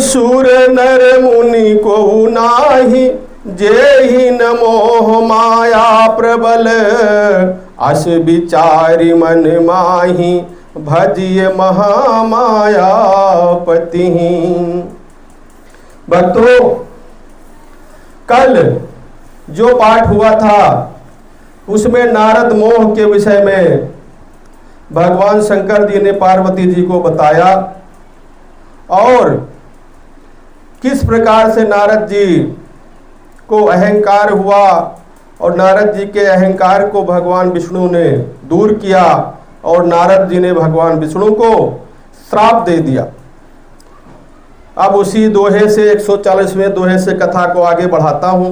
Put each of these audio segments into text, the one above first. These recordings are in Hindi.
सुर नर मुनि को नाही, जेहि न मोह माया प्रबल, अस विचारि मन माही, भजिय महामायापति। भक्तों, कल जो पाठ हुआ था उसमें नारद मोह के विषय में भगवान शंकर जी ने पार्वती जी को बताया और किस प्रकार से नारद जी को अहंकार हुआ और नारद जी के अहंकार को भगवान विष्णु ने दूर किया और नारद जी ने भगवान विष्णु को श्राप दे दिया। अब उसी दोहे से 140वें दोहे से कथा को आगे बढ़ाता हूं।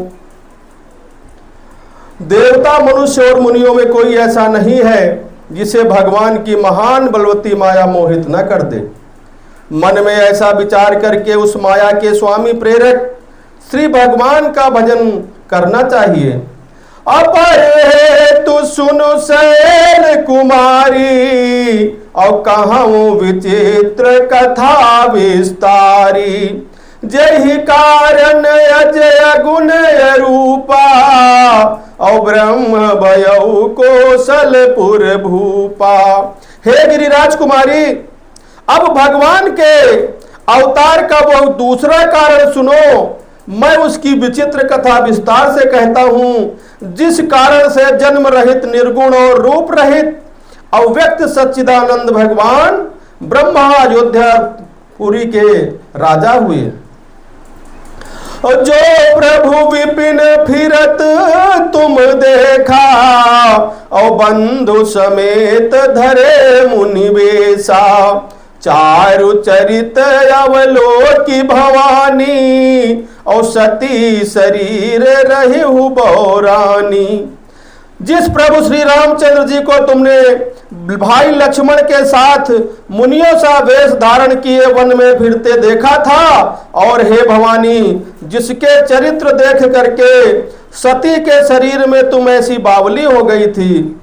देवता, मनुष्य और मुनियों में कोई ऐसा नहीं है जिसे भगवान की महान बलवती माया मोहित न कर दे। मन में ऐसा विचार करके उस माया के स्वामी प्रेरक श्री भगवान का भजन करना चाहिए। अपरे तु सुनु शैल कुमारी, और कहूँ विचित्र कथा विस्तारी, जहि कारण अजय गुण रूपा, और ब्रह्म भयउ कौशलपुर भूपा। हे गिरिराज कुमारी, अब भगवान के अवतार का वह दूसरा कारण सुनो। मैं उसकी विचित्र कथा विस्तार से कहता हूं, जिस कारण से जन्म रहित, निर्गुण और रूप रहित अव्यक्त सच्चिदानंद भगवान ब्रह्मा अयोध्यापुरी के राजा हुए। जो प्रभु विपिन फिरत तुम देखा, और बंधु समेत धरे मुनि बेसा, चारु चरित अवलोकी भवानी, और सती शरीर रहु बौरानी। जिस प्रभु श्री रामचंद्र जी को तुमने भाई लक्ष्मण के साथ मुनियों सा वेश धारण किए वन में फिरते देखा था, और हे भवानी, जिसके चरित्र देख करके सती के शरीर में तुम ऐसी बावली हो गई थी।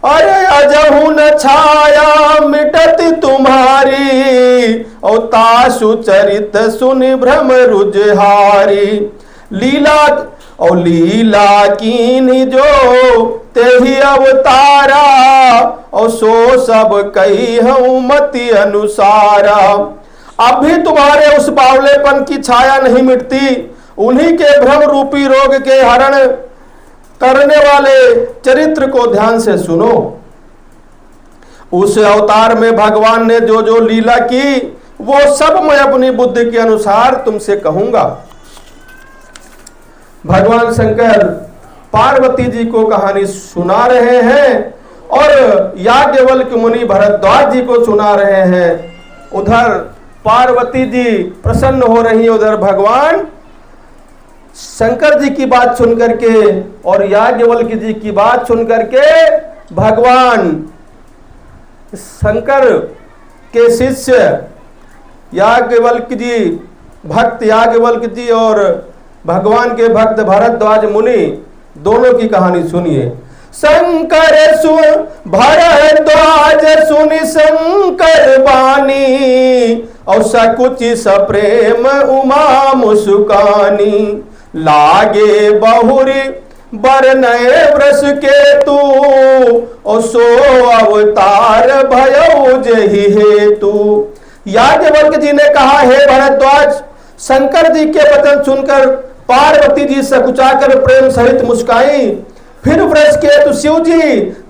अरे अजहु न छाया मिटत तुम्हारी, और तासु चरित सुनि भ्रम रुजहारी। लीला और लीला कीन्ही जो तेहि अवतारा, और सो सब कही हूँ मति अनुसारा। अब भी तुम्हारे उस बावलेपन की छाया नहीं मिटती। उन्हीं के भ्रम रूपी रोग के हरण करने वाले चरित्र को ध्यान से सुनो। उस अवतार में भगवान ने जो जो लीला की, वो सब मैं अपनी बुद्धि के अनुसार तुमसे कहूंगा। भगवान शंकर पार्वती जी को कहानी सुना रहे हैं और याज्ञवल्क्य मुनि भरद्वाज जी को सुना रहे हैं। उधर पार्वती जी प्रसन्न हो रही, उधर भगवान शंकर जी की बात सुन करके और याज्ञवल्क्य जी की बात सुन करके भगवान शंकर के शिष्य याज्ञवल्क्य जी, भक्त याज्ञवल्क्य जी और भगवान के भक्त भरद्वाज मुनि दोनों की कहानी सुनिए। शंकर सुन भरद्वाज सुनि शंकर बानी, और सकुचि सप्रेम उमा मुस्कानी। लागे बहुरी बरनय वृष के तू, और सो अवतार भयो जहि हेतु। याज्ञवल्क्य जी ने कहा, हे भरद्वाज, शंकर जी के वचन सुनकर पार्वती जी सकुचाकर प्रेम सहित मुस्काई। फिर वृष केतु शिव जी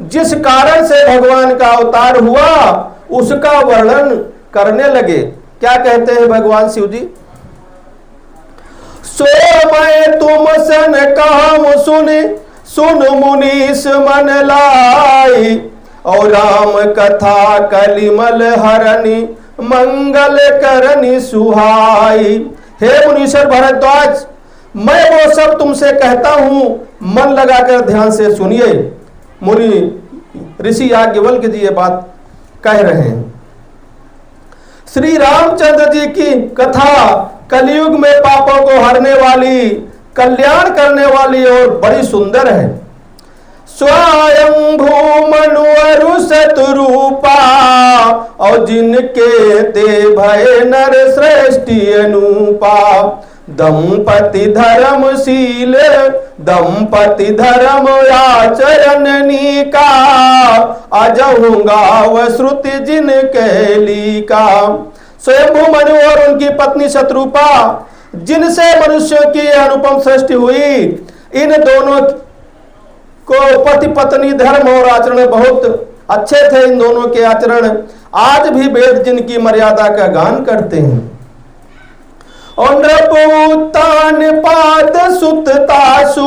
जिस कारण से भगवान का अवतार हुआ उसका वर्णन करने लगे। क्या कहते हैं भगवान शिव जी? सो मैं तुम सन कहूं सुनि, सुन मुनीस मन लाई, और राम कथा कलिमल हरनि, मंगल करनि सुहाई। हे मुनीश्वर भरद्वाज, मैं वो सब तुमसे कहता हूं, मन लगाकर ध्यान से सुनिए। मुनि ऋषि याज्ञवल्क्य जी ये बात कह रहे हैं। श्री रामचंद्र जी की कथा कलयुग में पापों को हरने वाली, कल्याण करने वाली और बड़ी सुंदर है। स्वयंभू मनु अरु सतरूपा और जिनके ते भय नर सृष्टि अनूपा। दंपति धर्मशील दंपति धर्म आचरण नीका अजहु गाव श्रुति जिन कैलिका। स्वयंभू मनु और उनकी पत्नी शत्रुपा जिनसे मनुष्यों की अनुपम सृष्टि हुई, इन दोनों को पति पत्नी धर्म और आचरण बहुत अच्छे थे। इन दोनों के आचरण आज भी वेद जिनकी मर्यादा का गान करते हैं। और नृपुतान पाद सुत तासु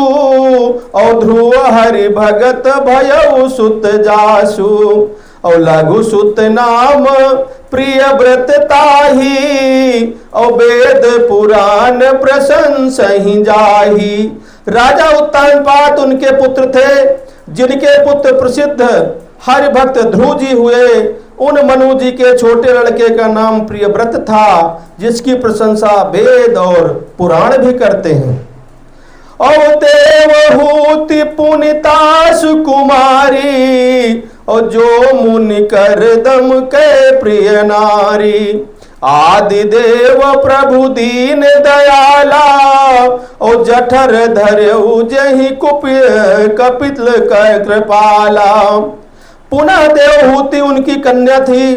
और ध्रुव हरि भगत भयउ सुत जासु और लघु सुत नाम प्रिय व्रत ताही और वेद पुराण प्रशंसहि जाही। राजा उत्तानपाद उनके पुत्र थे, जिनके पुत्र प्रसिद्ध हरि भक्त ध्रुव जी हुए। उन मनु जी के छोटे लड़के का नाम प्रियव्रत था, जिसकी प्रशंसा वेद और पुराण भी करते हैं। और देवहूति पुनिता सुकुमारी और जो मुनि कर दम के प्रिय नारी। आदि देव प्रभु दीन दयाला और जठर धर्यु जहि कपिल कृपाला। पुनः देवहूति उनकी कन्या थी,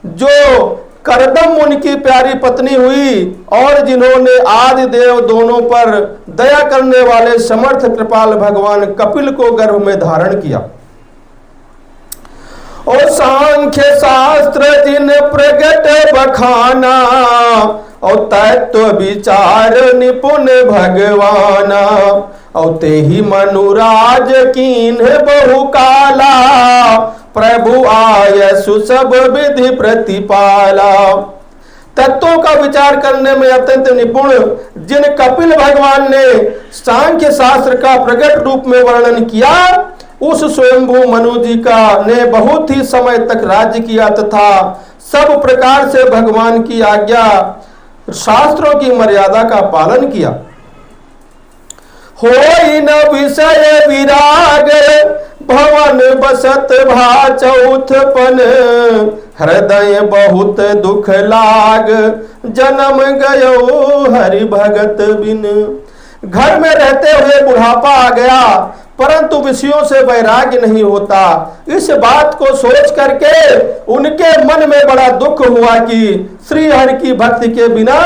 जो करदम उनकी प्यारी पत्नी हुई और जिन्होंने आदि देव दोनों पर दया करने वाले समर्थ कृपाल भगवान कपिल को गर्भ में धारण किया। और सांख्य शास्त्र जिन प्रगट बखाना और तत्व विचार निपुण भगवाना। और तेहि मनुराज कीन बहु काला प्रभु आयसु सब विधि प्रतिपाला। तत्वों का विचार करने में अत्यंत निपुण जिन कपिल भगवान ने सांख्य शास्त्र का प्रकट रूप में वर्णन किया, उस स्वयंभू मनु जी का ने बहुत ही समय तक राज्य किया तथा सब प्रकार से भगवान की आज्ञा शास्त्रों की मर्यादा का पालन किया। होई न विषय विराग भवन बसत भा चौथपन हृदय बहुत दुख लाग जन्म गयो हरि भगत बिन। घर में रहते हुए बुढ़ापा आ गया, परंतु विषयों से वैराग्य नहीं होता। इस बात को सोच करके उनके मन में बड़ा दुख हुआ कि श्री हरि की भक्ति के बिना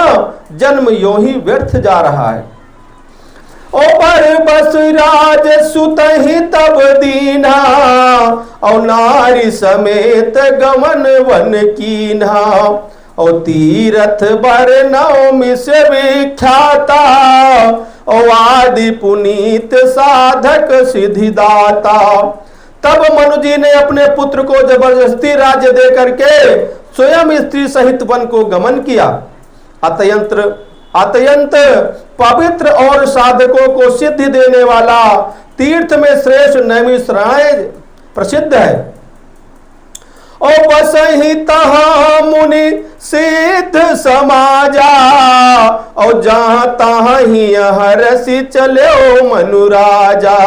जन्म यूं ही व्यर्थ जा रहा है। और बस राज सुत ही तब दीना और नारी समेत गमन वन कीन्हा। और तीरथ बर नवमी से विख्याता और आदि पुनीत साधक सिद्धिदाता। तब मनु जी ने अपने पुत्र को जबरदस्ती राज्य दे करके स्वयं स्त्री सहित वन को गमन किया। अत्यंत पवित्र और साधकों को सिद्धि देने वाला तीर्थ में श्रेष्ठ नैमिषारण्य प्रसिद्ध है। और बस ही तहाँ मुनि सिद्ध समाजा और जहाँ तहाँ ही हरसि चले मनु राजा।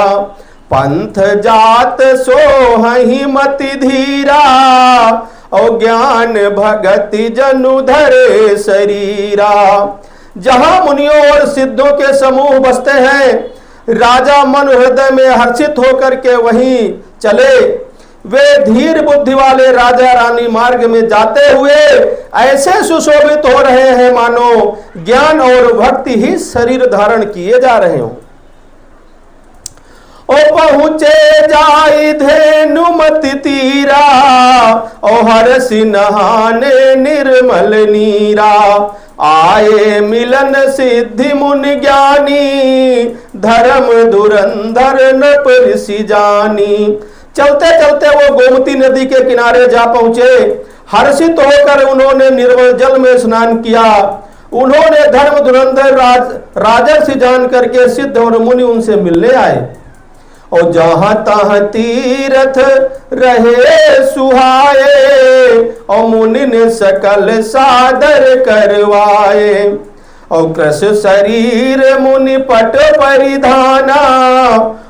पंथ जात सोहि मति धीरा और ज्ञान भगति जनु धरे शरीरा। जहां मुनियों और सिद्धों के समूह बसते हैं, राजा मन हृदय में हर्षित होकर के वहीं चले। वे धीर बुद्धि वाले राजा रानी मार्ग में जाते हुए ऐसे सुशोभित हो रहे हैं मानो ज्ञान और भक्ति ही शरीर धारण किए जा रहे हों। ओ पहुँचे जाई धेनुमति तीरा और हरसि नहाने निर्मल नीरा। आए मिलन सिद्धि मुनि ज्ञानी धर्म धुरंधर नृप ऋषि जानी। चलते चलते वो गोमती नदी के किनारे जा पहुंचे। हर्षित होकर उन्होंने निर्मल जल में स्नान किया। उन्होंने धर्म धुरंधर राजर्षि जान करके सिद्ध और मुनि उनसे मिलने आए। और जहां तहां तीरथ रहे सुहाए और मुनि ने सकल सादर करवाए। और कृष शरीर मुनि पट परिधाना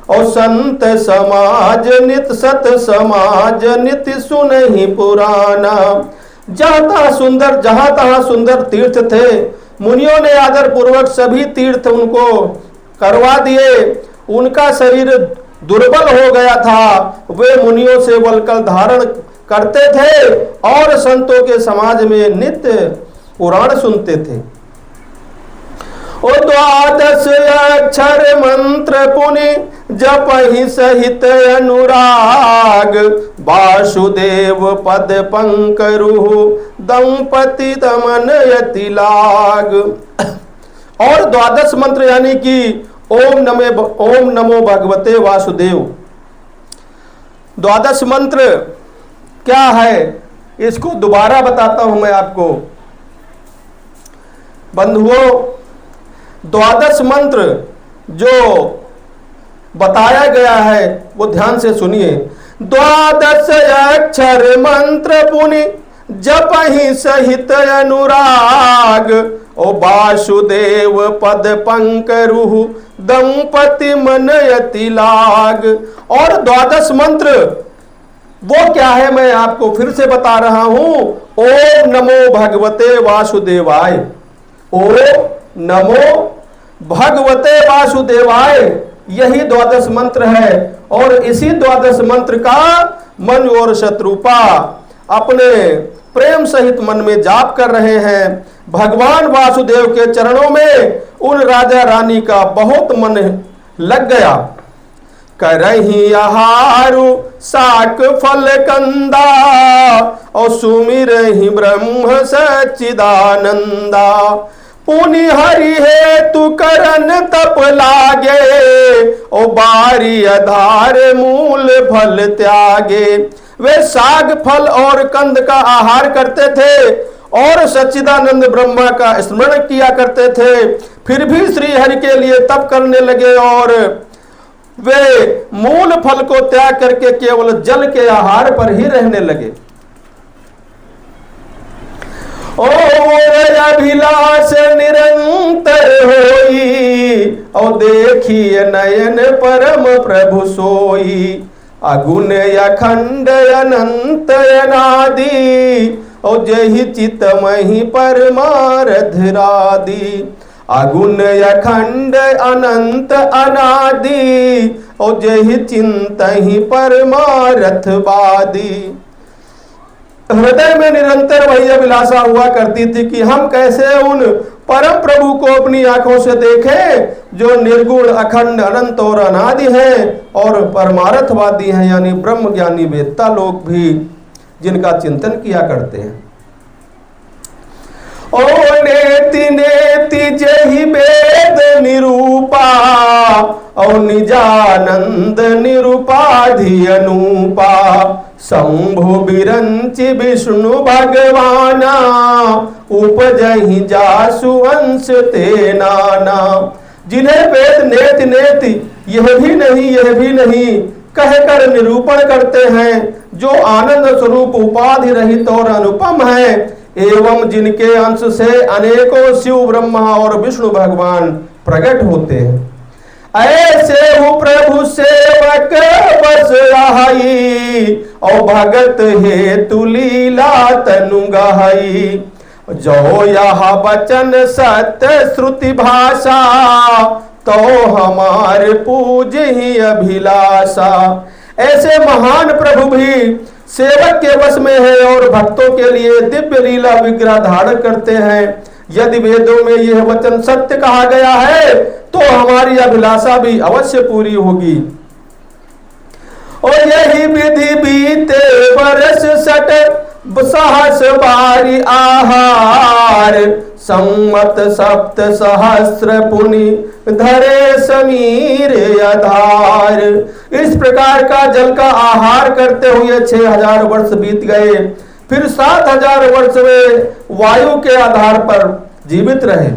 और संत समाज नित सत समाज नित सुनहि पुराना। जहाँ तहाँ सुंदर तीर्थ थे, मुनियों ने आदर पूर्वक सभी तीर्थ उनको करवा दिए। उनका शरीर दुर्बल हो गया था, वे मुनियों से वल्कल धारण करते थे और संतों के समाज में नित्य पुराण सुनते थे। ओ 12 अक्षर मंत्र पुनि जपहि सहित अनुराग, वासुदेव पद पंकरु दंपति दमन यति लाग। और 12 मंत्र यानी कि ओम नमो भगवते वासुदेव। 12 मंत्र क्या है, इसको दोबारा बताता हूं मैं आपको। बंधुओं, 12 मंत्र जो बताया गया है वो ध्यान से सुनिए। 12 अक्षर मंत्र पुनि जपहि सहित अनुराग, ओ वासुदेव पद पंकरु दंपति मन यति लाग। और 12 मंत्र वो क्या है, मैं आपको फिर से बता रहा हूं। ओम नमो भगवते वासुदेवाय, ओम नमो भगवते वासुदेवाय, यही 12 मंत्र है। और इसी 12 मंत्र का मन और शत्रुपा अपने प्रेम सहित मन में जाप कर रहे हैं। भगवान वासुदेव के चरणों में उन राजा रानी का बहुत मन लग गया। करही आहारु साक फल कंदा, और सुमिरहि ब्रह्म सच्चिदानंदा। पुनि हरि हेतु करन तप लागे, ओ बारी आधार मूल फल त्यागे। वे साग फल और कंद का आहार करते थे और सच्चिदानंद ब्रह्मा का स्मरण किया करते थे। फिर भी श्री हरि के लिए तप करने लगे और वे मूल फल को त्याग करके केवल जल के आहार पर ही रहने लगे। और अभिलाष निरंतर होई, और देखिए नयन परम प्रभु सोई। अगुण अखंड अनंत अनादि, और जहि चितमहि परमारथ रादि। अगुण अखंड अनंत अनादि, और जहि चिंतहि परमारथ वादी। हृदय में निरंतर वही अभिलाषा हुआ करती थी कि हम कैसे उन परम प्रभु को अपनी आंखों से देखें जो निर्गुण अखंड अनंत और अनादि हैं और परमार्थवादी हैं, यानी ब्रह्म ज्ञानी वेत्ता लोग भी जिनका चिंतन किया करते हैं। ओ नेति नेति जहि वेद निरूपा, और निजानंद निरूपाधि अनूपा। शंभु बिरंचि विष्णु भगवाना, उपजहि जासु अंश ते नाना। जिन्हें वेद नेति नेति यह भी नहीं कहकर निरूपण करते हैं, जो आनंद स्वरूप उपाधि रहित और अनुपम है, एवं जिनके अंश से अनेकों शिव ब्रह्मा और विष्णु भगवान प्रकट होते हैं। ऐसे हो प्रभु सेवक बस रहाई, और भगत हेतु लीला तनु गहाई। जो यह वचन सत्य श्रुति भाषा, तो हमारे पूज ही अभिलाषा। ऐसे महान प्रभु भी सेवक के वश में है और भक्तों के लिए दिव्य लीला विग्रह धारण करते हैं। यदि वेदों में यह वचन सत्य कहा गया है तो हमारी अभिलाषा भी अवश्य पूरी होगी। और यही विधि बीते वर्ष 60 सहस बारी आहार, सम्मत 7 सहस्र पुनि धरे समीर आधार। इस प्रकार का जल का आहार करते हुए 6000 वर्ष बीत गए। फिर 7000 वर्ष वे वायु के आधार पर जीवित रहे।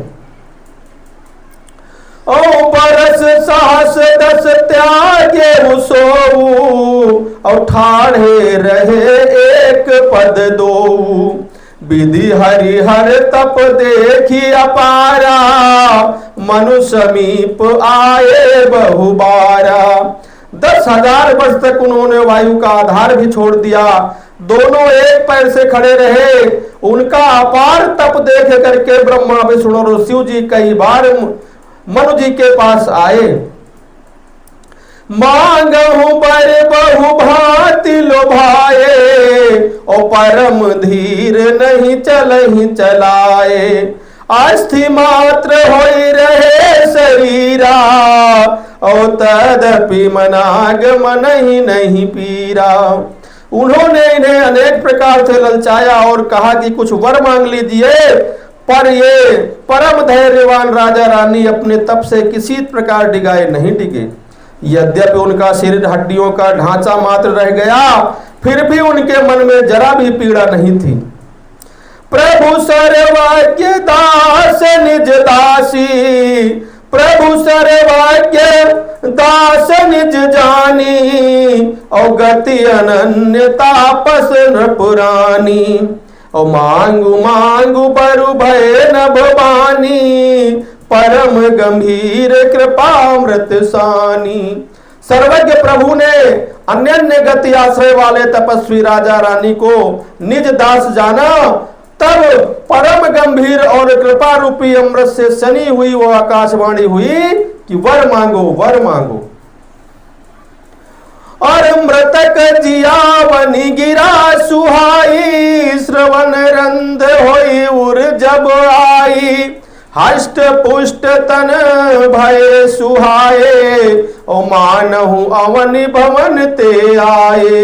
ओ बरस सहस 10 त्यागे सोऊ, और ठाढ़े रहे एक पद दो। विधि हरिहर तप देखी अपारा, मनु समीप आए बहुबारा। 10,000 वर्ष तक उन्होंने वायु का आधार भी छोड़ दिया, दोनों एक पैर से खड़े रहे। उनका अपार तप देख करके ब्रह्मा विष्णु और शिव जी कई बार मनु जी के पास आए। मांगहु बर बहु भांति लोभाए, और परम धीर नहीं चलहि चलाए। अस्थि मात्र होई रहे शरीरा, और तदपि मनाग मन ही नहीं पीरा। उन्होंने इन्हें अनेक प्रकार से ललचाया और कहा कि कुछ वर मांग लीजिए, पर ये परम धैर्यवान राजा रानी अपने तप से किसी प्रकार डिगाए नहीं डिगे। यद्यपि उनका शरीर हड्डियों का ढांचा मात्र रह गया, फिर भी उनके मन में जरा भी पीड़ा नहीं थी। प्रभु सर्वज्ञ दास निज दासी, प्रभु सर्वज्ञ दास निज जानी। और गति अनन्य तापस नृपुरानी, और मांगु मांगु बरु भय न भवानी। परम गंभीर कृपामृत सानी। सर्वज्ञ प्रभु ने अन्य गति आश्रय वाले तपस्वी राजा रानी को निज दास जाना, तब परम गंभीर और कृपा रूपी अमृत से सनी हुई वो आकाशवाणी हुई कि वर मांगो वर मांगो। और मृतक जियावनी गिरा सुहाई, श्रवण रंध होई उर जब आई। हष्ट पुष्ट तन भय सुहाए, ओ मानहु अवनि भवन ते आए।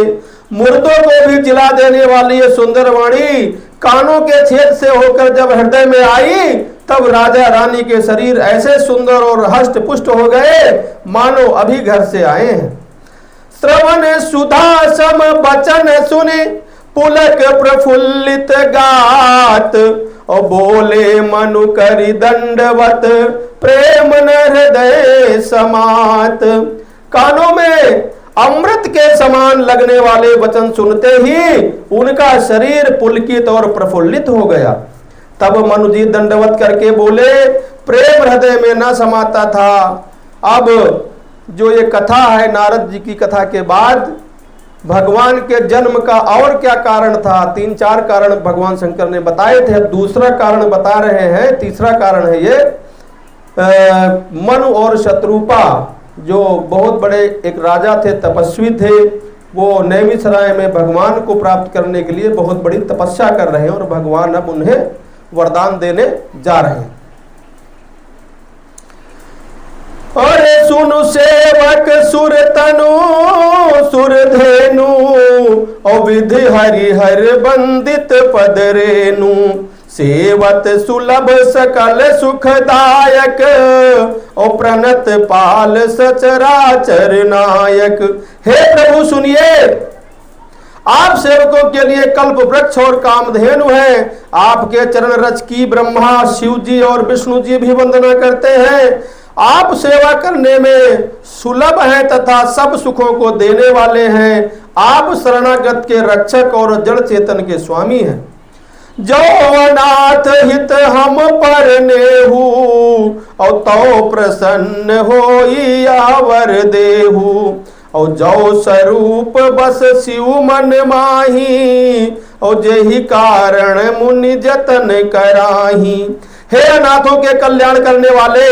मुर्दों को भी जिला देने वाली ये सुंदर वाणी कानों के छेद से होकर जब हृदय में आई, तब राजा रानी के शरीर ऐसे सुंदर और हष्ट पुष्ट हो गए मानो अभी घर से आए हैं। श्रवण सुधा सम बचन सुने, पुलक प्रफुल्लित गात। और बोले मनु करि दंडवत, प्रेम न हृदय समात। कानों में अमृत के समान लगने वाले वचन सुनते ही उनका शरीर पुलकित और प्रफुल्लित हो गया। तब मनु जी दंडवत करके बोले, प्रेम हृदय में न समाता था। अब जो ये कथा है नारद जी की कथा के बाद भगवान के जन्म का और क्या कारण था, 3-4 कारण भगवान शंकर ने बताए थे। अब दूसरा कारण बता रहे हैं। तीसरा कारण है ये मनु और शत्रुपा, जो बहुत बड़े एक राजा थे, तपस्वी थे। वो नैमिषारण्य में भगवान को प्राप्त करने के लिए बहुत बड़ी तपस्या कर रहे हैं और भगवान अब उन्हें वरदान देने जा रहे हैं। और सुनु सेवक सुर तनु सुर धेनु, और विधि हरिहर बंदित पद रेनु। सेवत सुलभ सकल सुखदायक, और प्रणत पाल सचराचर नायक। हे प्रभु सुनिए, आप सेवकों के लिए कल्प वृक्ष और कामधेनु है। आपके चरण रज की ब्रह्मा शिव जी और विष्णु जी भी वंदना करते हैं। आप सेवा करने में सुलभ हैं तथा सब सुखों को देने वाले हैं। आप शरणागत के रक्षक और जड़ चेतन के स्वामी हैं। जो अनाथ हित हम पर नेहू, और तो प्रसन्न होई आवर देहू। और जो स्वरूप बस शिव मन माही, और जेहि कारण मुनि जतन कराही। हे अनाथों के कल्याण करने वाले,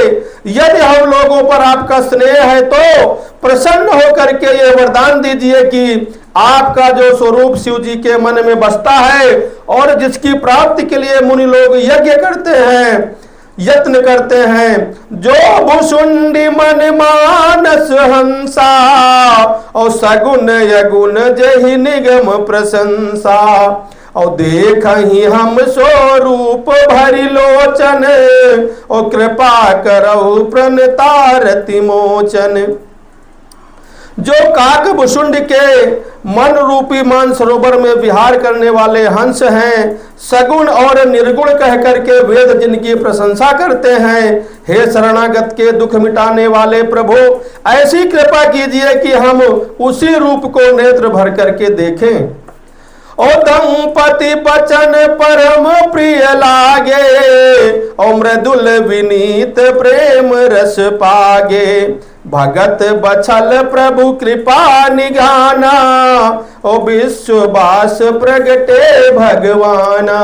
यदि हम लोगों पर आपका स्नेह है तो प्रसन्न होकर के ये वरदान दीजिए कि आपका जो स्वरूप शिव जी के मन में बसता है और जिसकी प्राप्ति के लिए मुनि लोग यज्ञ करते हैं, यत्न करते हैं। जो भुषुंडी मन मानस हंसा, और सगुन यगुण जहि निगम प्रशंसा। और देख ही हम स्वरूप भरि लोचन, और कृपा करहु प्रणतारति मोचन। जो काक भुषुंड के मन रूपी मान सरोवर में विहार करने वाले हंस हैं, सगुण और निर्गुण कह करके वेद जिनकी प्रशंसा करते हैं। हे शरणागत के दुख मिटाने वाले प्रभु, ऐसी कृपा कीजिए कि हम उसी रूप को नेत्र भर करके देखें। ओ दंपति बचन परम प्रिय लागे, ओ मृदुल विनीत प्रेम रस पागे। भगत बछल प्रभु कृपा निगाना, ओ विश्ववास प्रगटे भगवाना।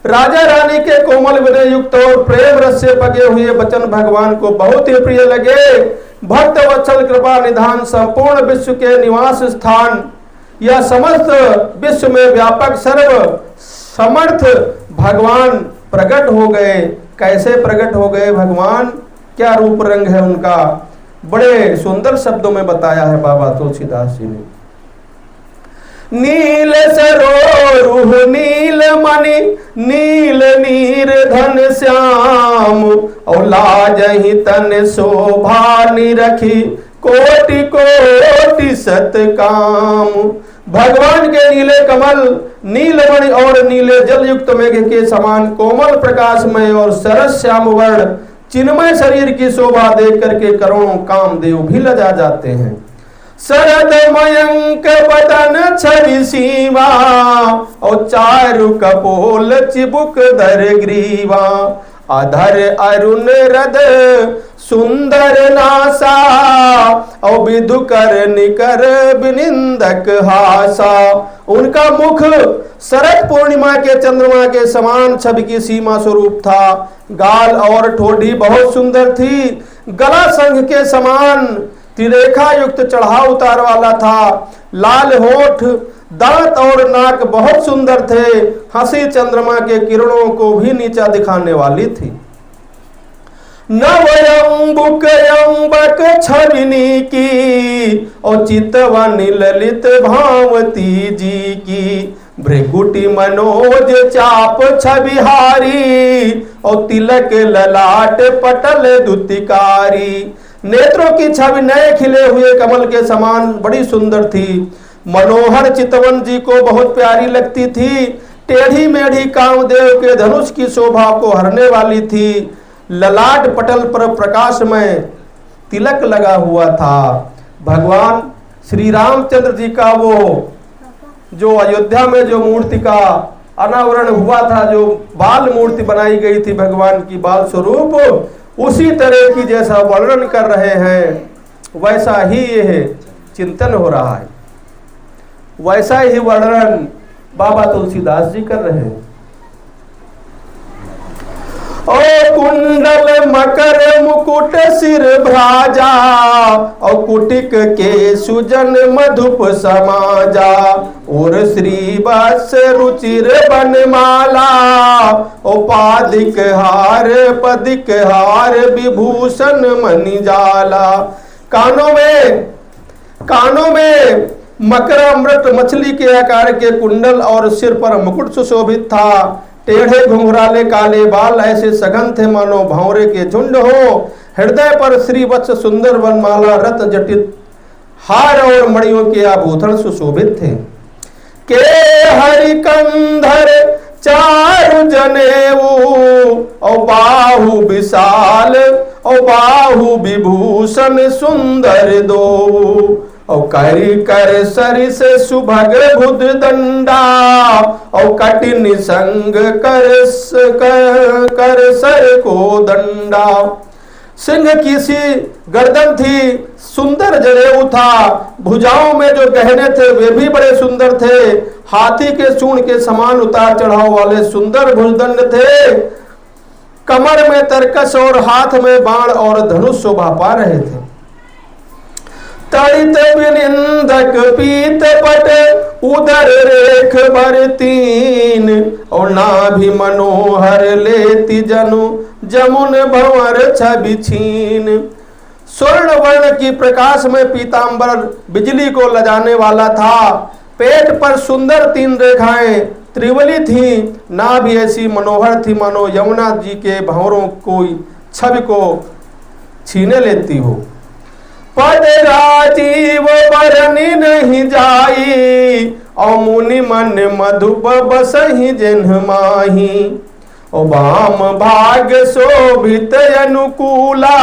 राजा रानी के कोमल विनय युक्त और प्रेम रस से पगे हुए वचन भगवान को बहुत ही प्रिय लगे। भक्त वत्सल कृपा निधान संपूर्ण विश्व के निवास स्थान, यह समस्त विश्व में व्यापक सर्व समर्थ भगवान प्रकट हो गए। कैसे प्रकट हो गए भगवान, क्या रूप रंग है उनका, बड़े सुंदर शब्दों में बताया है बाबा तुलसीदास जी ने। नील सरोरुह नील मणि, नील नीर धन श्याम, और लाजहि तन शोभा निरखी, कोटि कोटि सत काम। भगवान के नीले कमल, नीलमणि और नीले जल युक्त मेघ के समान कोमल प्रकाशमय और सरस श्याम वर्ण चिन्मय शरीर की शोभा देख करके करोड़ों कामदेव भी लजा जाते हैं। शरद मयंक बदन छवि सीमा, और चारु कपोल चिबुक धर ग्रीवा। अधर अरुण रद सुंदर नासा, और विधुकर निकर विनिंदक हासा। उनका मुख शरद पूर्णिमा के चंद्रमा के समान छवि की सीमा स्वरूप था। गाल और ठोड़ी बहुत सुंदर थी। गला संघ के समान त्रिरेखा युक्त चढ़ाव उतार वाला था। लाल होठ, दांत और नाक बहुत सुंदर थे। हंसी चंद्रमा के किरणों को भी नीचा दिखाने वाली थी। नवयंबुक यंबक छविनी की, और चितवन ललित भावती जी की। भृगुटी मनोज चाप छविहारी, और तिलक ललाट पटल दुतिकारी। नेत्रों की छवि नए खिले हुए कमल के समान बड़ी सुंदर थी। मनोहर चितवन जी को बहुत प्यारी लगती थी। टेढ़ी मेढ़ी कामदेव के धनुष की शोभा को हरने वाली थी। ललाट पटल पर प्रकाशमय तिलक लगा हुआ था। भगवान श्री रामचंद्र जी का वो जो अयोध्या में जो मूर्ति का अनावरण हुआ था, जो बाल मूर्ति बनाई गई थी भगवान की बाल स्वरूप, उसी तरह की जैसा वर्णन कर रहे हैं वैसा ही यह चिंतन हो रहा है। वैसा ही वर्णन बाबा तुलसीदास जी कर रहे हैं। ओ कुंडल मकर मुकुट सिर भ्राजा, और कुटिक के सुजन मधुप समाजा। और श्री बस रुचिर बनमाला, ओ पादिक हार पदिक हार विभूषण मणिजाला। कानों में मकर अमृत मछली के आकार के कुंडल और सिर पर मुकुट सुशोभित था। टेढ़े घुंघराले काले बाल ऐसे सघन थे मानो भंवरे के झुंड हो। हृदय पर श्रीवत्स सुंदर वनमाला रत्न जटित हार और मणियों के आभूषण सुशोभित थे। के हरिकंधर चारु जनेऊ, और बाहु विशाल और बाहु विभूषण सुंदर दो। और करी कर सरिस सुभग भुज दंडा, और कठिन संग कर सर को दंडा। सिंह की सी गर्दन थी, सुंदर जनेऊ था। भुजाओं में जो गहने थे वे भी बड़े सुंदर थे। हाथी के सूंड के समान उतार चढ़ाव वाले सुंदर भुजदंड थे। कमर में तरकस और हाथ में बाण और धनुष शोभा पा रहे थे। तड़ित विनिंदक पीत पट उदर रेख भर तीन, और नाभि मनोहर लेति जनु जमुन भंवर छवि छीन। स्वर्ण वर्ण की प्रकाश में पीतांबर बिजली को लजाने वाला था। पेट पर सुंदर 3 रेखाएं त्रिवली थी। नाभि ऐसी मनोहर थी मानो यमुना जी के भंवरों कोई छवि को छीने लेती हो। पद राजीव बरनी नहीं जाई, और मुनि मन मधुप बसहि जिन्ह माही। ओ वाम भाग शोभित अनुकूला,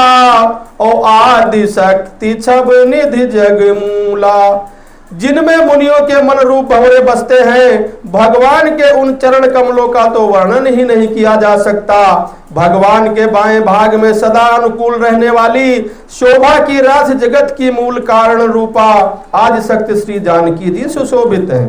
ओ आदि शक्ति छब निधि जगमूला। जिनमें मुनियों के मन रूप भंवरे बसते हैं। भगवान के उन चरण कमलों का तो वर्णन ही नहीं किया जा सकता। भगवान के बाएं भाग में सदा अनुकूल रहने वाली शोभा की राशि जगत की मूल कारण रूपा आज शक्ति श्री जानकी जी सुशोभित है।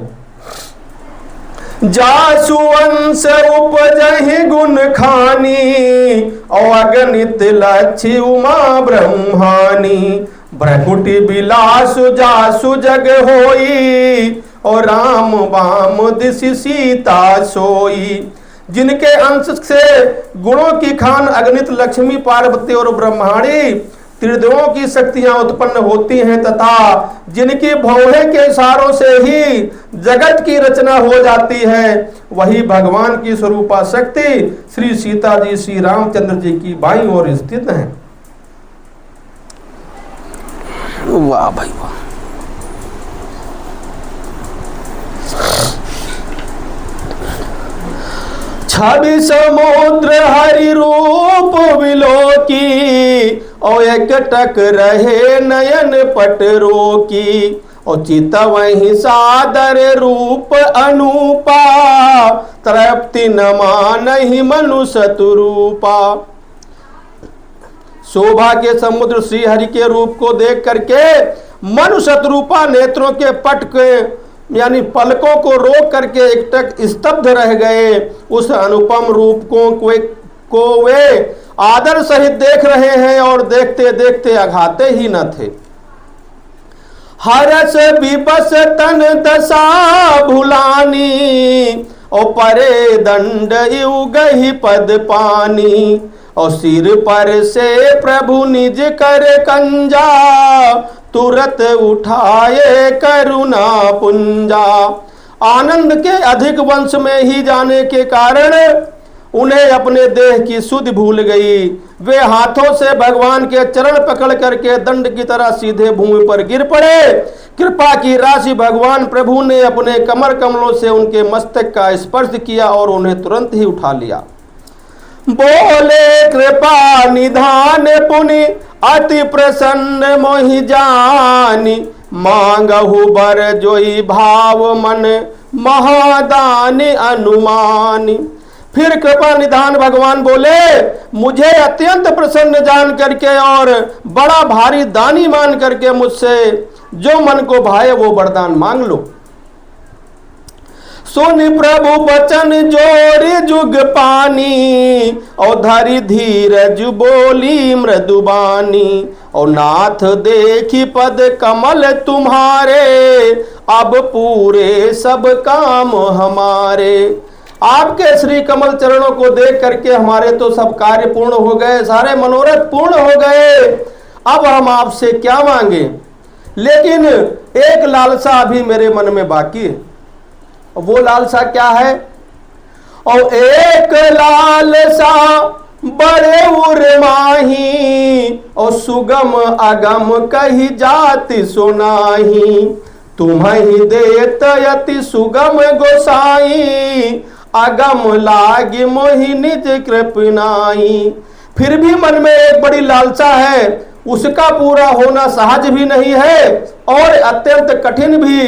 जासु वंश उपजहि गुण खानी और अगणित लक्ष्य उमा ब्रह्मानी। भ्रकुटी बिलासु जासु जग होई और राम वाम दिशि सीता सोई। जिनके अंश से गुणों की खान अगणित लक्ष्मी पार्वती और ब्रह्माणी त्रिदेवों की शक्तियां उत्पन्न होती हैं तथा जिनकी भौहें के इशारों से ही जगत की रचना हो जाती है, वही भगवान की स्वरूपा शक्ति श्री सीता जी श्री रामचंद्र जी की बाईं ओर स्थित है। वाह भाई वाह। छवि समुद्र हरि रूप विलोकी और एकटक रहे नयन पट रोकी। और चित वही सादर रूप अनुपा तृप्ति न मानहि मनुष्य रूपा। शोभा के समुद्र श्री हरि के रूप को देख करके मनुष्य रूपा नेत्रों के पट के यानी पलकों को रोक करके एकटक स्तब्ध रह गए। उस अनुपम रूप को वे आदर सहित देख रहे हैं और देखते देखते अघाते ही न थे। हरस विबस तन दशा भुलानी और परे दंड युगहि पद पानी। और सिर पर से प्रभु निज कर कंजा तुरत उठाए करुणा पुंजा। आनंद के अधिक वंश में ही जाने के कारण उन्हें अपने देह की सुधि भूल गई। वे हाथों से भगवान के चरण पकड़ करके दंड की तरह सीधे भूमि पर गिर पड़े। कृपा की राशि भगवान प्रभु ने अपने कमर कमलों से उनके मस्तक का स्पर्श किया और उन्हें तुरंत ही उठा लिया। बोले कृपा निधान पुनि अति प्रसन्न मोहि जानी। मांगहु बर जोई भाव मन महादानी अनुमानी। फिर कृपा निधान भगवान बोले, मुझे अत्यंत प्रसन्न जान करके और बड़ा भारी दानी मान करके मुझसे जो मन को भाए वो वरदान मांग लो। सुनि प्रभु बचन जोरी जुग पानी और धरि धीरज बोली मृदुबानी। और नाथ देखी पद कमल तुम्हारे अब पूरे सब काम हमारे। आपके श्री कमल चरणों को देख करके हमारे तो सब कार्य पूर्ण हो गए, सारे मनोरथ पूर्ण हो गए। अब हम आपसे क्या मांगे, लेकिन एक लालसा अभी मेरे मन में बाकी है। वो लालसा क्या है? और एक लालसा बड़े उर्माही और सुगम अगम कही जाति सुनाही। तुम्हि देत यति सुगम गोसाई अगम लागी मोहि निज कृपनाई। फिर भी मन में एक बड़ी लालसा है, उसका पूरा होना सहज भी नहीं है और अत्यंत कठिन भी।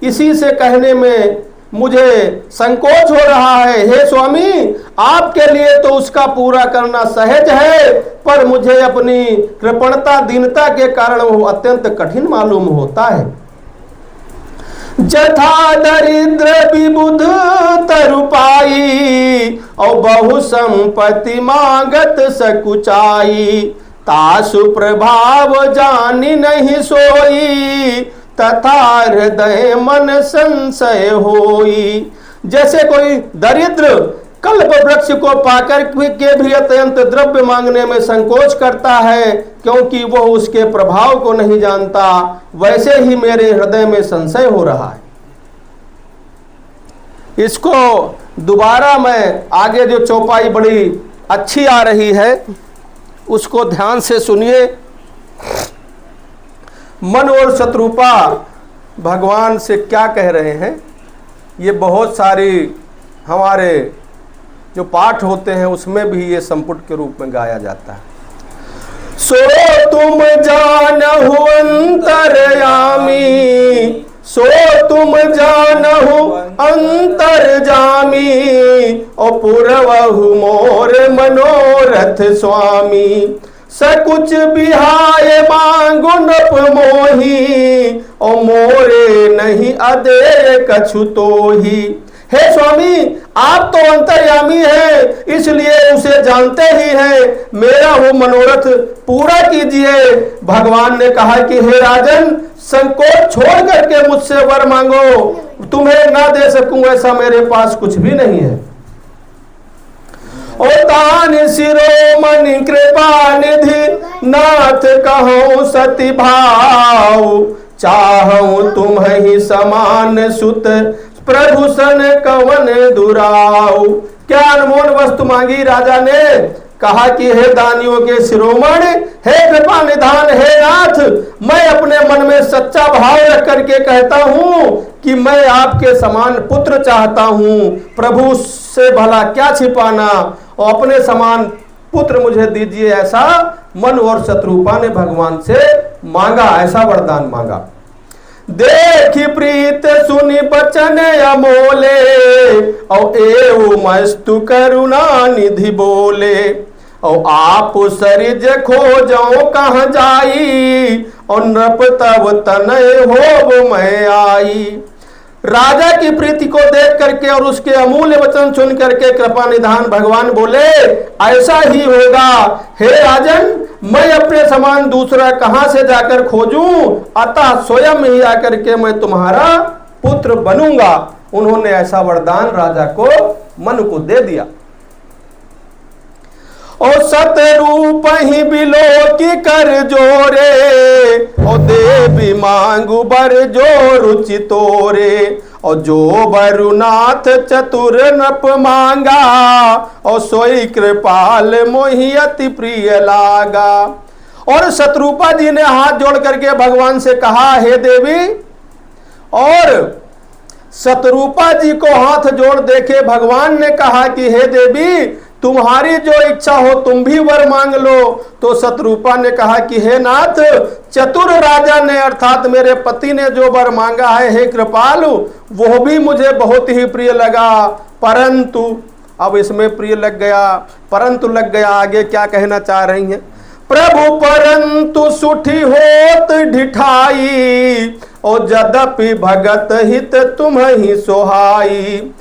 इसी से कहने में मुझे संकोच हो रहा है। हे स्वामी, आपके लिए तो उसका पूरा करना सहज है, पर मुझे अपनी कृपणता दीनता के कारण वो अत्यंत कठिन मालूम होता है। जथा दरिद्र विबुध तरुपाई और बहु संपत्ति मांगत सकुचाई। तासु प्रभाव जानी नहीं सोई तथा हृदय मन संशय होई। जैसे कोई दरिद्र कल्प वृक्ष को पाकर के भी अत्यंत द्रव्य मांगने में संकोच करता है, क्योंकि वह उसके प्रभाव को नहीं जानता, वैसे ही मेरे हृदय में संशय हो रहा है। इसको दोबारा मैं आगे जो चौपाई बड़ी अच्छी आ रही है उसको ध्यान से सुनिए। मन और शत्रुपा भगवान से क्या कह रहे हैं, ये बहुत सारी हमारे जो पाठ होते हैं उसमें भी ये संपुट के रूप में गाया जाता है। सो तुम जानहु अंतरयामी सो तुम जानहु अंतर्जामी, ओ पुरवहु मोर मनोरथ स्वामी। सकुच बिहाय मांगु नप मोही, ओ मोरे नहीं अदे कछु तोही। हे स्वामी, आप तो अंतर्यामी है, इसलिए उसे जानते ही हैं, मेरा वो मनोरथ पूरा कीजिए। भगवान ने कहा कि हे राजन, संकोच छोड़ करके मुझसे वर मांगो, तुम्हें ना दे सकूं ऐसा मेरे पास कुछ भी नहीं है। ओ तान शिरोमणि कृपा निधि, नाथ कहूं सति भाव। चाहूं तुम ही समान सुत, प्रभु सन कवन दुराऊ। क्या अनमोल वस्तु मांगी राजा ने? कहा कि हे दानियों के शिरोमणि, हे कृपा निधान, हे नाथ, मैं अपने मन में सच्चा भाव रख करके कहता हूं कि मैं आपके समान पुत्र चाहता हूं। प्रभु से भला क्या छिपाना, और अपने समान पुत्र मुझे दीजिए, ऐसा मन और शत्रुपा ने भगवान से मांगा, ऐसा वरदान मांगा। देखी प्रीत सुनि बचन अमोले, और एवं मस्तु करुणा निधि बोले। और आप सरिज खोजो कहाँ जाई, और नृप तब तनय होब मैं आई। राजा की प्रीति को देख करके और उसके अमूल्य वचन सुन करके कृपा निधान भगवान बोले, ऐसा ही होगा। हे राजन, मैं अपने समान दूसरा कहां से जाकर खोजूं, अतः स्वयं ही आकर के मैं तुम्हारा पुत्र बनूंगा। उन्होंने ऐसा वरदान राजा को मन को दे दिया। और सतरूप ही बिलो की कर जोरे, और देवी मांगु बर जो रुचि तोरे। और जो बरुनाथ चतुर नप मांगा, और सोई कृपाल मोहि अति प्रिय लागा। और शत्रुपा जी ने हाथ जोड़ करके भगवान से कहा, हे देवी। और शत्रुपा जी को हाथ जोड़ देखे भगवान ने कहा कि हे देवी, तुम्हारी जो इच्छा हो तुम भी वर मांग लो। तो शत्रुपा ने कहा कि हे नाथ, चतुर राजा ने अर्थात मेरे पति ने जो वर मांगा है, हे कृपालु, वो भी मुझे बहुत ही प्रिय लगा। परंतु अब इसमें प्रिय लग गया, परंतु लग गया, आगे क्या कहना चाह रही हैं? प्रभु परंतु सुठी होत ढिठाई, और यद्यपि भगत हित तुम ही सोहाई।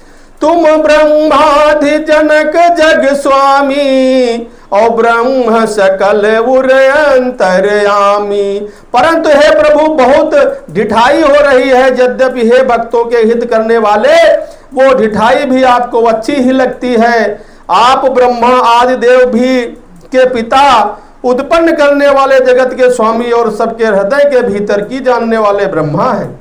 तुम ब्रह्माधि जनक जग स्वामी, और ब्रह्म सकल उर अंतर्यामी। परंतु हे प्रभु, बहुत ढिठाई हो रही है। यद्यपि हे भक्तों के हित करने वाले, वो ढिठाई भी आपको अच्छी ही लगती है। आप ब्रह्मा आदि देव भी के पिता, उत्पन्न करने वाले जगत के स्वामी, और सबके हृदय के भीतर की जानने वाले ब्रह्मा हैं।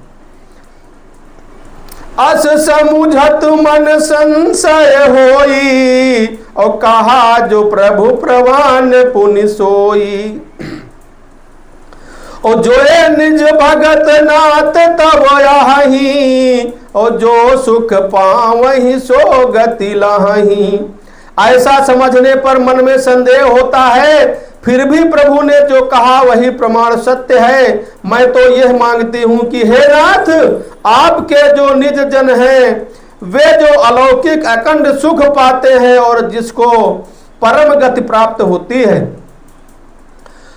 अस समुझत मन संशय होई, और कहा जो प्रभु प्रवान पुनि सोई। और जो निज भगत नाथ तब आही, और जो सुख पावहि सो गति लाही। ऐसा समझने पर मन में संदेह होता है, फिर भी प्रभु ने जो कहा वही प्रमाण सत्य है। मैं तो यह मांगती हूं कि हे नाथ, आपके जो निज जन हैं, वे जो अलौकिक अखंड सुख पाते हैं और जिसको परम गति प्राप्त होती है,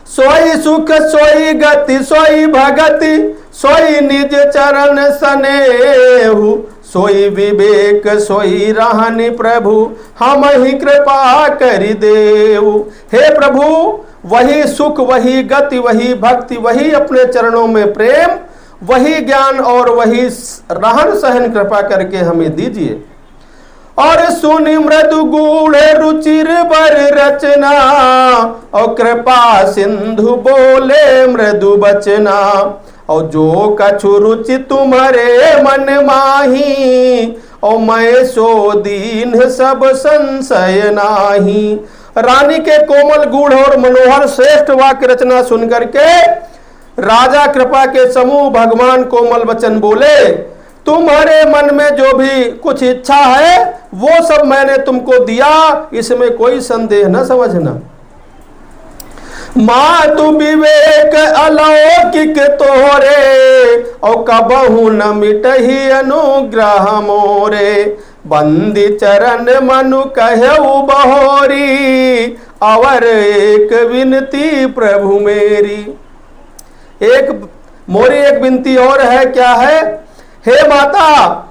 सोई सुख सोई गति सोई भगति, सोई निज चरण सनेहु। सोई विवेक सोई रहनि प्रभु, हम ही कृपा करि देऊ। हे प्रभु, वही सुख, वही गति, वही भक्ति, वही अपने चरणों में प्रेम, वही ज्ञान और वही रहन सहन कृपा करके हमें दीजिए। और सुनि मृदु गूढ़ रुचिर बर रचना, और कृपा सिंधु बोले मृदु बचना। और जो कछु रुचि तुम्हारे मन माही, और मैं सो दीन सब संशय नाही। रानी के कोमल गूढ़ और मनोहर श्रेष्ठ वाक्य रचना सुनकर के राजा कृपा के समूह भगवान कोमल वचन बोले, तुम्हारे मन में जो भी कुछ इच्छा है वो सब मैंने तुमको दिया, इसमें कोई संदेह न समझना। मातु विवेक अलौकिक तोरे, और कबहु न मिटहि अनुग्रह मोरे। बंदी चरण मनु कहु बहोरी, अवर एक विनती प्रभु मेरी। एक विनती और है, क्या है? हे माता,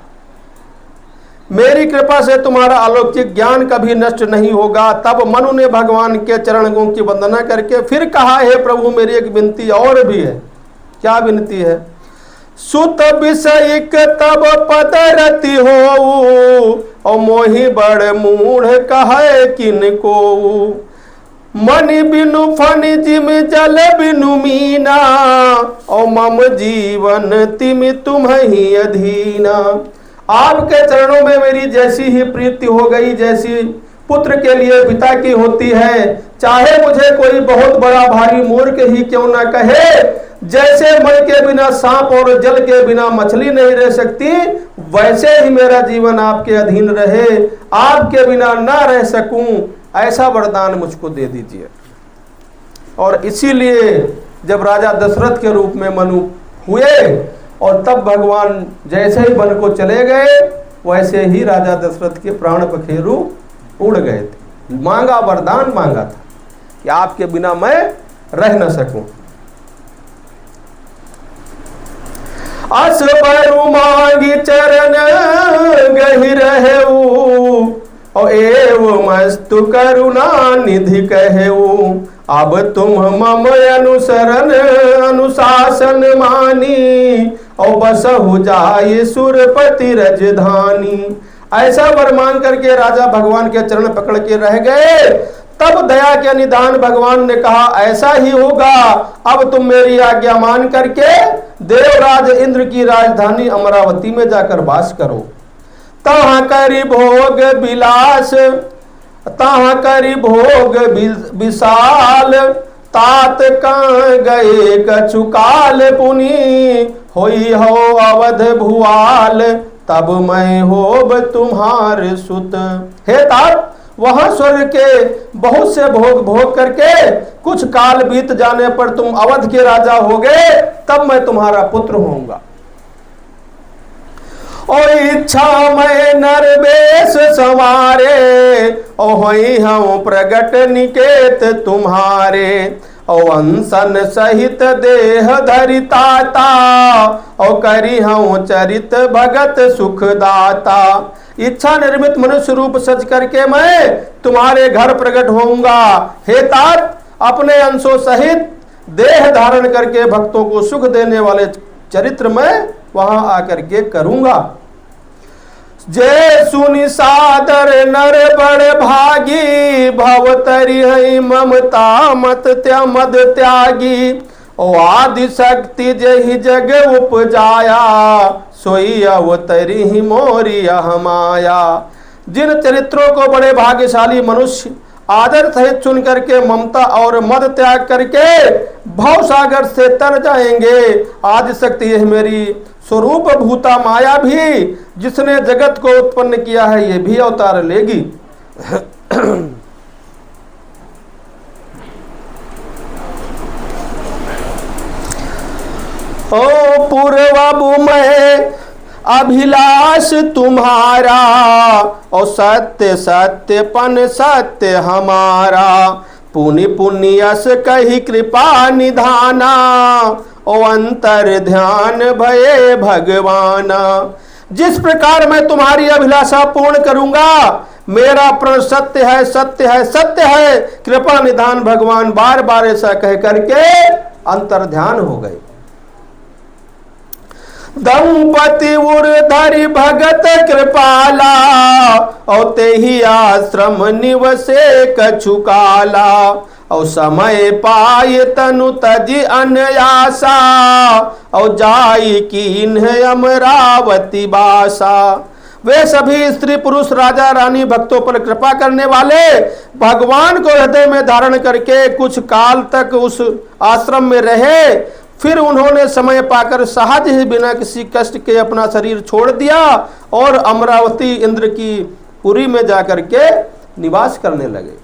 मेरी कृपा से तुम्हारा अलौकिक ज्ञान कभी नष्ट नहीं होगा। तब मनु ने भगवान के चरणों की वंदना करके फिर कहा, हे प्रभु मेरी एक विनती और भी है। क्या विनती है? सुत विषयिक तब पद रति हो, और मोहि बड़ मूढ़ कहे किनको। मणि बिनु फणि जिम जल बिनु मीना, और मम जीवन तिमि तुम्हि अधीना। आपके चरणों में मेरी जैसी ही प्रीति हो गई जैसी पुत्र के लिए पिता की होती है। चाहे मुझे कोई बहुत बड़ा भारी मूर्ख ही क्यों ना कहे, जैसे मणि के बिना सांप और जल के बिना मछली नहीं रह सकती, वैसे ही मेरा जीवन आपके अधीन रहे, आपके बिना ना रह सकूं, ऐसा वरदान मुझको दे दीजिए। और इसीलिए जब राजा दशरथ के रूप में मनु हुए और तब भगवान जैसे ही वन को चले गए, वैसे ही राजा दशरथ के प्राण पखेरु उड़ गए थे। मांगा, वरदान मांगा था कि आपके बिना मैं रह न सकूं। असबरु मांगी चरण गहि रहऊ, और एव मस्तु करुणा निधि कहऊ। अब तुम मम अनुसरण अनुशासन मानी, और बसहु जाय सुरपति रजधानी। ऐसा वर मांग करके राजा भगवान के चरण पकड़ के रह गए। तब दया के निदान भगवान ने कहा, ऐसा ही होगा, अब तुम मेरी आज्ञा मान करके देवराज इंद्र की राजधानी अमरावती में जाकर वास करो। तहाँ करी भोग विलास, तहाँ करी भोग विशाल, तात कहाँ गए कछु काल पुनि, होई हो अवध भुआल, तब मैं होब तुम्हार सुत। हे तात, वहां स्वर्ग के बहुत से भोग करके कुछ काल बीत जाने पर तुम अवध के राजा होगे, तब मैं तुम्हारा पुत्र होऊंगा। और इच्छा मैं नरवेश संवारे, और होई हूँ प्रगट निकेत तुम्हारे। और अनशन सहित देह धरिताता, और करी हूँ चरित भगत सुखदाता। इच्छा निर्मित मनुष्य रूप सज करके मैं तुम्हारे घर प्रकट होऊंगा। हे तात, अपने अंशों सहित देह धारण करके भक्तों को सुख देने वाले चरित्र में वहां आकर के करूंगा। जय सुनि सादर नर बड़ भागी, भवतरि है ममता मत मद त्यागी। ओ आदि शक्ति जहि जग उपजाया, सोई अवतरी ही मोरी माया। जिन चरित्रों को बड़े भाग्यशाली मनुष्य आदर सहित चुन करके ममता और मद त्याग करके भव सागर से तर जाएंगे, आदि शक्ति यह मेरी स्वरूप भूता माया भी जिसने जगत को उत्पन्न किया है, ये भी अवतार लेगी। ओ पूर्वबु में अभिलाष तुम्हारा, और सत्य सत्यपन सत्य हमारा। पुनि पुण्यस कही कृपा निधाना, ओ अंतर ध्यान भये भगवाना। जिस प्रकार मैं तुम्हारी अभिलाषा पूर्ण करूंगा, मेरा प्रण सत्य है सत्य है सत्य है, कृपा निधान भगवान बार बार ऐसा कह करके अंतर ध्यान हो गए। दंपति उर्धरि भगत कृपाला, और तेहि आश्रम निवसे कछु काला। और समय पाए तनु तजि अनयासा, और जाई कीन्ह अमरावती बासा। वे सभी स्त्री पुरुष राजा रानी भक्तों पर कृपा करने वाले भगवान को हृदय में धारण करके कुछ काल तक उस आश्रम में रहे। फिर उन्होंने समय पाकर सहज ही बिना किसी कष्ट के अपना शरीर छोड़ दिया और अमरावती इंद्र की पुरी में जाकर के निवास करने लगे।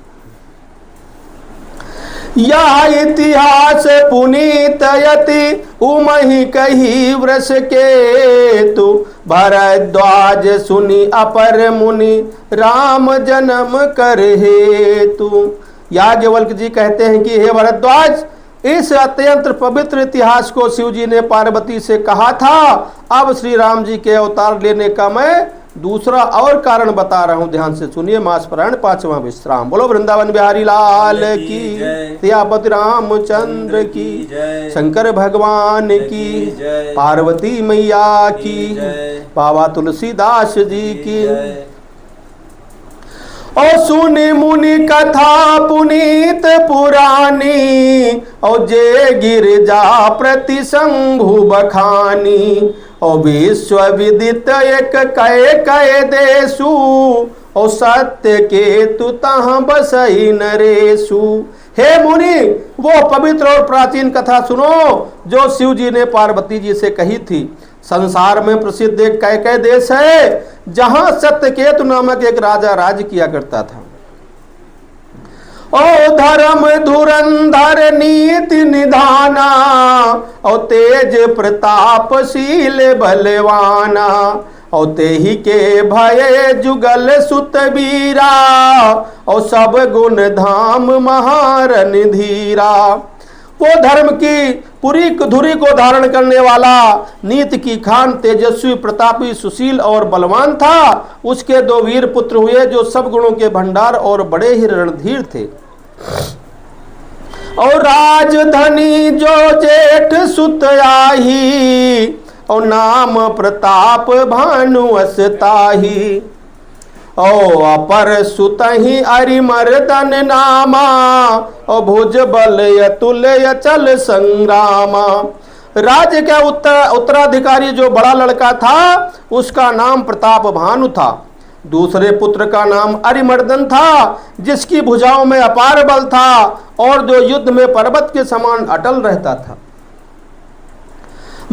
या इतिहास पुनीत यति उमहि कही वृष के तु भरद्वाज सुनी अपर मुनि राम जन्म कर हेतु। याज्ञवल्क्य जी कहते हैं कि हे भरद्वाज, इस अत्यंत पवित्र इतिहास को शिव जी ने पार्वती से कहा था। अब श्री राम जी के अवतार लेने का मैं दूसरा और कारण बता रहा हूं, ध्यान से सुनिए। मासपरायण 5वां विश्राम। बोलो वृंदावन बिहारी लाल की, सियापति रामचंद्र की, शंकर भगवान की, पार्वती मैया की, बाबा तुलसीदास जी की। और सुनि मुनि कथा पुनीत पुरानी, और जे गिरजा प्रति शंभु बखानी। और विश्व विदित एक कय कय देशु, और सत्य के तु तहाँ बसई नरेशु। हे मुनि, वो पवित्र और प्राचीन कथा सुनो जो शिव जी ने पार्वती जी से कही थी। संसार में प्रसिद्ध एक कैकेय देश है जहां सत्यकेतु नामक एक राजा राज किया करता था। ओ धर्म धुरंधर नीति निधाना, और तेज प्रतापशील बलवाना। और तेहि के भय जुगल सुत वीरा, और सब गुण धाम महारन धीरा। वो धर्म की पूरी धुरी को धारण करने वाला, नीति की खान, तेजस्वी, प्रतापी, सुशील और बलवान था। उसके 2 वीर पुत्र हुए जो सब गुणों के भंडार और बड़े ही रणधीर थे। और राजधनी जो जेठ सुत आही, और नाम प्रताप भानु असताही। ओ अपर सुतहि अरिमर्दन नामा, और भुज बल अतुल्य चल संग्रामा। राज्य का उत्तराधिकारी जो बड़ा लड़का था उसका नाम प्रताप भानु था। दूसरे पुत्र का नाम अरिमर्दन था, जिसकी भुजाओं में अपार बल था और जो युद्ध में पर्वत के समान अटल रहता था।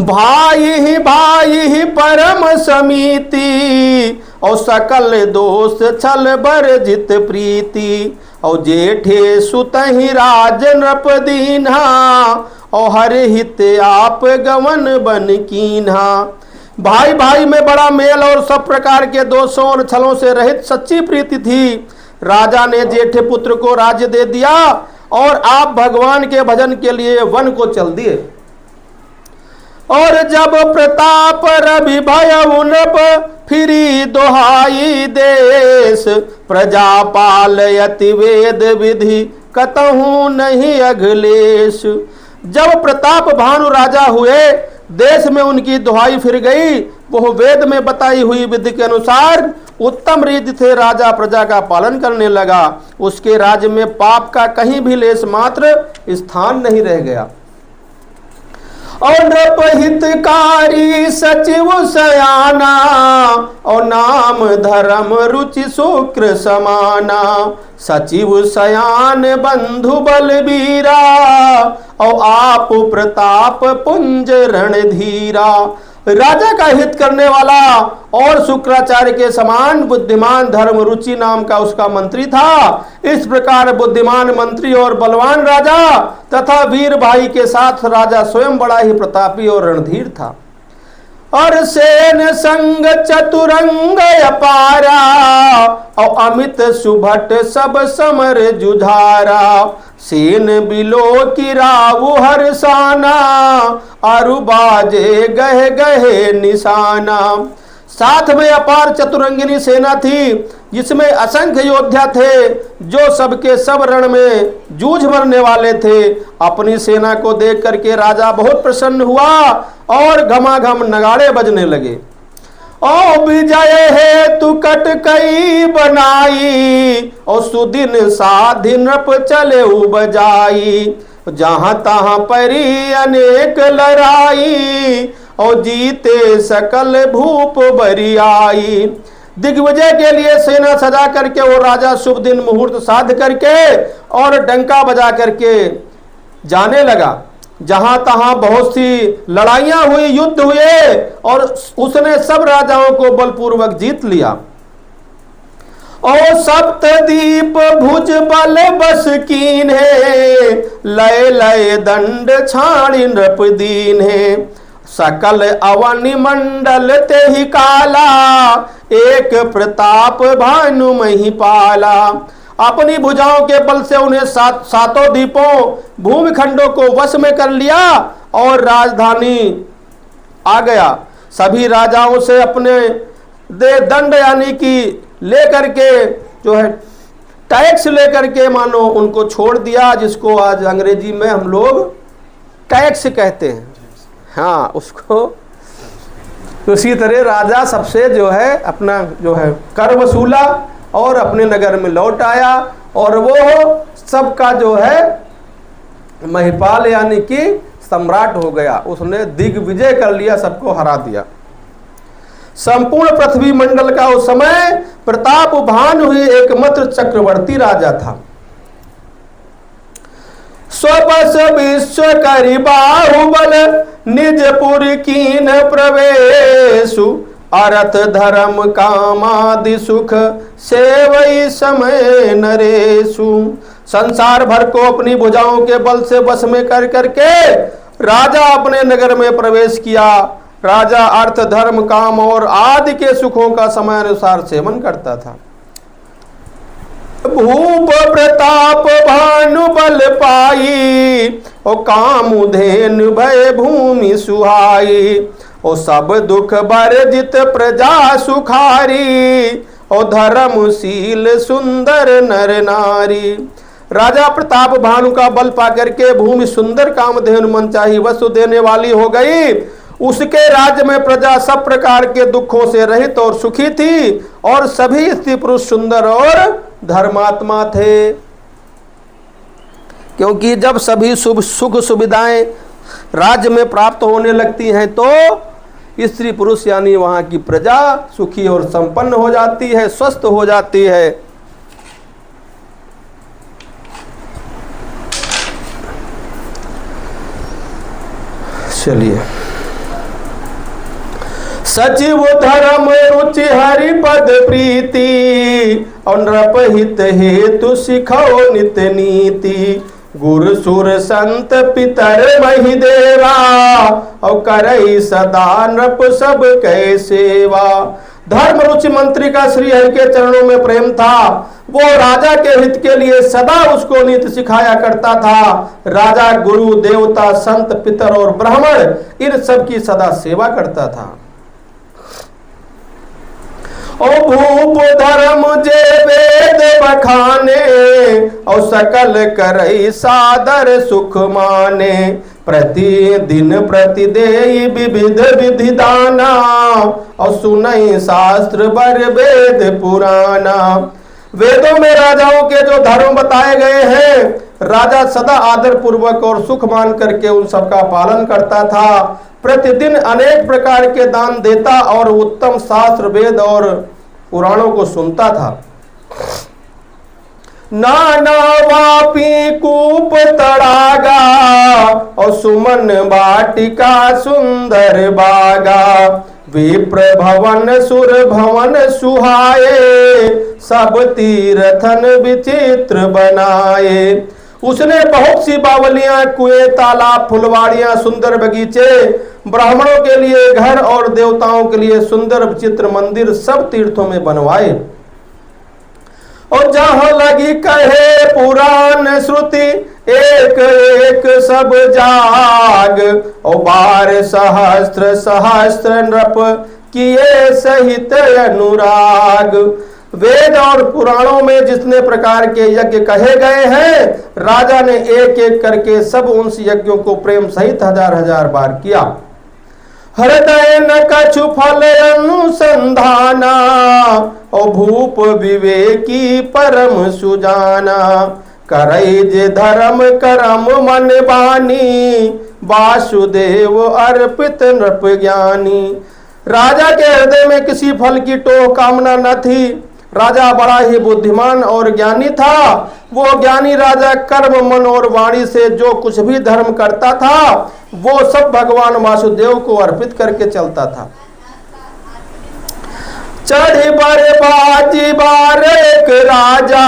भाई भाई परम समीति, और सकल दोष छल बरजित प्रीति। और जेठे सुतहि राज नृप दीन्हा, और हर हित आप गवन बन कीन्हा। भाई भाई में बड़ा मेल और सब प्रकार के दोषों और छलों से रहित सच्ची प्रीति थी। राजा ने जेठे पुत्र को राज्य दे दिया और आप भगवान के भजन के लिए वन को चल दिए। और जब प्रताप रवि भय नृप फिरी दोहाई देश, प्रजा पालयति वेद विधि कतहु नहीं अघलेश। जब प्रताप भानु राजा हुए, देश में उनकी दुहाई फिर गई। वो वेद में बताई हुई विधि के अनुसार उत्तम रीति से राजा प्रजा का पालन करने लगा। उसके राज्य में पाप का कहीं भी लेश मात्र स्थान नहीं रह गया। और नृप हितकारी सचिव सयाना, और नाम धर्म रुचि शुक्र समाना। सचिव सयान बंधु बलबीरा, और आप प्रताप पुंज रणधीरा। राजा का हित करने वाला और शुक्राचार्य के समान बुद्धिमान धर्म रुचि नाम का उसका मंत्री था। इस प्रकार बुद्धिमान मंत्री और बलवान राजा तथा वीर भाई के साथ राजा स्वयं बड़ा ही प्रतापी और रणधीर था। और सेन संग चतुरंग अपारा, और अमित सुभट सब समर जुझारा। सेन बिलो की रावु हरसाना, अरु बाजे गहे गहे निशाना। साथ में अपार चतुरंगिनी सेना थी, जिसमें असंख्य योद्धा थे जो सबके सब रण में जूझ मरने वाले थे। अपनी सेना को देख करके राजा बहुत प्रसन्न हुआ और घमाघम नगाड़े बजने लगे। ओ विजय हेतु कट कई बनाई, और सुदिन साधि नृप चले बजाई। जहां तहां परी अनेक लड़ाई, और जीते सकल भूप बरियाई। दिग्विजय के लिए सेना सजा करके वो राजा शुभ दिन मुहूर्त साध करके और डंका बजा करके जाने लगा। जहां तहां बहुत सी लड़ाइयां हुई, युद्ध हुए, और उसने सब राजाओं को बलपूर्वक जीत लिया। और सप्तदीप भुज बल बस कीन्हे, लय लय दंड छाड़ी नृप दीन्हे। सकल अवनि मंडल तेहि काला, एक प्रताप भानु महिपाला। अपनी भुजाओं के बल से उन्हें सातों द्वीपों भूमिखंडों को वश में कर लिया और राजधानी आ गया। सभी राजाओं से अपने दे दंड यानी कि लेकर के जो है टैक्स लेकर के मानो उनको छोड़ दिया, जिसको आज अंग्रेजी में हम लोग टैक्स कहते हैं। हाँ, उसको उसी तरह राजा सबसे जो है अपना जो है कर वसूला और अपने नगर में लौट आया और वो सबका जो है महिपाल यानी कि सम्राट हो गया। उसने दिग्विजय कर लिया, सबको हरा दिया। संपूर्ण पृथ्वी मंडल का उस समय प्रताप भान हुए एकमात्र चक्रवर्ती राजा था। स्वपस विश्व करि बाहुबल, निजपुर कीन प्रवेशु। अरथ धर्म कामादि सुख, सेवई समय नरेशु। संसार भर को अपनी भुजाओं के बल से वश में कर करके राजा अपने नगर में प्रवेश किया। राजा अर्थ धर्म काम और आदि के सुखों का समय अनुसार सेवन करता था। भूप प्रताप भानु बल पाई, ओ कामुधेन भय भूमि सुहाई। ओ सब दुख बरजित प्रजा सुखारी, ओ धर्मशील सुंदर नर नारी। राजा प्रताप भानु का बल पाकर के भूमि सुंदर कामधेनु मनचाही वस्तु देने वाली हो गई। उसके राज्य में प्रजा सब प्रकार के दुखों से रहित और सुखी थी और सभी स्त्री पुरुष सुंदर और धर्मात्मा थे। क्योंकि जब सभी सुख सुविधाएं राज्य में प्राप्त होने लगती हैं तो स्त्री पुरुष यानी वहां की प्रजा सुखी और संपन्न हो जाती है, स्वस्थ हो जाती है। चलिए, सचिव धर्म रुचि हरि पद प्रीति, और नृप हित हेतु सिखो नित नीति। गुरु सुर संत पितर महि देवा, और करई सदा नृप सब कै सेवा। धर्म रुचि मंत्री का श्री हरि के चरणों में प्रेम था। वो राजा के हित के लिए सदा उसको नीति सिखाया करता था। राजा गुरु देवता संत पितर और ब्राह्मण इन सब की सदा सेवा करता था। ओ भूप धर्म जे वेद बखाने, और सकल करई सादर सुख माने। प्रतिदिन प्रतिदेय विविध विधि दाना, और सुनई शास्त्र बर वेद पुराना। वेदों में राजाओं के जो धर्म बताए गए हैं, राजा सदा आदर पूर्वक और सुख मान करके उन सबका पालन करता था। प्रतिदिन अनेक प्रकार के दान देता और उत्तम शास्त्र वेद और पुराणों को सुनता था। नाना वापी कूप तड़ागा, और सुमन वाटिका सुंदर बागा। विप्र भवन सुर भवन सुहाए, सब तीर्थन विचित्र बनाए। उसने बहुत सी बावलियां, कुएं, तालाब, फुलवाड़ियां, सुंदर बगीचे, ब्राह्मणों के लिए घर और देवताओं के लिए सुंदर विचित्र मंदिर सब तीर्थों में बनवाए। और जहां लगी कहे पुराण श्रुति, एक एक सब जाग। और 12 सहस्त्र सहस्त्र नृप किए सहित अनुराग। वेद और पुराणों में जितने प्रकार के यज्ञ कहे गए हैं, राजा ने एक एक करके सब उन यज्ञों को प्रेम सहित हजार हजार बार किया। हृदय न कछु फल अनुसंधाना, और भूप विवेकी परम सुजाना। करई जे धर्म करम मन बानी, वासुदेव अर्पित नृप ज्ञानी। राजा के हृदय में किसी फल की टोह कामना न थी। राजा बड़ा ही बुद्धिमान और ज्ञानी था। वो ज्ञानी राजा कर्म मन और वाणी से जो कुछ भी धर्म करता था, वो सब भगवान वासुदेव को अर्पित करके चलता था। चढ़ी बर बाजी बार एक राजा,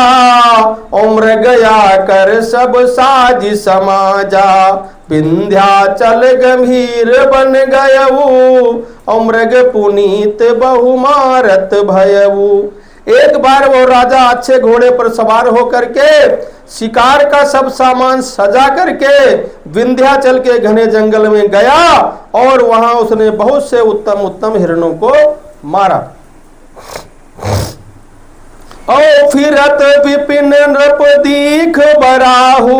उम्र गया कर सब साज समाजा। विंध्याचल गंभीर बन गयऊ, मृग पुनीत बहु मारत भयऊ। एक बार वो राजा अच्छे घोड़े पर सवार होकर के शिकार का सब सामान सजा करके विंध्याचल के घने जंगल में गया और वहां उसने बहुत से उत्तम उत्तम हिरणों को मारा। ओ फिरत विपिन नृप दीख बराहू,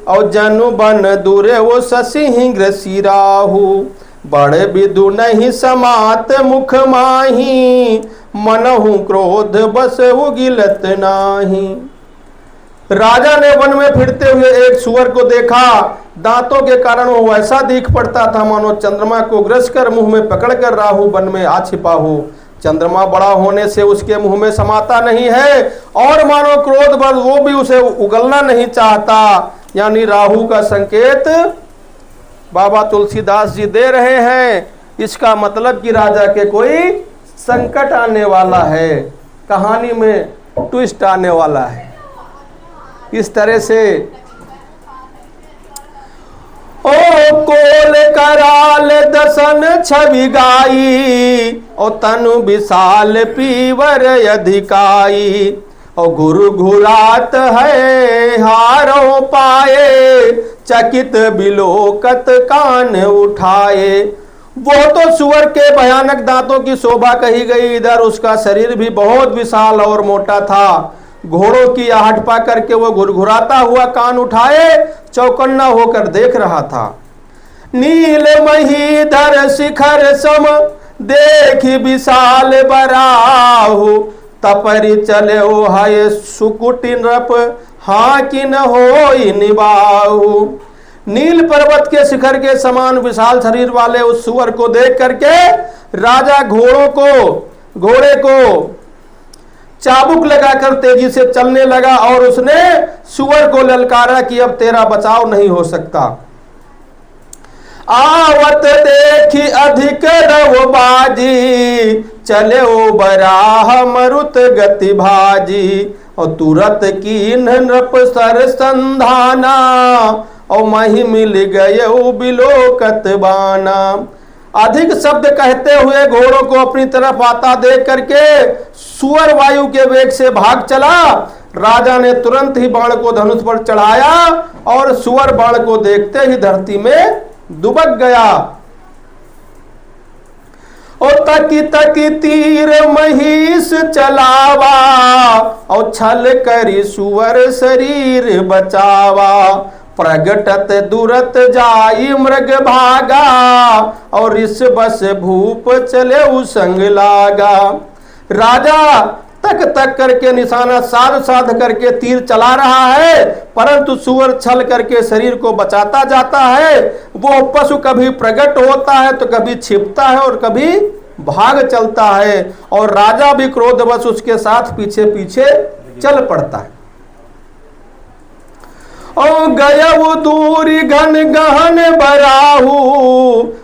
और जनु बन दूरे वो ससिंह सिराहू। बड़े विदु नहीं समात मुख माही, मनहु क्रोध बस उगिलत नाही। राजा ने वन में फिरते हुए एक सुअर को देखा। दांतों के कारण वो ऐसा दिख पड़ता था मानो चंद्रमा को ग्रस कर मुंह में पकड़कर राहु वन में आ छिपा हो। चंद्रमा बड़ा होने से उसके मुंह में समाता नहीं है और मानो क्रोध बस वो भी उसे उगलना नहीं चाहता। यानी राहु का संकेत बाबा तुलसीदास जी दे रहे हैं। इसका मतलब कि राजा के कोई संकट आने वाला है, कहानी में ट्विस्ट आने वाला है। इस तरह से ओ कोल कराल दसन छवि गाई, ओ तनु विशाल पीवर अधिकाई। और गुरु घुरात है हारों पाए, चकित बिलोकत कान उठाए। वो तो सुअर के भयानक दांतों की शोभा कही गई, इधर उसका शरीर भी बहुत विशाल और मोटा था। घोड़ों की आहट पा करके वो घुरघुराता हुआ कान उठाए चौकन्ना होकर देख रहा था। नील महीधर शिखर सम देखी विशाल बराहु, तपरि चले ओ हाय सुकुटी नृप हाँ कि न होई निबाहु। नील पर्वत के शिखर के समान विशाल शरीर वाले उस सुअर को देख करके राजा घोड़े को चाबुक लगाकर तेजी से चलने लगा और उसने सुअर को ललकारा कि अब तेरा बचाव नहीं हो सकता। आवत देखी अधिक रव बाजी, चले ओ बराह मरुत गति भाजी। और तुरत कीन नृप सर संधाना, और मही मिल गए बिलोकत बाना। अधिक शब्द कहते हुए घोड़ों को अपनी तरफ आता देख करके सुअर वायु के वेग से भाग चला। राजा ने तुरंत ही बाण को धनुष पर चढ़ाया और सुअर बाण को देखते ही धरती में दुबक गया। और तकी तकी तीर महिष चलावा, और छल करी सुअर शरीर बचावा। प्रगटत दुरत जाई मृग भागा, और इस बस भूप चले संग लागा। राजा तक तक करके निशाना साध साध करके तीर चला रहा है, परंतु सुअर छल करके शरीर को बचाता जाता है। वो पशु कभी प्रकट होता है तो कभी छिपता है और कभी भाग चलता है, और राजा भी क्रोधवश उसके साथ पीछे पीछे चल पड़ता है। और गयऊ दूरी घन गहन बराहू,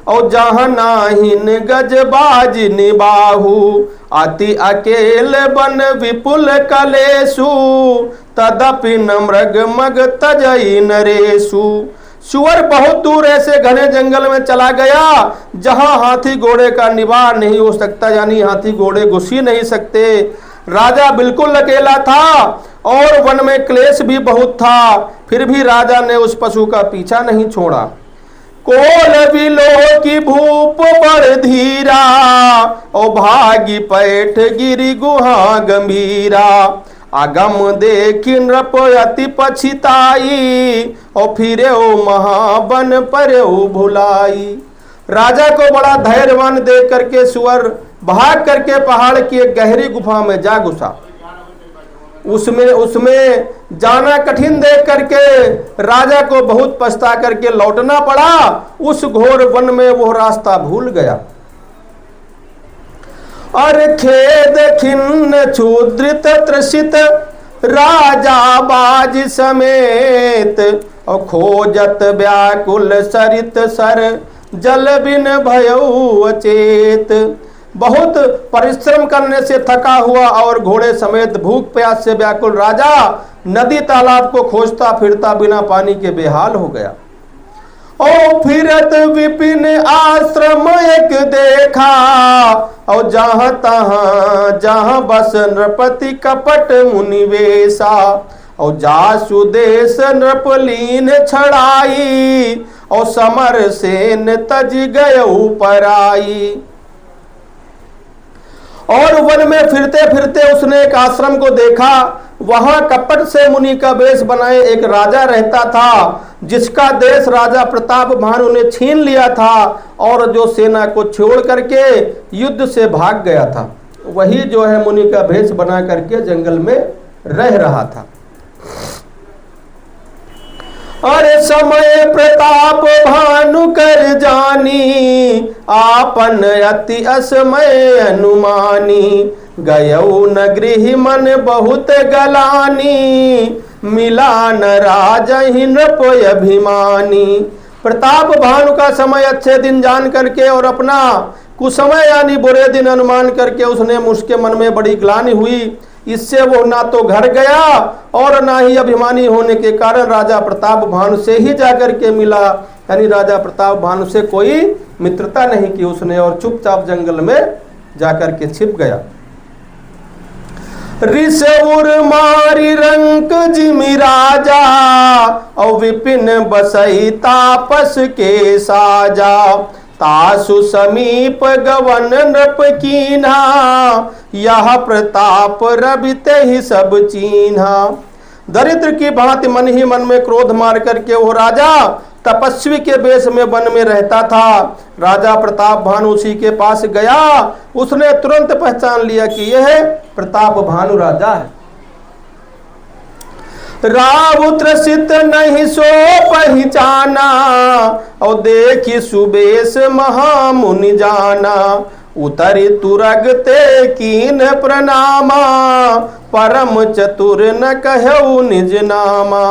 और जहाँ नाहिन गजबाज निबाहू। अति अकेल बन विपुल कलेसु, तदपि न मृग मग तजई नरेसु। सुअर बहुत दूर ऐसे घने जंगल में चला गया जहां हाथी घोड़े का निवार नहीं हो सकता, यानी हाथी घोड़े घुस ही नहीं सकते। राजा बिल्कुल अकेला था और वन में क्लेश भी बहुत था, फिर भी राजा ने उस पशु का पीछा नहीं छोड़ा। कोल बिलो की भूप बड़ धीरा, ओ भागी पैठ गिरी गुहा गंभीरा। आगम देखी नृप अति पछिताई, और फिरे ओ महाबन पर भुलाई। राजा को बड़ा धैर्यवान देख करके सुअर भाग करके पहाड़ की एक गहरी गुफा में जा घुसा। उसमें जाना कठिन देख करके राजा को बहुत पछता करके लौटना पड़ा। उस घोर वन में वो रास्ता भूल गया। और खेद खिन्न क्षुद्रित त्रसित राजा बाज समेत, और खोजत व्याकुल सरित सर जल बिन भयऊ अचेत। बहुत परिश्रम करने से थका हुआ और घोड़े समेत भूख प्यास से व्याकुल राजा नदी तालाब को खोजता फिरता बिना पानी के बेहाल हो गया। ओ फिरत विपिन आश्रम एक देखा, और जहां तहां जहां बस नृपति कपट मुनिवेशा, और जासु देश नृपलीन छड़ाई, और समर सेन तज गयऊ पराई। और वन में फिरते फिरते उसने एक आश्रम को देखा। वहां कपट से मुनि का वेश बनाए एक राजा रहता था, जिसका देश राजा प्रताप भानु ने छीन लिया था और जो सेना को छोड़ करके युद्ध से भाग गया था। वही जो है मुनि का भेष बना करके जंगल में रह रहा था। अरे समय प्रताप भानु कर जानी, आपन अति असमय अनुमानी, गयऊ न गृह मन बहुत गलानी, मिला न राजहि नृप अभिमानी। प्रताप भानु का समय अच्छे दिन जान करके और अपना कुसमय यानी बुरे दिन अनुमान करके उसने उसके मन में बड़ी ग्लानि हुई। इससे वो ना तो घर गया और ना ही अभिमानी होने के कारण राजा प्रताप भानु से ही जाकर के मिला, यानी राजा प्रताप भानु से कोई मित्रता नहीं की उसने और चुपचाप जंगल में जाकर के छिप गया। ऋषउर मारी रंक जिमि राजा, और विपिन बसई तापस के साजा, तासु समीप गवन नृप कीन्हा, यह प्रताप रविते ही सब चीन्हा। दरिद्र की भांति मन ही मन में क्रोध मार करके वो राजा तपस्वी के वेश में वन में रहता था। राजा प्रताप भानु उसी के पास गया। उसने तुरंत पहचान लिया कि यह प्रताप भानु राजा है। राउत सित नहीं सो पहचाना, और देखी सुबेश महामुनि जाना, उतरी तुरग ते कीन प्रणामा, परम चतुर न कहऊ निज नामा।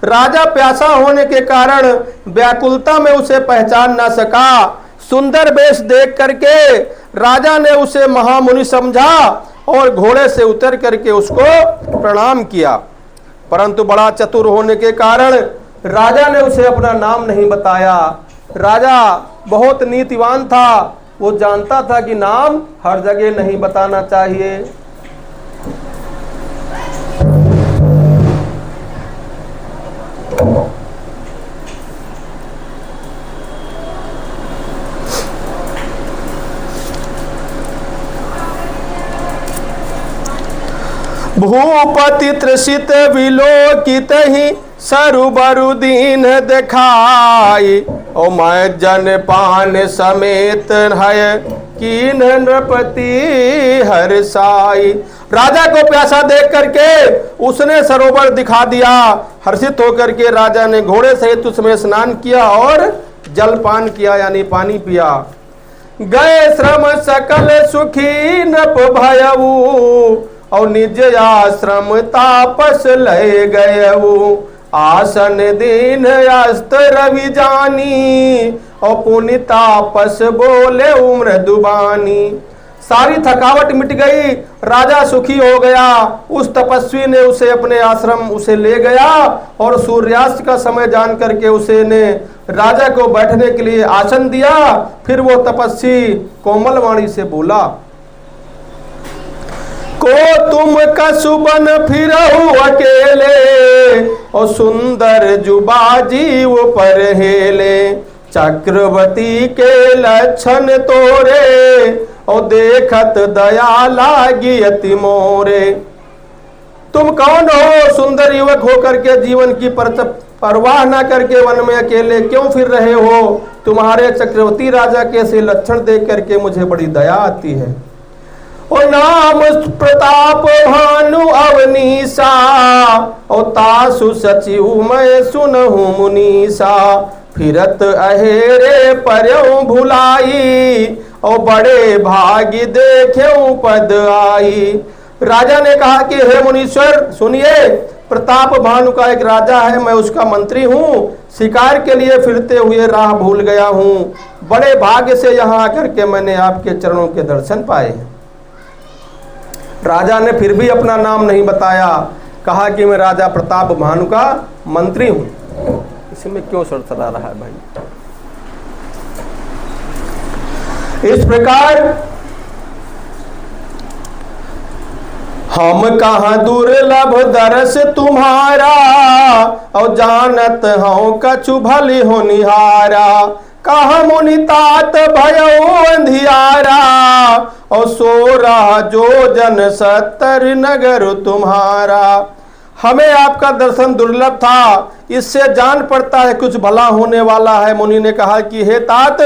राजा प्यासा होने के कारण व्याकुलता में उसे पहचान न सका। सुंदर वेश देख करके राजा ने उसे महामुनि समझा और घोड़े से उतर करके उसको प्रणाम किया, परंतु बड़ा चतुर होने के कारण राजा ने उसे अपना नाम नहीं बताया। राजा बहुत नीतिवान था, वो जानता था कि नाम हर जगह नहीं बताना चाहिए। भूपति त्रसित विलोकित ही सरुबरु दीन दिखाई, ओ मैं जन पान समेत है कीन नृपति हर्षाई। राजा को प्यासा देख करके उसने सरोवर दिखा दिया। हर्षित होकर के राजा ने घोड़े सहित उसमें स्नान किया और जलपान किया यानी पानी पिया। गए श्रम सकल सुखी नृप भयऊ, और निज आश्रम तापस लय गयऊ। आसन दीन अस्त रवि जानी, और पुनि तापस बोले मृदुबानी। सारी थकावट मिट गई, राजा सुखी हो गया। उस तपस्वी ने उसे अपने आश्रम उसे ले गया और सूर्यास्त का समय जान करके उसे ने राजा को बैठने के लिए आसन दिया। फिर वो तपस्वी कोमल वाणी से बोला, को तुम कसुबन फिरहु अकेले, और सुंदर जुबा जीव पर हेले। चक्रवर्ती के लक्षण तोरे, और देखत दया लागी अति मोरे। तुम कौन हो? सुंदर युवक होकर के जीवन की परवाह न करके वन में अकेले क्यों फिर रहे हो? तुम्हारे चक्रवर्ती राजा के से लक्षण देख करके मुझे बड़ी दया आती है। और नाम प्रताप भानु अवनीसा, और तासु सचिव मैं सुनहु मुनीसा। फिरत अहेरे पर्यऊ भुलाई, और बड़े भागी देखे पद आई। राजा ने कहा कि हे मुनीश्वर सुनिए, प्रताप भानु का एक राजा है, मैं उसका मंत्री हूँ, शिकार के लिए फिरते हुए राह भूल गया हूँ, बड़े भाग्य से यहाँ आकर के मैंने आपके चरणों के दर्शन पाए हैं। राजा ने फिर भी अपना नाम नहीं बताया, कहा कि मैं राजा प्रताप भानु का मंत्री हूँ। इसमें क्यों सड़सड़ा रहा है भाई? इस प्रकार हम कहाँ दुर्लभ दरस तुम्हारा, और जानत हूँ कछु भली होनिहारा, कहा मुनि तात भयो अंधियारा, और सो रहा जो जन 70 नगर तुम्हारा। हमें आपका दर्शन दुर्लभ था, इससे जान पड़ता है कुछ भला होने वाला है। मुनि ने कहा कि हे तात,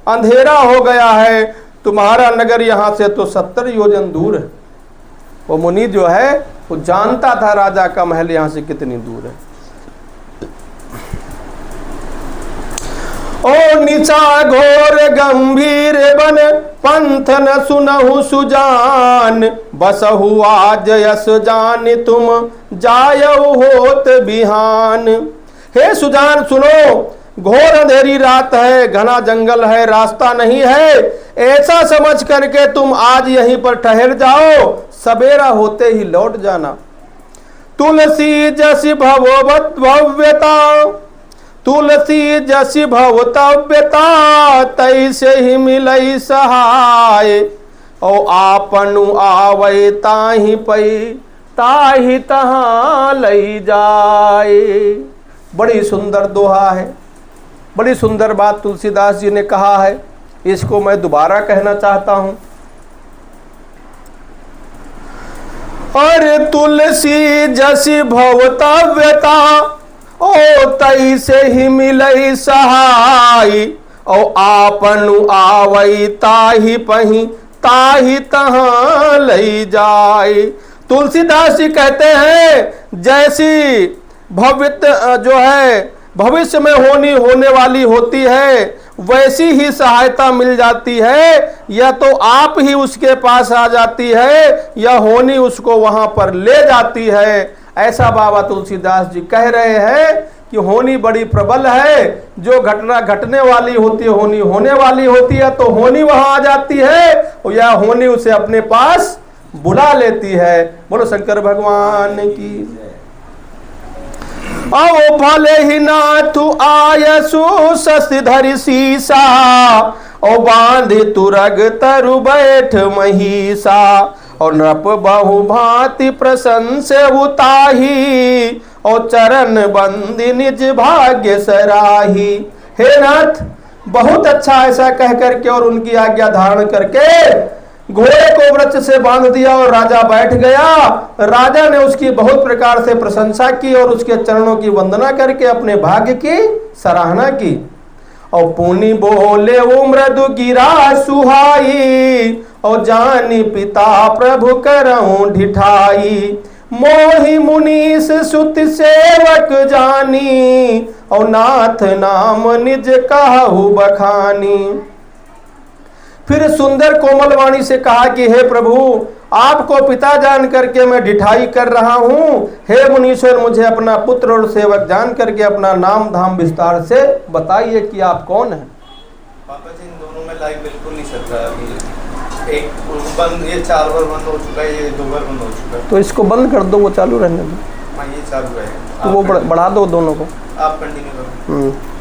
अंधेरा हो गया है, तुम्हारा नगर यहाँ से तो 70 योजन दूर है। वो मुनि जो है वो जानता था राजा का महल यहाँ से कितनी दूर है। ओ निचा घोर गंभीर बन पंथ न सुनहु सुजान, बसहु आज यस जान तुम जायऊ होत बिहान। हे सुजान सुनो, घोर अंधेरी रात है, घना जंगल है, रास्ता नहीं है, ऐसा समझ करके तुम आज यहीं पर ठहर जाओ, सवेरा होते ही लौट जाना। तुलसी जसी भववत भव्यता, तुलसी जसी भवतव्यता, तैसे ही मिलई सहाय, ओ आपनु आवै ताहि पै, ताहि तहाँ लई जाए। बड़ी सुंदर दोहा है, बड़ी सुंदर बात तुलसीदास जी ने कहा है, इसको मैं दोबारा कहना चाहता हूं। अरे तुलसी जसी भवतव्यता, ओ तई से ही मिलई सहाय, ओ आपनु आवई ताहि पही, ताहि तहाँ लई जाए। तुलसीदास जी कहते हैं जैसी भविष्य जो है भविष्य में होने वाली होती है, वैसी ही सहायता मिल जाती है, या तो आप ही उसके पास आ जाती है या होनी उसको वहां पर ले जाती है। ऐसा बाबा तुलसीदास जी कह रहे हैं कि होनी बड़ी प्रबल है, जो घटना घटने वाली होती है होनी होने वाली होती है, तो होनी वहां आ जाती है या होनी उसे अपने पास बुला लेती है। बोलो शंकर भगवान की। आओ भले ही नाथु आयसु शशिधरि सीसा, ओ बांधि तुरग तरु बैठ महिषा, और नृप बहु भांति प्रशंस उताही, और चरण बंदी निज भाग्य सराही। हे नाथ, बहुत अच्छा ऐसा कह करके और उनकी आज्ञा धारण करके घोड़े को वृक्ष से बांध दिया और राजा बैठ गया। राजा ने उसकी बहुत प्रकार से प्रशंसा की और उसके चरणों की वंदना करके अपने भाग्य की सराहना की। और पुनि बोले वो मृदु गिरा सुहाई, और जानी पिता प्रभु करऊं ढिठाई, मोहि मुनीस सुत सेवक जानी, और नाथ नाम निज कहु बखानी। फिर सुंदर कोमल वाणी से कहा कि हे प्रभु, आपको पिता जान करके मैं ढिठाई कर रहा हूँ। हे मुनीश्वर, मुझे अपना पुत्र और सेवक जान करके अपना नाम धाम विस्तार से बताइए कि आप कौन हैं। पापा जी, इन दोनों में लाइव बिल्कुल नहीं चल रहा है अभी। एक बंद, ये 4 बार बंद हो चुका है, ये 2 बार बंद हो चुका है। तो इसको बंद कर दो, वो चालू रहने दो। हाँ, ये चालू है तो वो बढ़ा दो दोनों को। आप कंटिन्यू करो।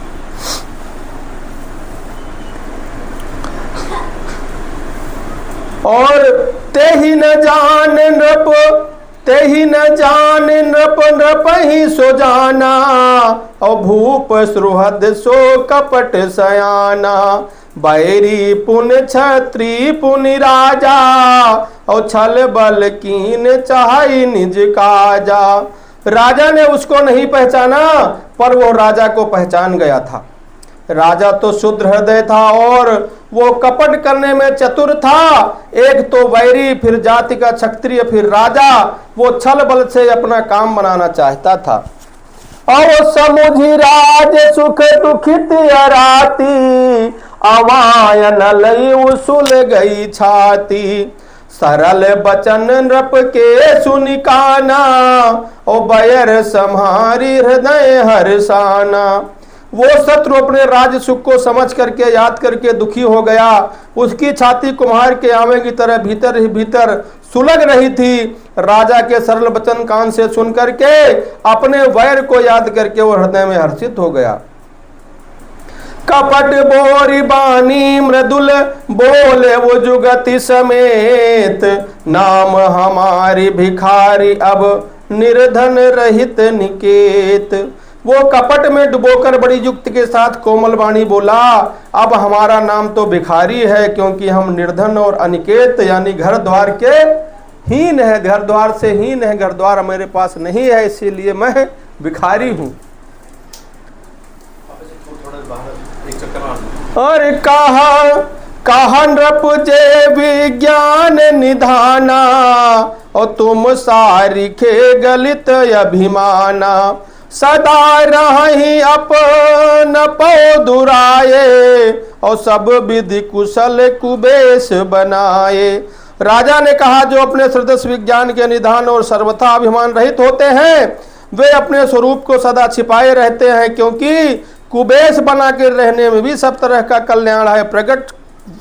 और तेहि न जान नृप, तेहि न जान नृप, नृप ही सो जाना, और भूप सुहृद सो कपट सयाना, बैरी पुन छत्री पुनि राजा, और छल बल कीन चाहि निज काजा। राजा ने उसको नहीं पहचाना, पर वो राजा को पहचान गया था। राजा तो शुद्ध हृदय था और वो कपट करने में चतुर था। एक तो वैरी, फिर जाति का क्षत्रिय, फिर राजा, वो छल बल से अपना काम बनाना चाहता था। और समुझी राज सुख दुखित अराती, अवायन लई उसूल गई छाती, सरल बचन नृप के सुनि काना, ओ बैर सम्हारी हृदय हर्षाना। वो शत्रु अपने राज सुख को समझ करके याद करके दुखी हो गया। उसकी छाती कुम्हार के आवे की तरह भीतर ही भीतर सुलग रही थी। राजा के सरल वचन कान से सुन करके अपने वैर को याद करके वो हृदय में हर्षित हो गया। कपट बोरी बानी मृदुल बोले वो जुगति समेत, नाम हमारी भिखारी अब निर्धन रहित निकेत। वो कपट में डुबोकर बड़ी युक्ति के साथ कोमल वाणी बोला, अब हमारा नाम तो भिखारी है, क्योंकि हम निर्धन और अनिकेत यानी घर द्वार के हीन है, घर द्वार से हीन है, घर द्वार मेरे पास नहीं है, इसीलिए मैं भिखारी हूं। और कहा नृप जे विज्ञान निधाना, और तुम सारिखे गलित अभिमाना। सदा रही अपन पौ दुराए, और सब विधि कुशल कुबेश बनाए। राजा ने कहा, जो अपने सदस्य विज्ञान के निधान और सर्वथा अभिमान रहित होते हैं, वे अपने स्वरूप को सदा छिपाए रहते हैं, क्योंकि कुबेश बना के रहने में भी सब तरह का कल्याण है। प्रगट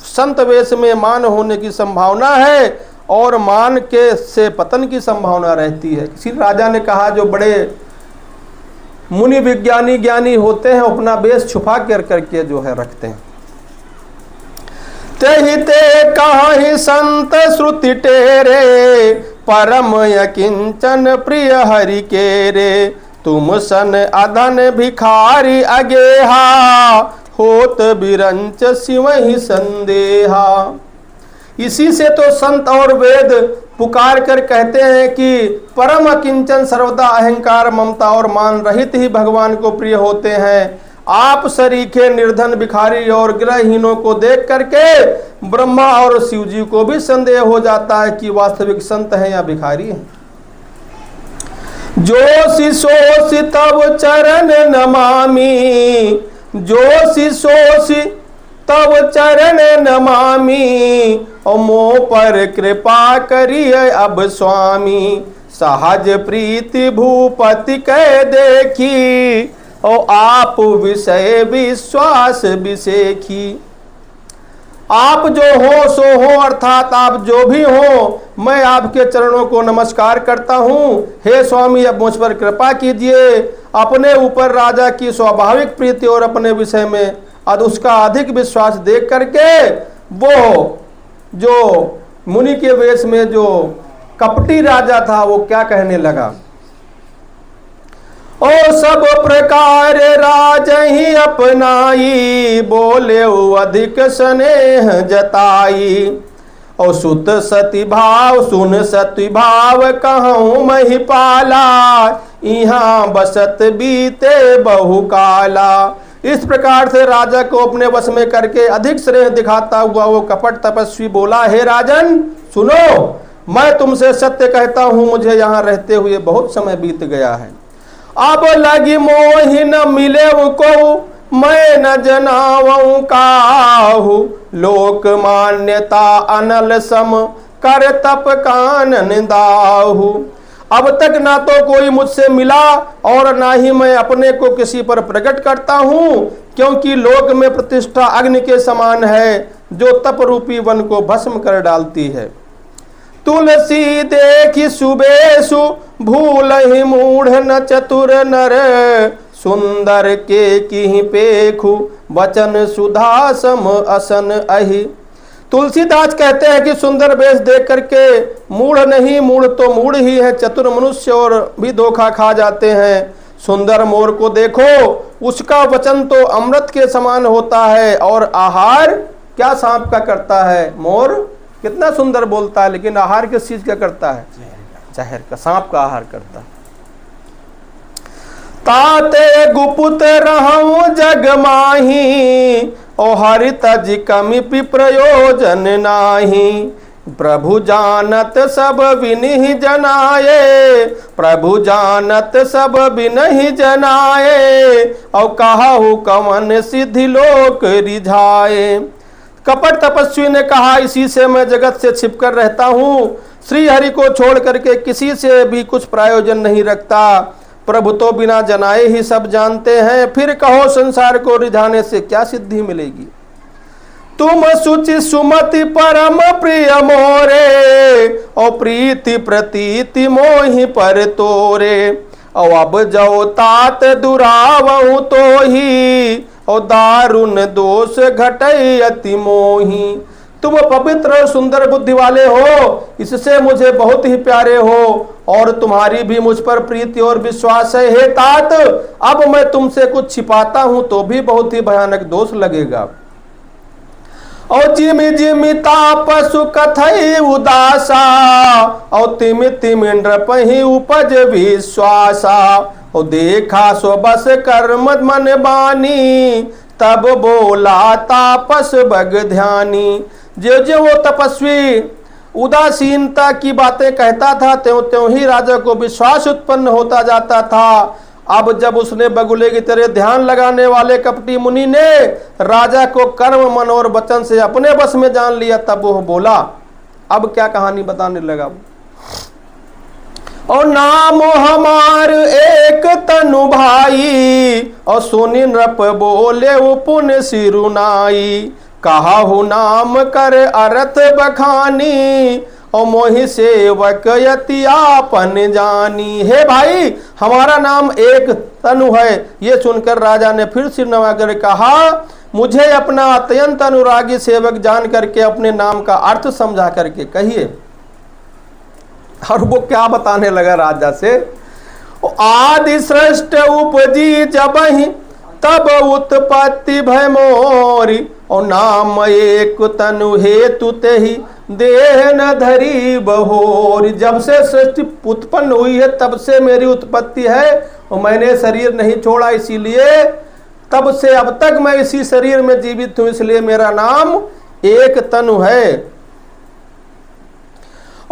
संत वेश में मान होने की संभावना है, और मान के से पतन की संभावना रहती है। किसी राजा ने कहा, जो बड़े मुनि विज्ञानी ज्ञानी होते हैं, अपना वेश छुपा कर करके जो है रखते हैं। तेहि ते कहि संत श्रुति टेरे, परम यकिंचन प्रिय हरि के रे। तुम सन अधन भिखारी अगेहा, होत बिरंच सिवहि संदेहा। इसी से तो संत और वेद पुकार कर कहते हैं कि परम किंचन सर्वदा अहंकार ममता और मान रहित ही भगवान को प्रिय होते हैं। आप सरीखे निर्धन भिखारी और ग्रहहीनों को देख करके ब्रह्मा और शिव जी को भी संदेह हो जाता है कि वास्तविक संत हैं या भिखारी हैं। जोशी सोशी तब चरण नमामि, जोशी सोशी तब चरण नमामि, और मोह पर कृपा करिए अब स्वामी। सहज प्रीति भूपति कह देखी, और आप विषय विश्वास विसेखी। आप जो हो सो हो, अर्थात आप जो भी हो, मैं आपके चरणों को नमस्कार करता हूँ। हे स्वामी, अब मुझ पर कृपा कीजिए। अपने ऊपर राजा की स्वाभाविक प्रीति और अपने विषय में उसका अधिक विश्वास देख करके वो जो मुनि के वेश में जो कपटी राजा था, वो क्या कहने लगा, ओ सब प्रकार राज ही अपनाई, बोले अधिक स्नेह जताई। और सुत सती भाव सुन सती भाव कहूँ महिपाला, यहाँ बसत बीते बहुकाला। इस प्रकार से राजा को अपने वश में करके अधिक स्नेह दिखाता हुआ वो कपट तपस्वी बोला, हे राजन सुनो, मैं तुमसे सत्य कहता हूँ, मुझे यहाँ रहते हुए बहुत समय बीत गया है। अब लगी मोहि न मिले को, मैं न जनावूं काहू। लोक मान्यता अनल सम, कर तप कानन दाहू। अब तक ना तो कोई मुझसे मिला और ना ही मैं अपने को किसी पर प्रकट करता हूँ, क्योंकि लोक में प्रतिष्ठा अग्नि के समान है, जो तप रूपी वन को भस्म कर डालती है। तुलसी देखी सुबेसु, भूल ही मूढ़ न चतुर नर। सुंदर के की पेखु, वचन सुधा सम असन अहि। तुलसीदास कहते हैं कि सुंदर वेश देख करके मूढ़ नहीं, मूढ़ तो मूढ़ ही है, चतुर मनुष्य और भी धोखा खा जाते हैं। सुंदर मोर को देखो, उसका वचन तो अमृत के समान होता है, और आहार क्या सांप का करता है। मोर कितना सुंदर बोलता है, लेकिन आहार किस चीज का करता है, जहर का, सांप का आहार करता है। ताते गुपुत रहूं जग माही, ओ हरि तज कमिपि प्रयोजन नाही। प्रभु जानत सब विनिहि जनाए, प्रभु जानत सब विनिहि जनाए। और कहु कवन सिद्धि लोक रिझाए। कपट तपस्वी ने कहा, इसी से मैं जगत से छिपकर रहता हूँ, श्री हरि को छोड़ करके किसी से भी कुछ प्रयोजन नहीं रखता। प्रभु तो बिना जनाए ही सब जानते हैं, फिर कहो संसार को रिझाने से क्या सिद्धि मिलेगी। तुम सुचि सुमति परम प्रिय मोरे, और प्रीति प्रतीति मोहि पर तोरे। और अब जो तात दुरावहु तो ही, और दारुण दोष घटई अति मोही। तुम पवित्र और सुंदर बुद्धि वाले हो, इससे मुझे बहुत ही प्यारे हो, और तुम्हारी भी मुझ पर प्रीति और विश्वास है। हे तात, अब मैं तुमसे कुछ छिपाता हूं तो भी बहुत ही भयानक दोष लगेगा। और जिमि जिमि तापसु कथई उदासा, और तिमि तिमि नृपहि उपज विश्वासा। और देखा सो बस कर्म मन बानी, तब बोला तापस बग ध्यानी। जो जो वो तपस्वी उदासीनता की बातें कहता था, त्यों त्यों ही राजा को विश्वास उत्पन्न होता जाता था। अब जब उसने बगुले की तरह ध्यान लगाने वाले कपटी मुनि ने राजा को कर्म मन और वचन से अपने बस में जान लिया, तब वो बोला। अब क्या कहानी बताने लगा। और नाम हमार एक तनु भाई, और सुनि नृप बोले पुन सिरुनाई। कहा हु नाम कर अरथ बखानी, और मोहि सेवक यति आपन जानी। हे भाई, हमारा नाम एक तनु है। ये सुनकर राजा ने फिर सिर नवाकर कहा, मुझे अपना अत्यंत अनुरागी सेवक जान करके अपने नाम का अर्थ समझा करके कहिए। और वो क्या बताने लगा राजा से। आदि सृष्ट उपजी जबहि, तब उत्पत्ति भय मोरी। और नाम एक तनु हेतु तेहि, देह न धरी बहोरी। जब से सृष्टि उत्पन्न हुई है तब से मेरी उत्पत्ति है, और मैंने शरीर नहीं छोड़ा, इसीलिए तब से अब तक मैं इसी शरीर में जीवित हूं, इसलिए मेरा नाम एक तनु है।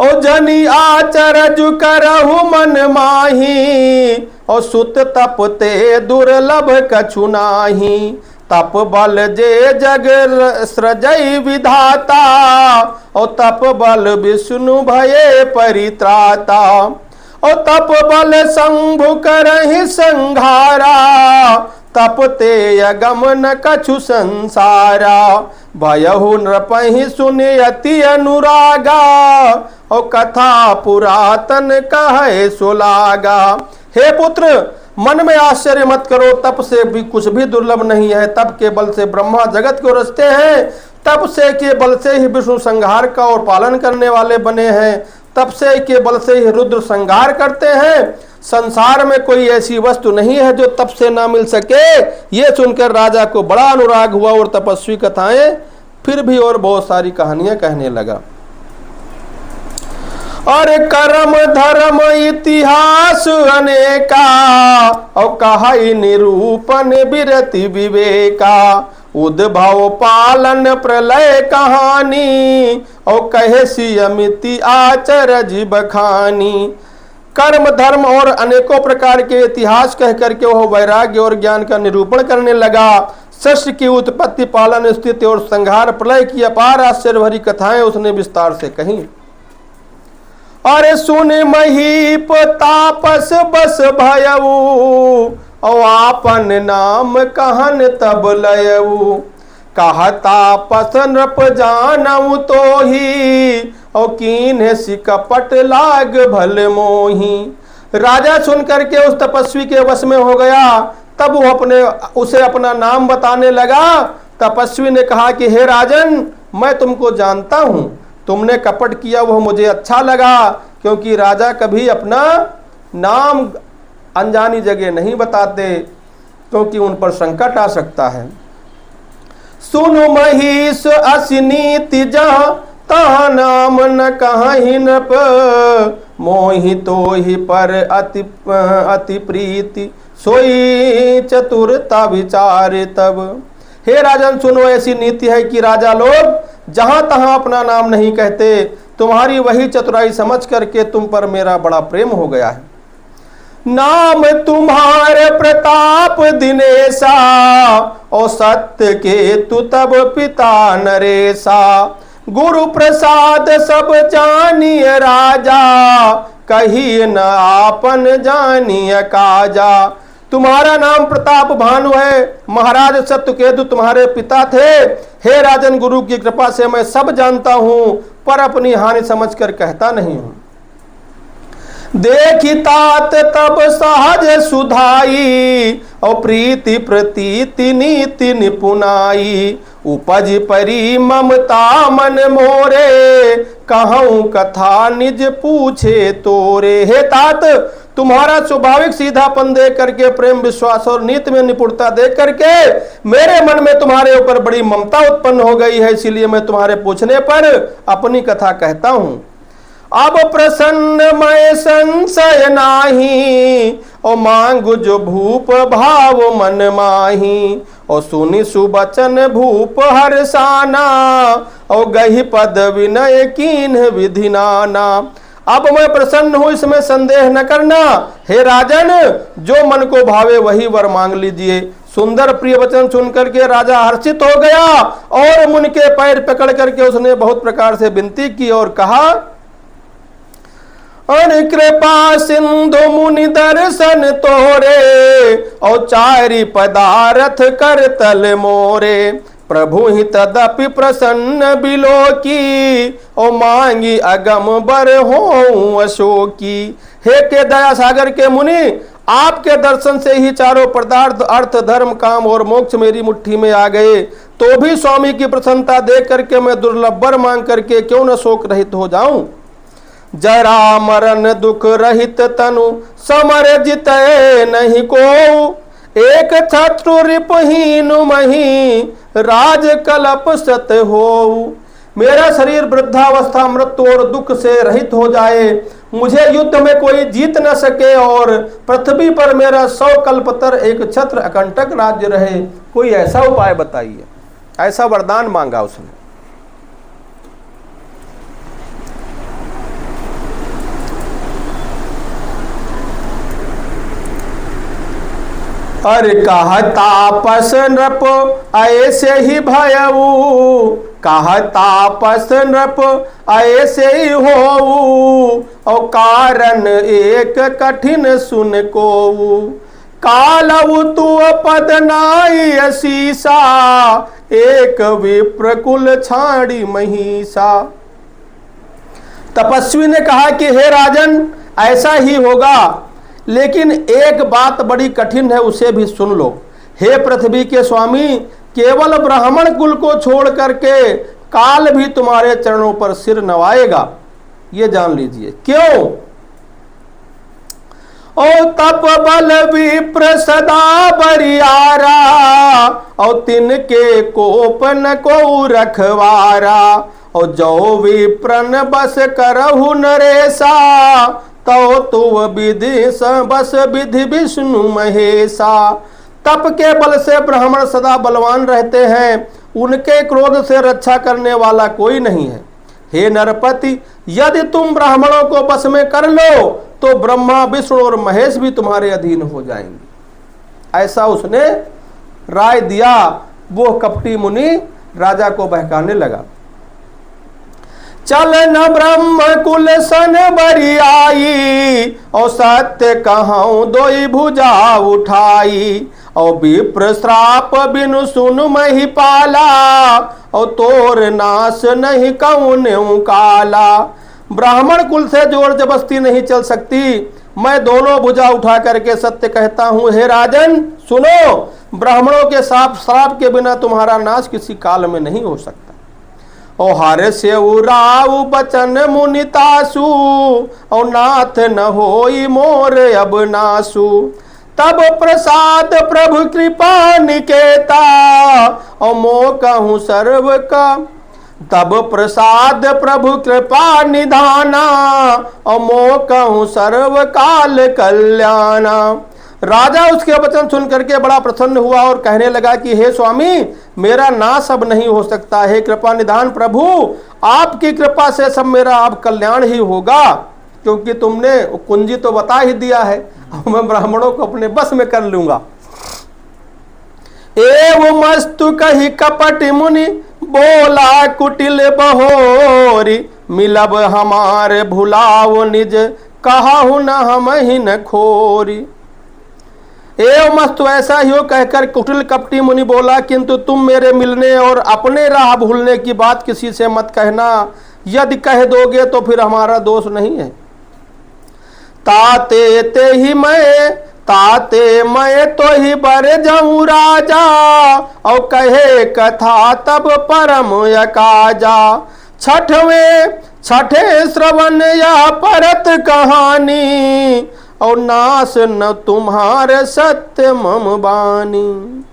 और जनि आचरज करहु मन माही, और सुत तप ते दुर्लभ कछु नाही। तप बल जे जग सृजई विधाता, और तप बल विष्णु भये परित्राता। और तप बल शंभु करहि संघारा, तप ते अगमन कछु संसारा। भयहु नृपहि सुनि अति अनुरागा, और कथा पुरातन कहे सुलागा। हे पुत्र, मन में आश्चर्य मत करो, तप से भी कुछ भी दुर्लभ नहीं है। तप के बल से ब्रह्मा जगत को रचते हैं, तप से के बल से ही विष्णु संहार का और पालन करने वाले बने हैं, तप से के बल से ही रुद्र संहार करते हैं। संसार में कोई ऐसी वस्तु नहीं है जो तप से ना मिल सके। ये सुनकर राजा को बड़ा अनुराग हुआ और तपस्वी कथाएं फिर भी और बहुत सारी कहानियां कहने लगा। और कर्म धर्म इतिहास अनेका, और कहा निरूपण विरति विवेका। उद्भव पालन प्रलय कहानी, और कहे सियमिति आचरज बखानी। कर्म धर्म और अनेकों प्रकार के इतिहास कह करके वह वैराग्य और ज्ञान का निरूपण करने लगा। सृष्टि की उत्पत्ति, पालन, स्थिति और संहार, प्रलय की अपार आश्चर्य भरी कथाएं उसने विस्तार से कही। अरे सुन महीप तापस बस भयऊ, और आपन नाम कहन तब लयऊ। कहा तापस नृप जानऊ तो ही, और कीन्ह सिकपट लाग भल मोही। राजा सुन करके उस तपस्वी के वश में हो गया। तब वो उसे अपना नाम बताने लगा। तपस्वी ने कहा कि हे राजन, मैं तुमको जानता हूं, तुमने कपट किया वह मुझे अच्छा लगा, क्योंकि राजा कभी अपना नाम अनजानी जगह नहीं बताते, क्योंकि उन पर संकट आ सकता है। सुनु महिष असिनीति जहाँ, तहाँ नाम न कहीं नृप। मोहि तो ही पर अति प्रीति, सोई चतुरता विचार तब। हे राजन, सुनो, ऐसी नीति है कि राजा लोग जहां तहां अपना नाम नहीं कहते। तुम्हारी वही चतुराई समझ करके तुम पर मेरा बड़ा प्रेम हो गया है। नाम तुम्हारे प्रताप दिनेशा, और सत्य के तु तब पिता नरेशा। गुरु प्रसाद सब जानिय राजा, कही न आपन जानिय काजा। तुम्हारा नाम प्रताप भानु है, महाराज सत्यकेतु तुम्हारे पिता थे। हे राजन, गुरु की कृपा से मैं सब जानता हूं, पर अपनी हानि समझकर कहता नहीं हूं। देखी तात तब सहज सुधाई, और प्रीति प्रतीति नीति निपुनाई। उपज परी ममता मन मोरे, कहूँ कथा निज पूछे तोरे। हे तात, तुम्हारा स्वाभाविक सीधापन देख करके, प्रेम विश्वास और नीति में निपुणता देख करके मेरे मन में तुम्हारे ऊपर बड़ी ममता उत्पन्न हो गई है, इसीलिए मैं तुम्हारे पूछने पर अपनी कथा कहता हूं। अब प्रसन्न मैं संशय नाही, और मांगु जो भूप भाव मन माही। और सुनि सुबचन भूप हर्षाना, और गही पद विनय कीन्ह विधि नाना। अब मैं प्रसन्न हूं, इसमें संदेह न करना। हे राजन, जो मन को भावे वही वर मांग लीजिए। सुंदर प्रिय वचन सुनकर के राजा हर्षित हो गया, और मुनि के पैर पकड़ करके उसने बहुत प्रकार से विनती की और कहा, कृपा सिंधु मुनि दर्शन तोरे, और चारि पदारथ कर तल मोरे। प्रभु ही तदपि प्रसन्न बिलो की, और मांगी अगम बर हो अशोकी। हे के दया सागर के मुनि, आपके दर्शन से ही चारों पदार्थ अर्थ धर्म काम और मोक्ष मेरी मुट्ठी में आ गए, तो भी स्वामी की प्रसन्नता देख करके मैं दुर्लभ वर मांग करके क्यों न शोक रहित हो जाऊं। जरा मरण दुख रहित तनु समर जितै नहीं को, एक छत्रु रिपहीन मही राज कलप सत हो। मेरा शरीर वृद्धावस्था मृत्यु और दुख से रहित हो जाए, मुझे युद्ध में कोई जीत न सके, और पृथ्वी पर मेरा 100 कल्पतर एक छत्र अकंटक राज्य रहे, कोई ऐसा उपाय बताइए। ऐसा वरदान मांगा उसने। अरे कहा तापस नृप ऐसे ही भयऊ, कहा तापस नृप ऐसे ही होऊ, और कारण एक कठिन सुन को। कालऊ तू पद नाई शीसा, एक विप्रकुल छाड़ी महिषा। तपस्वी ने कहा कि हे राजन, ऐसा ही होगा, लेकिन एक बात बड़ी कठिन है, उसे भी सुन लो। हे पृथ्वी के स्वामी, केवल ब्राह्मण कुल को छोड़ करके काल भी तुम्हारे चरणों पर सिर नवाएगा, ये जान लीजिए। क्यों? ओ तप बल विप्र सदा बरियारा, और तिनके कोप न को रखवारा। और जो विप्रन बस करहु नरेशा, तो तुव विधि बस विधि विष्णु महेशा। तप के बल से ब्राह्मण सदा बलवान रहते हैं, उनके क्रोध से रक्षा करने वाला कोई नहीं है। हे नरपति, यदि तुम ब्राह्मणों को बस में कर लो, तो ब्रह्मा विष्णु और महेश भी तुम्हारे अधीन हो जाएंगे। ऐसा उसने राय दिया। वो कपटी मुनि राजा को बहकाने लगा। चल न ब्रह्म कुल सन बरियाई, और सत्य कहूँ दोई भुजा उठाई। और विप्र श्राप बिनु सुन मही पाला, और तोर नाश नहीं कौन काला। ब्राह्मण कुल से जोर जबरदस्ती नहीं चल सकती, मैं दोनों भुजा उठा करके सत्य कहता हूँ। हे राजन सुनो, ब्राह्मणों के श्राप के बिना तुम्हारा नाश किसी काल में नहीं हो सकता। ओ हारे से उराऊ बचन मुनितासु, और नाथ न होई मोर अब नासु। तब प्रसाद प्रभु कृपा निकेता, और मो कहूँ सर्व का। तब प्रसाद प्रभु कृपा निधाना, और मो कहूँ सर्व काल कल्याणा। राजा उसके वचन सुन करके बड़ा प्रसन्न हुआ और कहने लगा कि हे स्वामी, मेरा नाश अब नहीं हो सकता। हे कृपा निधान प्रभु, आपकी कृपा से सब मेरा अब कल्याण ही होगा। क्योंकि तुमने कुंजी तो बता ही दिया है, अब मैं ब्राह्मणों को अपने बस में कर लूंगा। एव मस्तु कही कपट मुनि बोला कुटिल बहोरी, मिलब हमारे भुलाओ निज कहाहु न हम ही न खोरी। एव मस्तु ऐसा ही हो कहकर कुटिल कपटी मुनि बोला, किंतु तुम मेरे मिलने और अपने राह भूलने की बात किसी से मत कहना, यदि कह दोगे तो फिर हमारा दोष नहीं है। ताते मैं तो ही बर जाऊं राजा, और कहे कथा तब परम यकाजा। छठे श्रवण या परत कहानी, और नास न तुम्हारे सत्य मम बानी।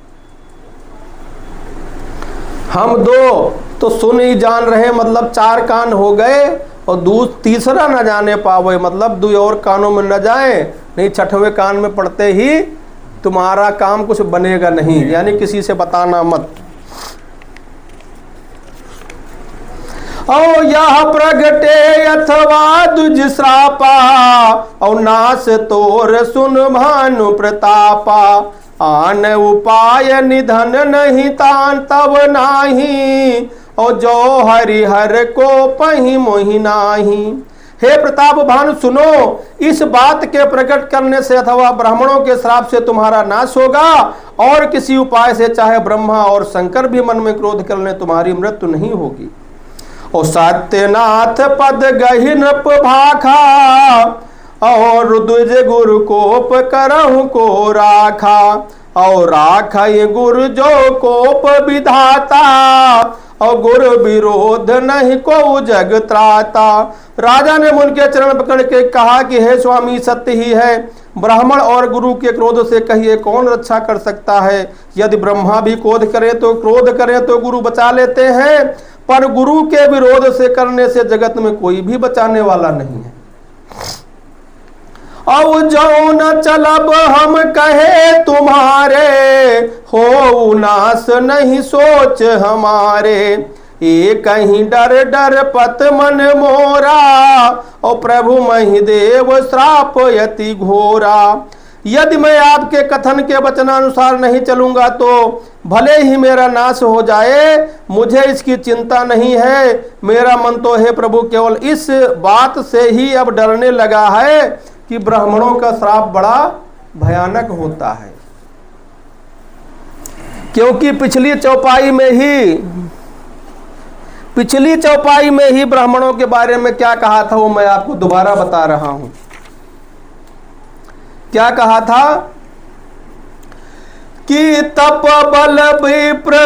हम दो तो सुन ही जान रहे, मतलब 4 कान हो गए, और तीसरा न जाने पावे, मतलब 2 और कानों में न जाए, नहीं 6वें कान में पड़ते ही तुम्हारा काम कुछ बनेगा नहीं, यानी किसी से बताना मत। और यह प्रगटे अथवा दुजश्रापा, और नास तोर सुन भानु प्रतापा। आन उपाय निधन नहीं तान तब नाही, और जो हरिहर को पही मोहि नाही। हे प्रताप भानु सुनो, इस बात के प्रकट करने से अथवा ब्राह्मणों के श्राप से तुम्हारा नाश होगा, और किसी उपाय से चाहे ब्रह्मा और शंकर भी मन में क्रोध कर ले तुम्हारी मृत्यु नहीं होगी। और सत्यनाथ पद गहि नृप भाखा, और द्विज गुरु कोप करहु को राखा। और राखा ये गुरु जो कोप विधाता, और गुरु विरोध नहीं को जग त्राता। राजा ने मुनि के चरण पकड़ के कहा कि हे स्वामी सत्य ही है, ब्राह्मण और गुरु के क्रोध से कहिए कौन रक्षा कर सकता है। यदि ब्रह्मा भी क्रोध करें तो गुरु बचा लेते हैं, पर गुरु के विरोध से करने से जगत में कोई भी बचाने वाला नहीं है। अब जो न चलब हम कहे तुम्हारे, हो नाश नहीं सोच हमारे। एक कहीं डर डर पत मन मोरा, और प्रभु महिदेव श्राप यति घोरा। यदि मैं आपके कथन के वचनानुसार नहीं चलूंगा तो भले ही मेरा नाश हो जाए, मुझे इसकी चिंता नहीं है। मेरा मन तो है प्रभु केवल इस बात से ही अब डरने लगा है कि ब्राह्मणों का श्राप बड़ा भयानक होता है। क्योंकि पिछली चौपाई में ही ब्राह्मणों के बारे में क्या कहा था वो मैं आपको दोबारा बता रहा हूं। क्या कहा था कि तप बल विप्र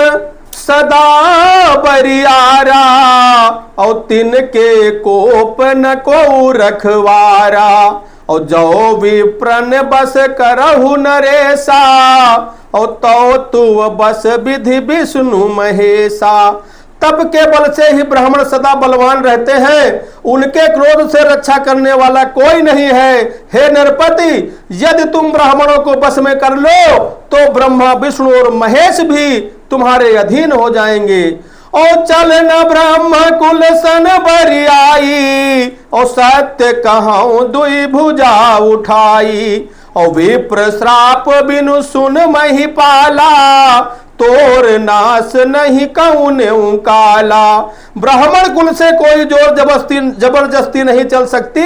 सदा बरियारा, और तिनके कोप न को रखवारा। और जो विप्रन बस करहु नरेसा, और तो तु बस विधि विष्णु महेशा। तप के बल से ही ब्राह्मण सदा बलवान रहते हैं, उनके क्रोध से रक्षा करने वाला कोई नहीं है। हे नरपति, यदि तुम ब्राह्मणों को बस में कर लो तो ब्रह्मा विष्णु और महेश भी तुम्हारे अधीन हो जाएंगे। और चल न ब्रह्म कुल सन बरियाई, और सत्य कहूं दुई भुजा उठाई। और विप्र श्राप बिनु सुन मही पाला, तोर नाश नहीं कहूं काला। ब्राह्मण कुल से कोई जोर जबरदस्ती नहीं चल सकती।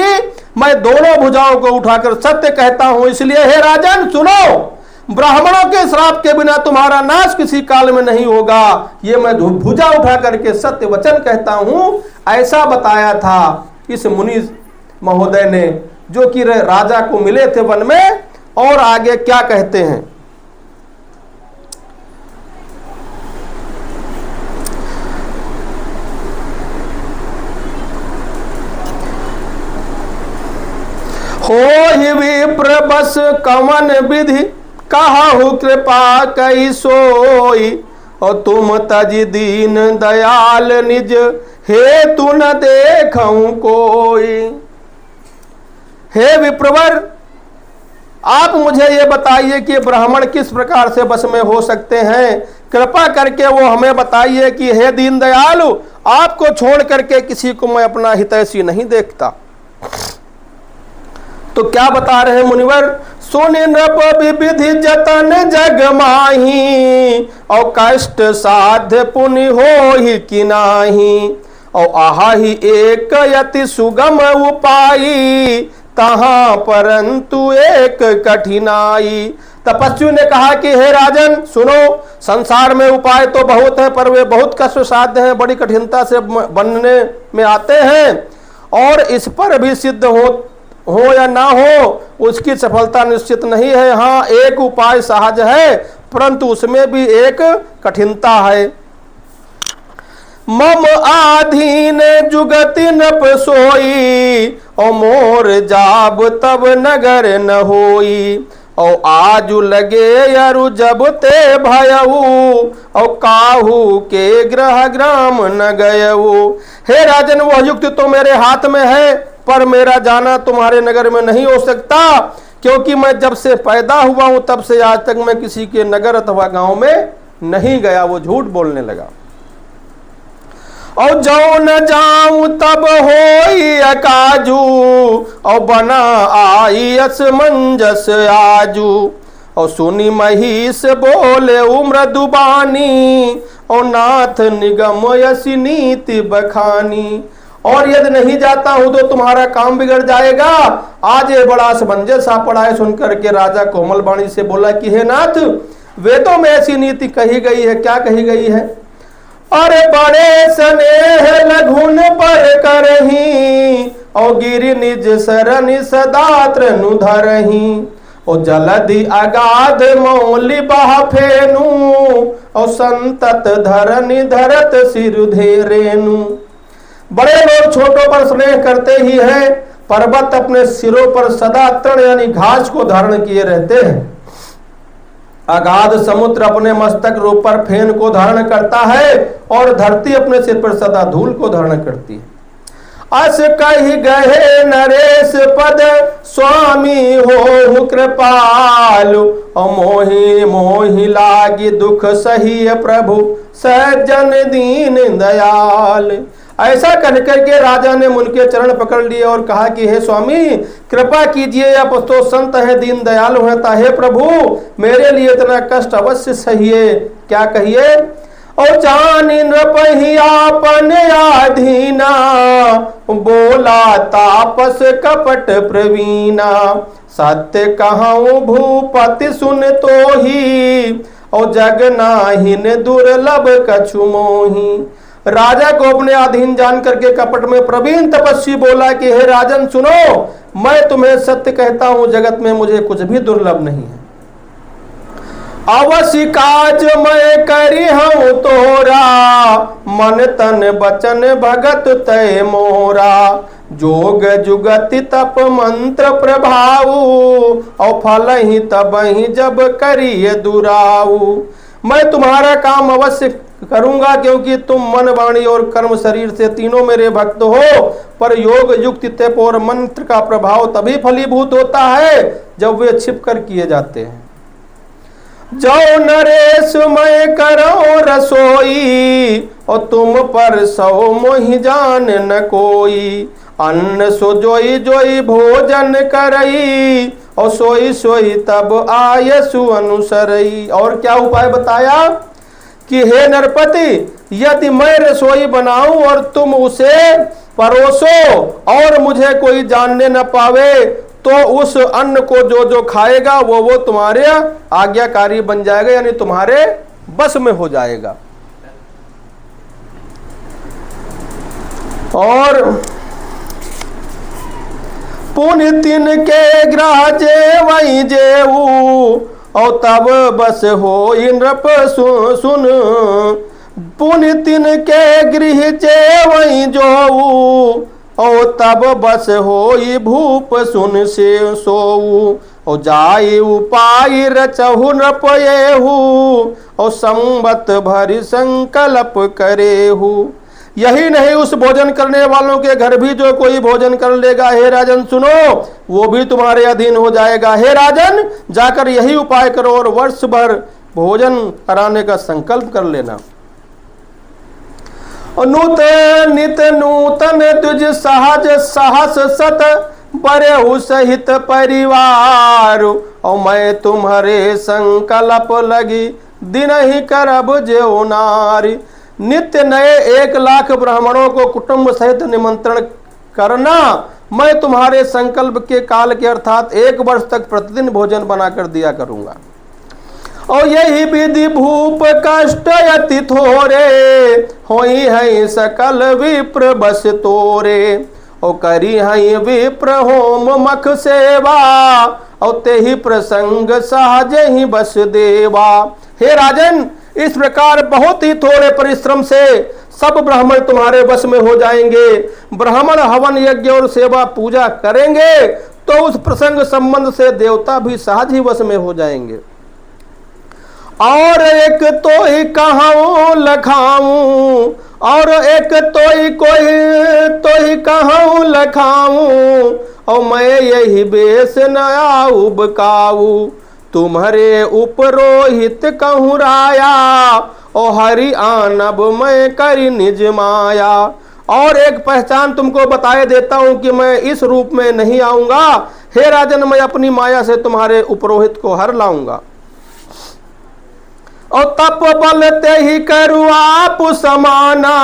मैं दोनों भुजाओं को उठाकर सत्य कहता हूं, इसलिए हे राजन सुनो, ब्राह्मणों के श्राप के बिना तुम्हारा नाश किसी काल में नहीं होगा। ये मैं भुजा उठा करके सत्य वचन कहता हूं। ऐसा बताया था इस मुनि महोदय ने, जो कि राजा को मिले थे वन में। और आगे क्या कहते हैं, हो विप्र बस कवन विधि कहु कृपा कई सोई। और तुम तज दीन दयाल निज हे तू न देखूं कोई। हे विप्रवर, आप मुझे ये बताइए कि ब्राह्मण किस प्रकार से बस में हो सकते हैं। कृपा करके वो हमें बताइए कि हे दीन दयालु, आपको छोड़ करके किसी को मैं अपना हितैषी नहीं देखता। तो क्या बता रहे मुनिवर, सुनि नृप विविधि जतन जग माही, और कष्ट साध्य पुनि होहि कि नाही, और आहा ही एक यति सुगम उपाई, तहाँ परंतु एक कठिनाई। तपस्वी ने कहा कि हे राजन सुनो, संसार में उपाय तो बहुत है, पर वे बहुत कष्ट साध्य हैं, बड़ी कठिनता से बनने में आते हैं, और इस पर भी सिद्ध हो या ना हो उसकी सफलता निश्चित नहीं है। हाँ, एक उपाय सहज है, परंतु उसमें भी एक कठिनता है। मम आधीन जुगति नप सोई, और मोर जाब तब नगर न होई, और आजु लगे अरु जब ते भयऊ, और काहू के ग्रह ग्राम न गयऊ। हे राजन, वह युक्ति तो मेरे हाथ में है, पर मेरा जाना तुम्हारे नगर में नहीं हो सकता, क्योंकि मैं जब से पैदा हुआ हूं तब से आज तक मैं किसी के नगर अथवा गांव में नहीं गया। वो झूठ बोलने लगा। और जो न जाऊं तब होई अकाजू, और बना आई असमंजस आजू, और सुनी महिष बोले मृदुबानी, और नाथ निगम यसी नीति बखानी। और यदि नहीं जाता हूं तो तुम्हारा काम बिगड़ जाएगा। आज ये बड़ा असमंजस आ पड़ा है। सुनकर के राजा कोमल वाणी से बोला कि हे नाथ, वेदों में ऐसी नीति कही गई है। क्या कही गई है? अरे बड़े स्नेह लघुन पर करही, और गिरि निज सरनि सदा तृनु धरही, और जलधि अगाध मौलि बह फेनु, और संतत धरनि धरत सिर धेरेनु। बड़े लोग छोटों पर स्नेह करते ही हैं। पर्वत अपने सिरों पर सदा तृण यानी घास को धारण किए रहते हैं। अगाध समुद्र अपने मस्तक रूप पर फेन को धारण करता है, और धरती अपने सिर पर सदा धूल को धारण करती है। अस कहि गहे नरेश पद स्वामी हो कृपालु, और मोहि मोहि लागी दुख सही प्रभु सज्जन दीन दयाल। ऐसा कहकर के राजा ने उनके चरण पकड़ लिए और कहा कि हे स्वामी, कृपा कीजिए, आप तो संत है, दीन दयालु है। हे प्रभु, मेरे लिए इतना कष्ट अवश्य सहिए। क्या कहिए? और जानि नृपहि आपन आधीना, बोला तापस कपट प्रवीणा, सत्य कहूँ भूपति सुन तो ही, और जग नाहिन दुर्लभ कछु मोही। राजा को अपने अधीन जान करके कपट में प्रवीण तपस्वी बोला कि हे राजन सुनो, मैं तुम्हें सत्य कहता हूं, जगत में मुझे कुछ भी दुर्लभ नहीं है। अवश्य काज मैं करी हूं तोरा, मन तन बचन भगत तय मोरा, जोग जुगति तप मंत्र प्रभाऊ, और फल ही तब ही जब करिए दुराऊ। मैं तुम्हारा काम अवश्य करूंगा, क्योंकि तुम मन वाणी और कर्म शरीर से तीनों मेरे भक्त हो। पर योग युक्ति तप और मंत्र का प्रभाव तभी फलीभूत होता है जब वे छिप कर किए जाते हैं। जो नरेश मैं करो रसोई, और तुम पर सो मोहि जान न कोई, अन्न सो जोई जोई भोजन करई, और सोई सोई तब आयसु अनुसरई। और क्या उपाय बताया कि हे नरपति, यदि मैं रसोई बनाऊं और तुम उसे परोसो और मुझे कोई जानने न पावे, तो उस अन्न को जो जो खाएगा वो तुम्हारे आज्ञाकारी बन जाएगा, यानी तुम्हारे बस में हो जाएगा। और पुण्य तिन के ग्रह जे वही जेऊ, और तब बस हो नृप सुन, पुण्य तिन के गृह जे वही जोऊ, और तब बस हो भूप सुन से सोऊ, और जाय उपाय रचहु नृपयेहु, और संबत भरि संकल्प करेहु। यही नहीं, उस भोजन करने वालों के घर भी जो कोई भोजन कर लेगा, हे राजन सुनो, वो भी तुम्हारे अधीन हो जाएगा। हे राजन, जाकर यही उपाय करो और वर्ष भर भोजन कराने का संकल्प कर लेना। नूतन नित नूतन तुझ सहज सहस सत, बरेहु सहित परिवार, और मैं तुम्हारे संकल्प लगी दिन ही करब जेऊ नारी। नित्य नए 1 लाख ब्राह्मणों को कुटुंब सहित निमंत्रण करना, मैं तुम्हारे संकल्प के काल के अर्थात 1 वर्ष तक प्रतिदिन भोजन बनाकर दिया करूंगा। और यही विधि भूप कष्ट यति थोरे, होई है सकल विप्र बस तोरे। और करी है विप्र होम मख सेवा, और ते ही प्रसंग सहज ही बस देवा। हे राजन, इस प्रकार बहुत ही थोड़े परिश्रम से सब ब्राह्मण तुम्हारे वश में हो जाएंगे। ब्राह्मण हवन यज्ञ और सेवा पूजा करेंगे तो उस प्रसंग संबंध से देवता भी सहज ही वश में हो जाएंगे। और एक तो ही कहाऊं लखाऊं, और एक तो ही कोई तो ही कहाऊं लखाऊं, और मैं यही बेस नया उबकाऊ। तुम्हारे उपरोहित कहूँ राया, और हरि आनब मैं करी निज माया। और एक पहचान तुमको बताए देता हूं कि मैं इस रूप में नहीं आऊंगा। हे राजन, मैं अपनी माया से तुम्हारे उपरोहित को हर लाऊंगा। और तप बल ते ही करू आप समाना,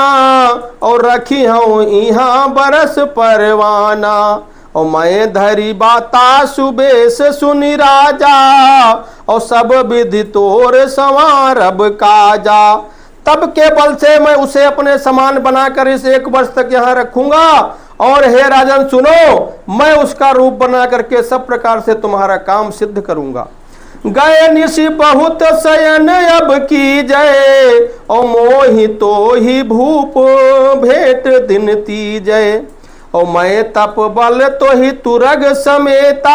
और रखी हूं यहाँ बरस परवाना। और मैं धरी बाता सुबेश सुनी राजा, और सब विधि तोर संवारब काजा। तब के बल से मैं उसे अपने समान बनाकर इस 1 वर्ष तक यहाँ रखूंगा। और हे राजन सुनो, मैं उसका रूप बना करके सब प्रकार से तुम्हारा काम सिद्ध करूंगा। गए निशि बहुत शयन अब की जय, और मोहि तो ही भूप भेंट दिन तीजय। और मैं तप बल तो ही तुरग समेता,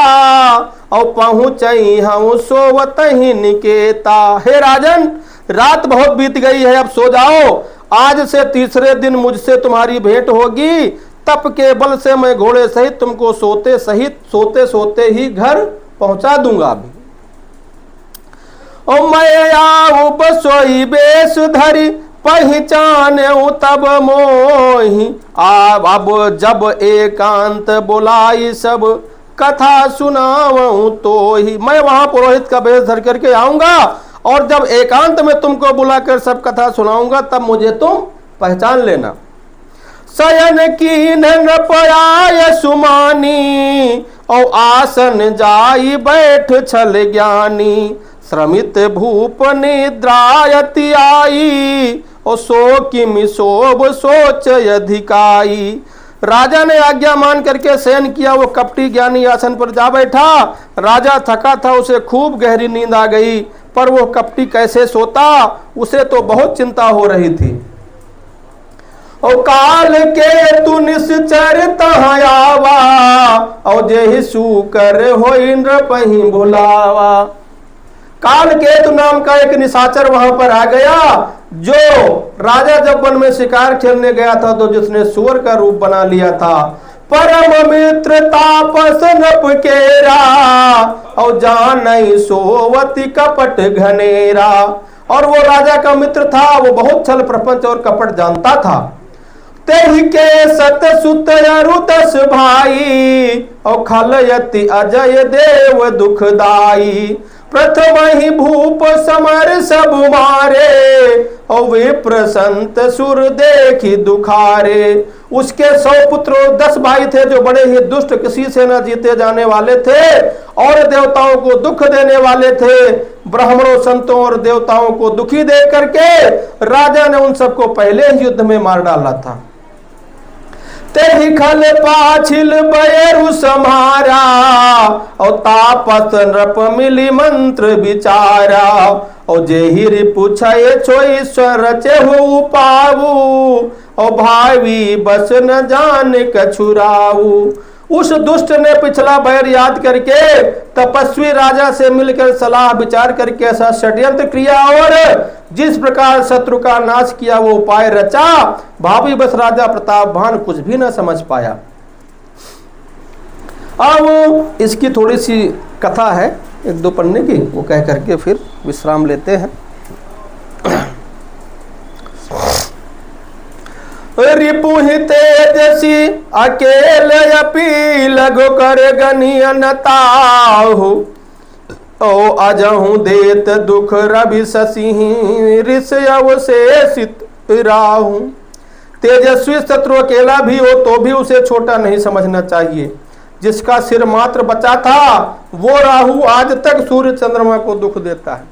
और पहुँचई हूँ सोवत ही निकेता। हे राजन, रात बहुत बीत गई है, अब सो जाओ। आज से 3रे दिन मुझसे तुम्हारी भेंट होगी। तप के बल से मैं घोड़े सहित तुमको सोते सोते ही घर पहुंचा दूंगा। अभी और मैं आऊ बसोई बेस धरी, पहचान तब मोही। अब जब एकांत बुलाई सब, कथा सुनाऊं तो ही। मैं वहां पुरोहित का वेश धर करके आऊंगा, और जब एकांत में तुमको बुलाकर सब कथा सुनाऊंगा तब मुझे तुम पहचान लेना। शयन की नृपयाय सुमानी, और आसन जाई बैठ छल ज्ञानी। श्रमित भूप निद्रायति आई, और सो किमि शोभ सोच अधिकाई। राजा ने आज्ञा मान करके शयन किया। वो कपटी ज्ञानी आसन पर जा बैठा। राजा थका था, उसे खूब गहरी नींद आ गई, पर वो कपटी कैसे सोता, उसे तो बहुत चिंता हो रही थी। और काल के तू निश्चर तहाँ आवा, और जेहि सूकर होई नृपहि भुलावा। काल केतु नाम का एक निशाचर वहां पर आ गया, जो राजा जब वन में शिकार खेलने गया था तो जिसने सुअर का रूप बना लिया था। परम मित्र तापस नप केरा, और जानई सोवती कपट घनेरा। और वो राजा का मित्र था, वो बहुत छल प्रपंच और कपट जानता था। तेहि के सत सुत अरु 10 भाई, और खलयति अजय देव दुखदाई। प्रथम ही भूप समर सब मारे, और विप्र संत सुर देखी दुखारे। उसके 100 पुत्र 10 भाई थे जो बड़े ही दुष्ट, किसी से न जीते जाने वाले थे और देवताओं को दुख देने वाले थे। ब्राह्मणों, संतों और देवताओं को दुखी देख करके राजा ने उन सबको पहले ही युद्ध में मार डाला था। तेहि खल पाछिल बयरु समारा, और तापस नृप मिली मंत्र विचारा। और जेहि रिपु छय छोई स्वर चेहु पावु, और भावी बस न जान कछुराऊ। उस दुष्ट ने पिछला बैर याद करके तपस्वी राजा से मिलकर सलाह विचार करके ऐसा षड्यंत्र किया, और जिस प्रकार शत्रु का नाश किया वो उपाय रचा। भावी बस राजा प्रतापवान कुछ भी न समझ पाया। अब इसकी थोड़ी सी कथा है 1-2 पन्ने की, वो कह करके फिर विश्राम लेते हैं। रिपु ही तेजसी अकेले अपी लघु कर गनियन ताहु। ओ अजहू देत दुख रवि शशि ऋष अवशेषित राहु। तेजस्वी शत्रु अकेला भी हो तो भी उसे छोटा नहीं समझना चाहिए। जिसका सिर मात्र बचा था वो राहु आज तक सूर्य चंद्रमा को दुख देता है।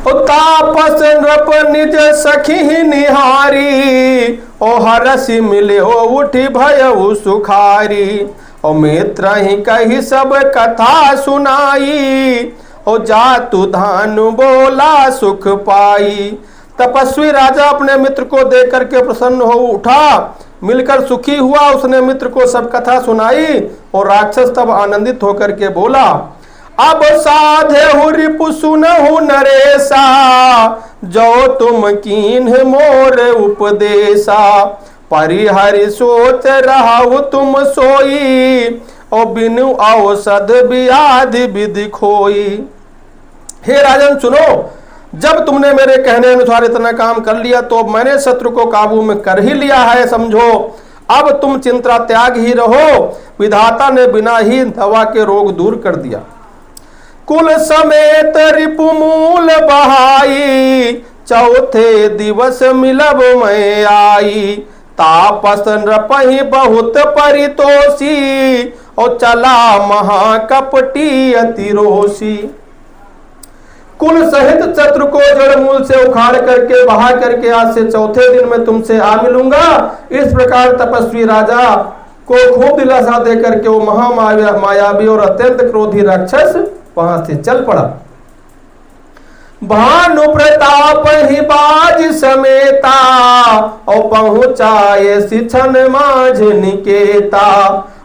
तापस नृप निज सखी निहारी ओ हरसि मिले हो उठी भयउ सुखारी। ओ मित्र ही कही सब कथा सुनाई ओ जातु धानु बोला सुख पाई। तपस्वी राजा अपने मित्र को देख करके प्रसन्न हो उठा, मिलकर सुखी हुआ। उसने मित्र को सब कथा सुनाई और राक्षस तब आनंदित होकर के बोला, अब साधे हु रिपु सुनहु नरेशा जो तुम कीन्ह मोर उपदेशा। परिहरि सोच रहाउ तुम सोई और बिनु औषध व्याधि विधि खोई। हे राजन सुनो, जब तुमने मेरे कहने अनुसार इतना काम कर लिया तो मैंने शत्रु को काबू में कर ही लिया है समझो। अब तुम चिंता त्याग ही रहो। विधाता ने बिना ही दवा के रोग दूर कर दिया। कुल समेत रिपु मूल बहाई चौथे दिवस मिलब मैं आई। तापस नृपहि बहुत परितोषी और चला महाकपटी अतिरोषी। कुल सहित शत्रु को जड़ मूल से उखाड़ करके बहा करके आज से चौथे दिन में तुमसे आ मिलूंगा। इस प्रकार तपस्वी राजा को खूब दिलासा दे करके वो महामायावी और अत्यंत क्रोधी राक्षस वहां से चल पड़ा। भानु प्रताप ही बाज समेता और पहुंचाए शिक्षण माझ निकेता।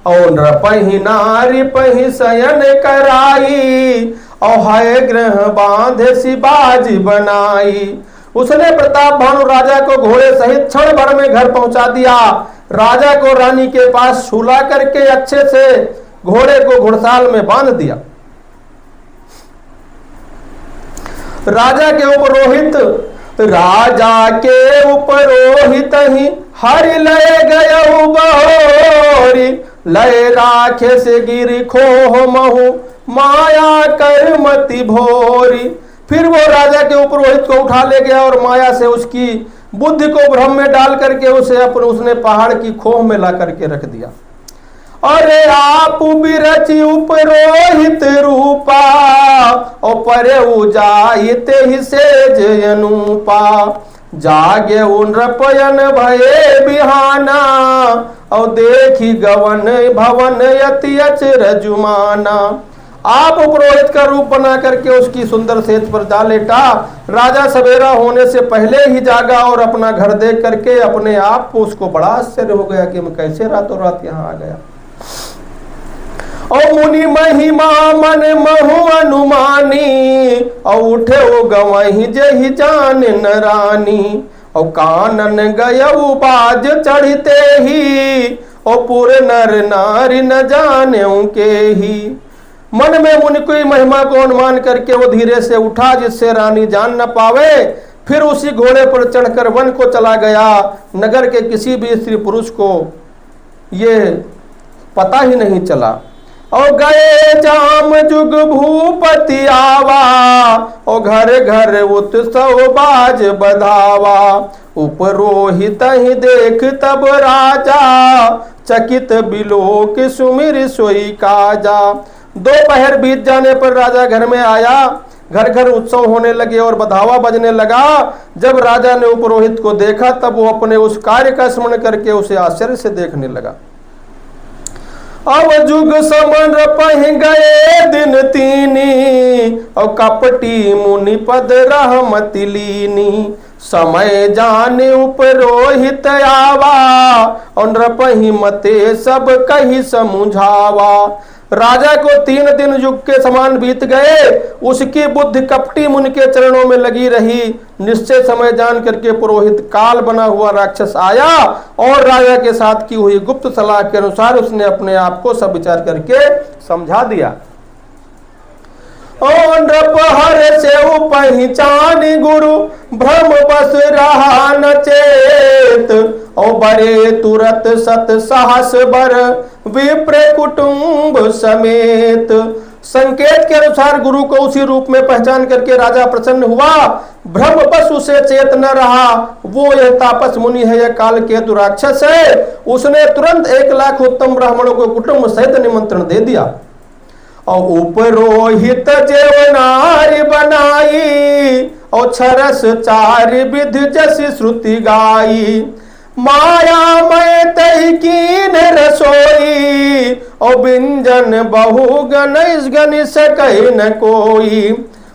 और नृपहि नारी पहि शयन कराई और है ग्रह बांधे सिबाज बनाई। उसने प्रताप भानु राजा को घोड़े सहित क्षण भर में घर पहुंचा दिया। राजा को रानी के पास सुला करके अच्छे से घोड़े को घुड़साल में बांध दिया। राजा के उपरोहित ही हरि लय गयउ बहोरी। लय राखे से गिरी खोह महु माया कर मति भोरी। फिर वो राजा के उपरोहित को उठा ले गया और माया से उसकी बुद्धि को भ्रम में डाल करके उसने पहाड़ की खोह में ला करके रख दिया। अरे आप बिरचि उपरोहित रूपा और परे उजाहित ही सेज अनूपा। जागे नृपयन भये बिहाना और देखी गवन भवन यति अचरजुमाना। आप उपरोहित का रूप बना करके उसकी सुंदर सेज पर जा लेटा। राजा सवेरा होने से पहले ही जागा और अपना घर देख करके अपने आप को उसको बड़ा आश्चर्य हो गया कि मैं कैसे रातों रात यहाँ आ गया। और मुनि महिमा मन महु अनुमानी और उठे वो गवही जही जान न रानी। और कानन गयउ बाज चढ़ते ही और पूरे नर नारी न जाने के ही। मन में मुनि की महिमा को अनुमान करके वो धीरे से उठा जिससे रानी जान न पावे। फिर उसी घोड़े पर चढ़कर वन को चला गया। नगर के किसी भी स्त्री पुरुष को ये पता ही नहीं चला। और गए जाम जुग भूपति आवा और घर घर उत्सव बाज बधावा। उपरोहित ही देख तब राजा चकित बिलोक सुमिर सोई काजा। दोपहर बीत जाने पर राजा घर में आया। घर घर उत्सव होने लगे और बधावा बजने लगा। जब राजा ने उपरोहित को देखा तब वो अपने उस कार्य का स्मरण करके उसे आश्चर्य से देखने लगा। अब जुग समन पह गए दिन तीनी और कपटी मुनि पद रहमति लीनी। समय जाने उपरोहित आवा और नृपहि मते सब कही समुझावा। राजा को 3 दिन युग के समान बीत गए। उसकी बुद्धि कपटी मुनि के चरणों में लगी रही। निश्चय समय जान करके पुरोहित काल बना हुआ राक्षस आया और राजा के साथ की हुई गुप्त सलाह के अनुसार उसने अपने आप को सब विचार करके समझा दिया। और नृप हर से पहचान मुनि गुरु भ्रम बस रहा न चेत, और बरे तुरत सत साहस बर विप्र कुटुंब समेत। संकेत के अनुसार गुरु को उसी रूप में पहचान करके राजा प्रसन्न हुआ, भ्रम बस उसे चेत न रहा। वो यह तापस मुनि है, यह काल केतु राक्षस है। उसने तुरंत 1 लाख उत्तम ब्राह्मणों को कुटुंब सहित निमंत्रण दे दिया, और उपरोहित जेवनार बनाई, और छरस 4 विध जस श्रुति गाई। माया मैं तही कीन रसोई, और व्यंजन बहु गण इस गण सकहि न कोई।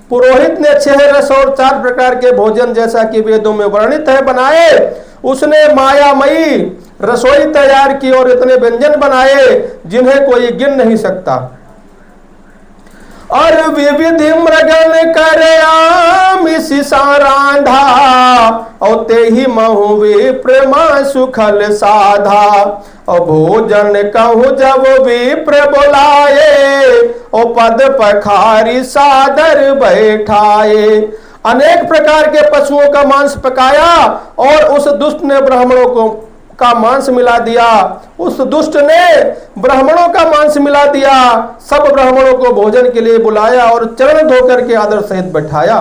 पुरोहित ने 6 रस और 4 प्रकार के भोजन जैसा कि वेदों में वर्णित है बनाए। उसने मायामयी रसोई तैयार की और इतने व्यंजन बनाए जिन्हें कोई गिन नहीं सकता। और विविधि मृगन कर रांधा, और ते ही महु विप्र मां सुखल साधा। और भोजन कहूँ जब विप्र बुलाए, और पद पखारी सादर बैठाए। अनेक प्रकार के पशुओं का मांस पकाया, और उस दुष्ट ने ब्राह्मणों को का मांस मिला दिया। उस दुष्ट ने ब्राह्मणों का मांस मिला दिया। सब ब्राह्मणों को भोजन के लिए बुलाया और चरण धोकर के आदर सहित बैठाया।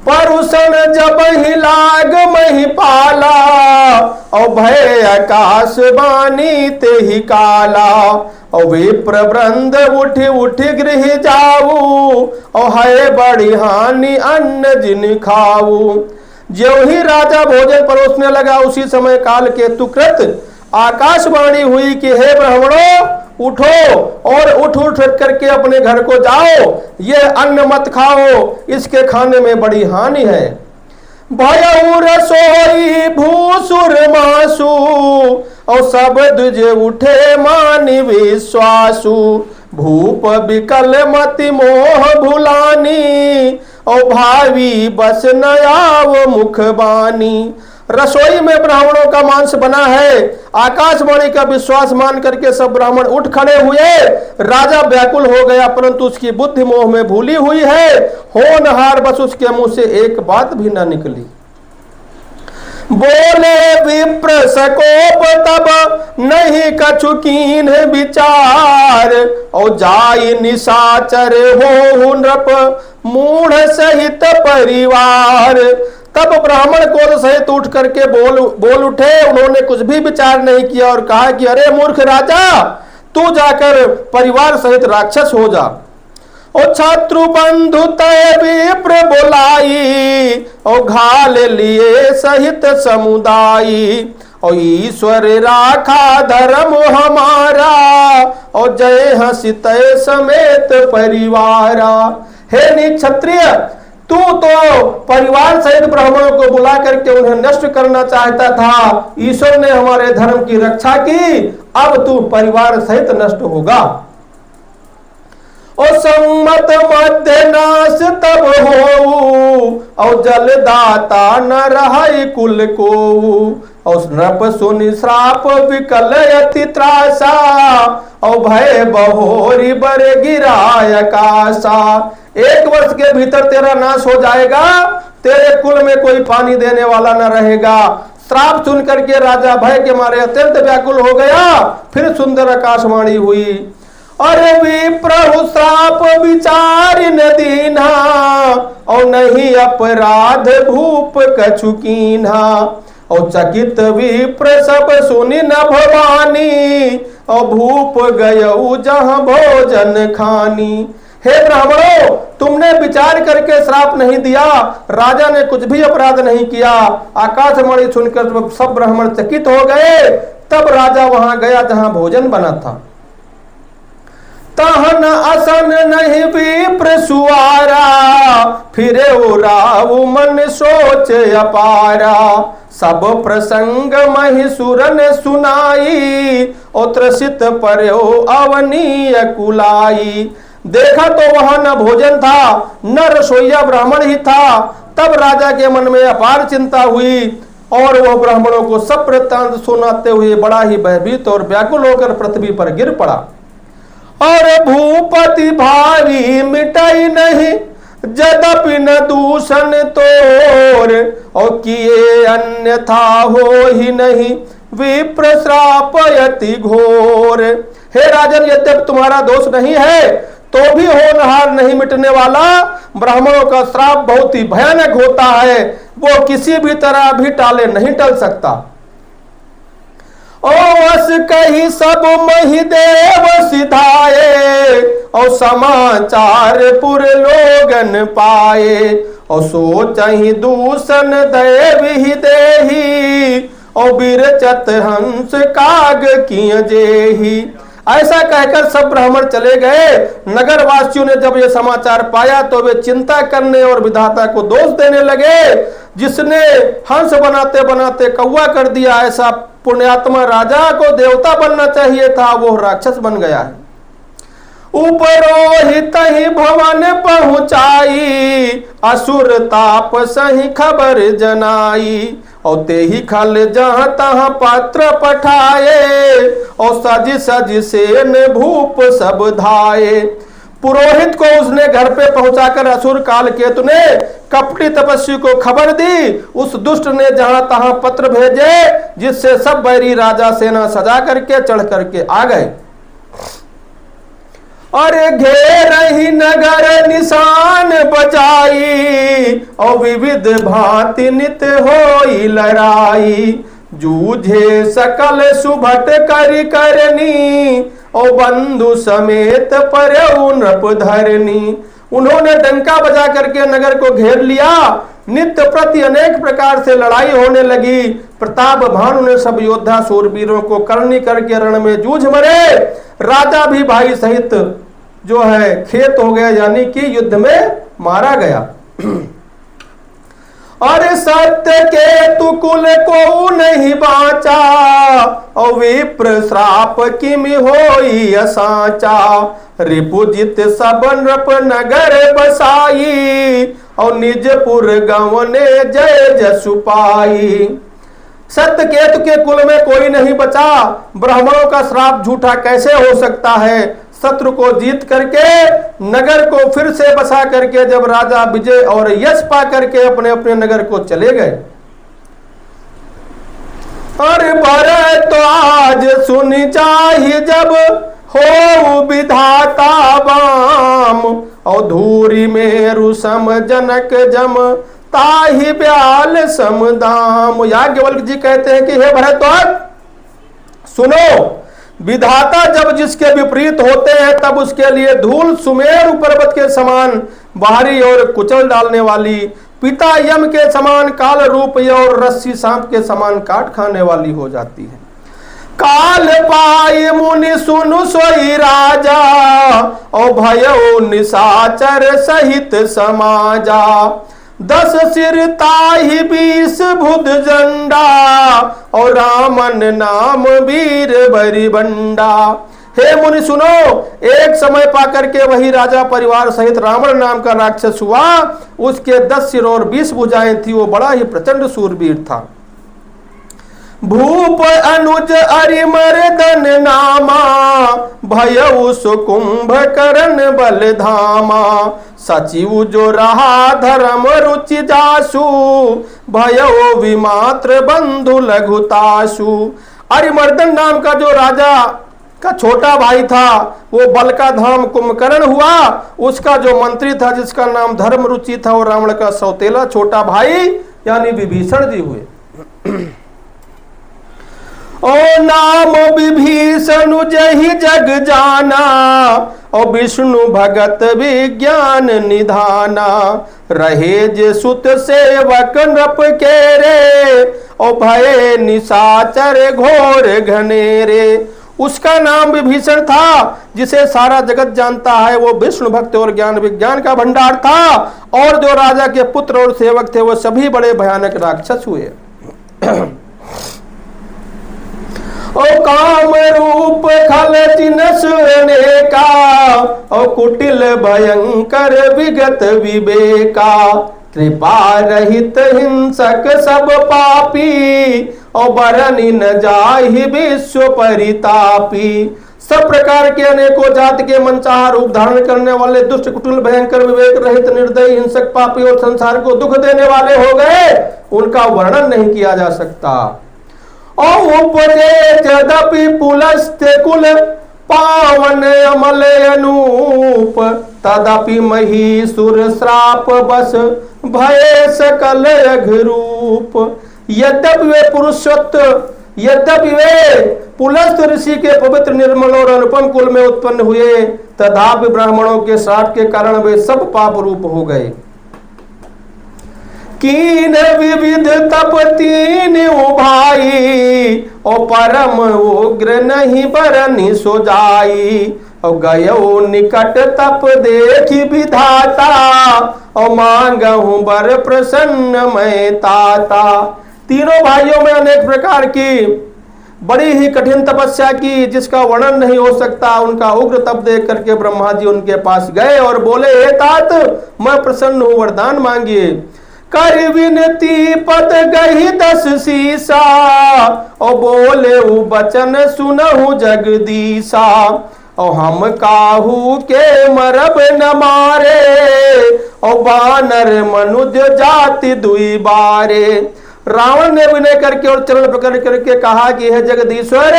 परुषण जब ही लाग मही पाला, और भय आकाश बानी ते ही काला। और विप्र वृंद उठी उठी गृह जाऊ, और है बड़ी हानि अन्न जिन खाऊ। ज्यों ही राजा भोजन परोसने लगा, उसी समय काल केतु कृत आकाशवाणी हुई कि हे ब्राह्मणों, उठो और उठ उठ करके अपने घर को जाओ। ये अन्न मत खाओ, इसके खाने में बड़ी हानि है। भयउ रसोई भूसुर मासु, और सब द्विज उठे मानि विश्वासु। भूप विकल मति मोह भुलानी, और भावी बस नयाव मुख बानी। रसोई में ब्राह्मणों का मांस बना है। आकाशवाणी का विश्वास मान करके सब ब्राह्मण उठ खड़े हुए। राजा व्याकुल हो गया, परंतु उसकी बुद्धि मोह में भूली हुई है। होनहार बस उसके मुंह से एक बात भी न निकली। बोले विप्र सकोप तब नहीं कछु कीन विचार, और जाई निशाचर हो नृप मूढ़ सहित परिवार। तब ब्राह्मण कोल सहित उठ करके बोल उठे। उन्होंने कुछ भी विचार नहीं किया और कहा कि अरे मूर्ख राजा, तू जाकर परिवार सहित राक्षस हो जा। और छत्रु बंधु तय विप्र बोलाई, और घाल लिए सहित समुदायी। और ईश्वर राखा धर्म हमारा, और जय हंसी तय समेत परिवारा। हे निक्षत्रिय, तू तो परिवार सहित ब्राह्मणों को बुला करके उन्हें नष्ट करना चाहता था। ईश्वर ने हमारे धर्म की रक्षा की, अब तू परिवार सहित नष्ट होगा। और सम्मत मध्य नाश तब हो, और जलदाता न रहाई कुल को। और नृप सुनि श्राप विकल अति त्रासा, और भय बहोरी बर गिराय आकाशा। 1 वर्ष के भीतर तेरा नाश हो जाएगा, तेरे कुल में कोई पानी देने वाला न रहेगा। श्राप सुन करके राजा भय के मारे अत्यंत व्याकुल हो गया। फिर सुंदर आकाशवाणी हुई, अरे विप्रहु श्राप विचार न दीना, और नहीं अपराध भूप कछु कीन्हा। और चकित विप्र सब सुनि न भवानी, और भूप गयऊ जहाँ भोजन खानी। हे ब्राह्मणों, तुमने विचार करके श्राप नहीं दिया, राजा ने कुछ भी अपराध नहीं किया। आकाशवाणी सुनकर सब ब्राह्मण चकित हो गए। तब राजा वहां गया जहां भोजन बना था। तहन असन नहीं विप्र सुआरा, फिरे राव मन सोच अपारा। सब प्रसंग महिसुरन सुनाई, और त्रसित पर्यो अवनीय कुलाई। देखा तो वहां न भोजन था, न रसोईया ब्राह्मण ही था। तब राजा के मन में अपार चिंता हुई, और वह ब्राह्मणों को सब वृत्तांत सुनाते हुए बड़ा ही भयभीत और व्याकुल होकर पृथ्वी पर गिर पड़ा। और भूपति भावी मिटाई नहीं यद्यपि न दूषण तोर और किए अन्यथा हो ही नहीं, विप्र श्रापयति घोर। हे राजन, यद्यपि तुम्हारा दोष नहीं है तो भी होनहार नहीं मिटने वाला ब्राह्मणों का श्राप बहुत ही भयानक होता है, वो किसी भी तरह भी टाले नहीं टल सकता। ओस कही सब महिदेव सिधाए, और समाचार पुर लोगन पाए, और सोचहि दूषण देवी देही, और बिरचत हंस काग किय जेही। ऐसा कहकर सब ब्राह्मण चले गए। नगर वासियों ने जब ये समाचार पाया तो वे चिंता करने और विधाता को दोष देने लगे। जिसने हंस बनाते बनाते कौवा कर दिया, ऐसा पुण्यात्मा राजा को देवता बनना चाहिए था, वो राक्षस बन गया है। उपरोहित ही भवन पहुंचाई, असुर ताप सही खबर जनाई, और ते ही खल जहां तहां पात्र पठाए, और सज सज सेन भूप सब धाये। पुरोहित को उसने घर पे पहुंचाकर असुर काल केतु ने कपटी तपस्वी को खबर दी। उस दुष्ट ने जहां तहां पत्र भेजे, जिससे सब बैरी राजा सेना सजा करके चढ़ करके आ गए। और घेर ही नगर निशान बजाई, और विविध भांति नित होई लड़ाई, जूझे सकल सुभट करि करनी, और बंधु समेत परऊ नृप धरनी। उन्होंने डंका बजा करके नगर को घेर लिया। नित्य प्रति अनेक प्रकार से लड़ाई होने लगी। प्रताप भानु ने सब योद्धा शूरवीरों को करनी करके रण में जूझ मरे। राजा भी भाई सहित जो है खेत हो गया, यानी कि युद्ध में मारा गया। और सत्य के तुकुल को नहीं बाचा, और विप्र श्राप किमि होई असाचा, रिपुजित सब नृप नगर बसाई, और निजपुर गवने जय जसु पाई। सत्य केतु के कुल में कोई नहीं बचा। ब्राह्मणों का श्राप झूठा कैसे हो सकता है। शत्रु को जीत करके नगर को फिर से बसा करके जब राजा विजय और यश पा करके अपने अपने नगर को चले गए। अरे भरे तो आज सुनी चाहिए जब हो विधाता बाम, और धूरी मेरु सम जनक जम ताहि ब्याल समदाम। याज्ञवल्क्य जी कहते हैं कि हे भरद्वाज सुनो, विधाता जब जिसके विपरीत होते हैं तब उसके लिए धूल सुमेरु पर्वत के समान बाहरी और कुचल डालने वाली, पिता यम के समान काल रूप और रस्सी सांप के समान काट खाने वाली हो जाती है। काल पाई मुनि सुनु सोई राजा, और भयो निशाचर सहित समाजा, 10 सिर ताहि 20 भुज झंडा, और रामन नाम वीर बरी बंडा। हे मुनि सुनो, एक समय पाकर के वही राजा परिवार सहित रावण नाम का राक्षस हुआ। उसके 10 सिर और 20 भुजाएं थी। वो बड़ा ही प्रचंड सूरवीर था। भूप अनुज अरिमर्दन नामा, भयउ सुकुंभ करण बल धामा, सचिव जो रहा धर्म रुचि जासु, भयउ विमात्र बंधु लघुतासु। अरिमर्दन नाम का जो राजा का छोटा भाई था, वो बल का धाम कुंभकर्ण हुआ। उसका जो मंत्री था जिसका नाम धर्म रुचि था, वो रावण का सौतेला छोटा भाई यानी विभीषण जी हुए। ओ नाम विभीषण जहि जग जाना, और विष्णु भगत विज्ञान निधाना, रहे जे सुत सेवक नृप के रे, और भय निशाचर घोर घनेरे। उसका नाम विभीषण था, जिसे सारा जगत जानता है। वो विष्णु भक्त और ज्ञान विज्ञान का भंडार था। और जो राजा के पुत्र और सेवक थे वो सभी बड़े भयानक राक्षस हुए। ओ काम रूप खल चिन्ह सुने का, और कुटिल भयंकर विगत विवेका, कृपा रहित हिंसक सब पापी, और बरनि न जाहि विश्व परितापी। सब प्रकार के अनेकों जात के मनचाहा रूप धारण करने वाले दुष्ट कुटिल भयंकर विवेक रहित निर्दयी हिंसक पापी और संसार को दुख देने वाले हो गए, उनका वर्णन नहीं किया जा सकता। और उपजे यद्यपि पुलस्त्य कुल पावन अमल अनूप, तदपि महीसुर श्राप बस भय सकल अघरूप। यद्यपि वे पुरुषत्व, यद्यपि वे पुलस्त ऋषि के पवित्र निर्मल और अनुपम कुल में उत्पन्न हुए, तथापि ब्राह्मणों के श्राप के कारण वे सब पाप रूप हो गए। कीन विविध तप तीन उभाई, और परम उग्र नहीं बरनि सो जाई। और गयो निकट तप देखी विधाता, और मांगहूं बर प्रसन्न मैं ताता। तीनों भाइयों में अनेक प्रकार की बड़ी ही कठिन तपस्या की, जिसका वर्णन नहीं हो सकता। उनका उग्र तप देख करके ब्रह्मा जी उनके पास गए और बोले, हे तात, मैं प्रसन्न हूं, वरदान मांगिए। कर विनती पद गही 10 सीसा, और बोले उ बचन सुनहु जगदीसा। और हम काहू के मरब न मारे, और बानर मनुज जाति दुई बारे। रावण ने विनय करके और चरण पकड़ करके कहा कि हे जगदीश्वर,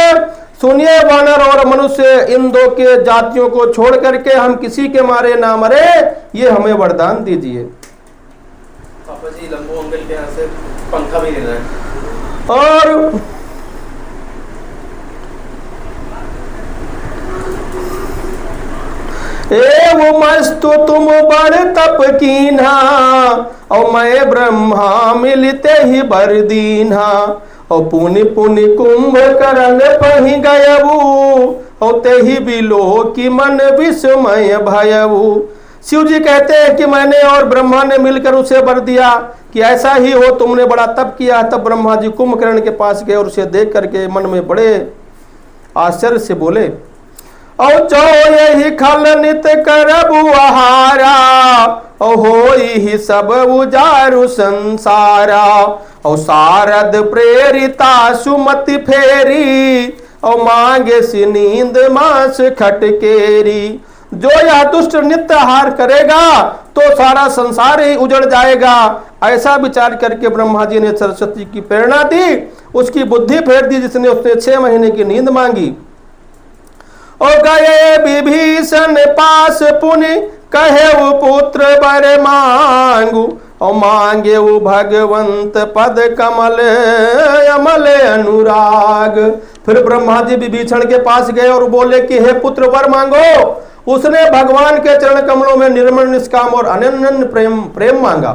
सुनिए, वानर और मनुष्य इन दो के जातियों को छोड़ करके हम किसी के मारे ना मरे, ये हमें वरदान दीजिए। पापा जी लंबू अंकल के यहाँ से पंखा भी लेना है। और एवं मस्तु तुम बड़ तप कीन्हा, और मैं ब्रह्मा मिलते ही बर दीन्हा। और पुनि पुनि कुंभ करण पहि गयबू, और तेहि बिलो की मन विस्मय भयबू। शिव जी कहते हैं कि मैंने और ब्रह्मा ने मिलकर उसे वर दिया कि ऐसा ही हो, तुमने बड़ा तप किया। तब ब्रह्मा जी कुंभकर्ण के पास गए और उसे देख करके मन में बड़े आश्चर्य से बोले, और जो यही खल नित करबु आहारा, और होई ही सब उजारु संसारा। और शारद प्रेरिता सुमति फेरी, और मांगे सी नींद मास खटकेरी। जो यह दुष्ट नित्य हार करेगा तो सारा संसार ही उजड़ जाएगा। ऐसा विचार करके ब्रह्मा जी ने सरस्वती की प्रेरणा दी, उसकी बुद्धि फेर दी, जिसने उसने 6 महीने की नींद मांगी। और गए विभीषण पास पुनि कहे वो पुत्र वर मांगू, और मांगे वो भगवंत पद कमल अमल अनुराग। फिर ब्रह्मा जी विभीषण के पास गए और बोले कि हे पुत्र वर मांगो। उसने भगवान के चरण कमलों में निर्मल निष्काम और अनन्य प्रेम मांगा।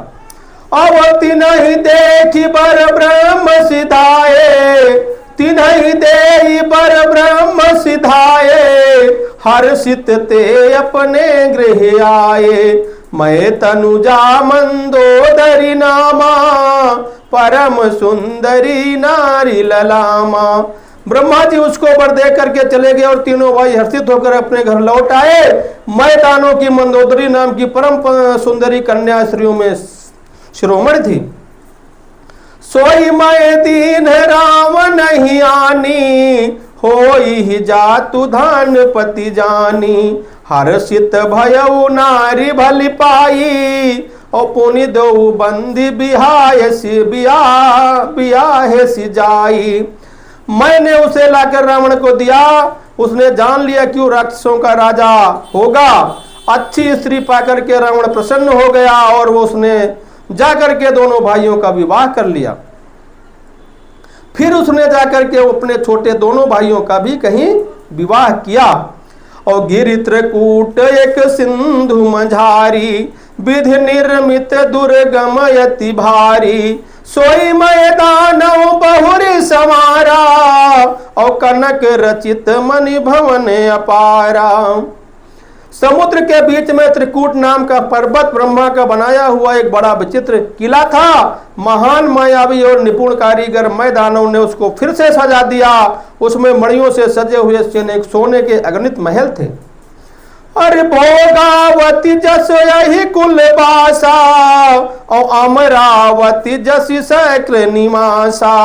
अवति नहीं देखी बर ब्रह्म सिधाए, तिन्हि देहि बर ब्रह्म सिधाए। हर्षित ते अपने गृह आए, मैं तनुजा मंदोदरी नामा, परम सुंदरी नारी ललामा। ब्रह्मा जी उसको वर दे करके चले गए और तीनों भाई हर्षित होकर अपने घर लौट आए। मैं दानों की मंदोदरी नाम की परम सुंदरी कन्या स्त्रियों में शिरोमणि थी। सोई मैं दीन राम नहीं आनी, होई ही जातु धान पति जानी। हर्षित भयउ नारी भली पाई, और पुनि दो बंदी बिहायसी बियाहेसी जाई। मैंने उसे लाकर रावण को दिया। उसने जान लिया कि वो राक्षसों का राजा होगा। अच्छी स्त्री पाकर के रावण प्रसन्न हो गया और वो उसने जाकर के दोनों भाइयों का विवाह कर लिया। फिर उसने जाकर के अपने छोटे दोनों भाइयों का भी कहीं विवाह किया। और गिरि त्रिकूट एक सिंधु मझारी, विधि निर्मित दुर्गम यति भारी। सोई मैदान बहुरी समारा, और कनक रचित मणि भवन अपारा। समुद्र के बीच में त्रिकूट नाम का पर्वत ब्रह्मा का बनाया हुआ एक बड़ा विचित्र किला था। महान मायावी और निपुण कारीगर मैदानों ने उसको फिर से सजा दिया। उसमें मणियों से सजे हुए एक सोने के अगणित महल थे। अरे भोगावती जस यही कुल बासा, और अमरावती जसी सैक्र निवासा।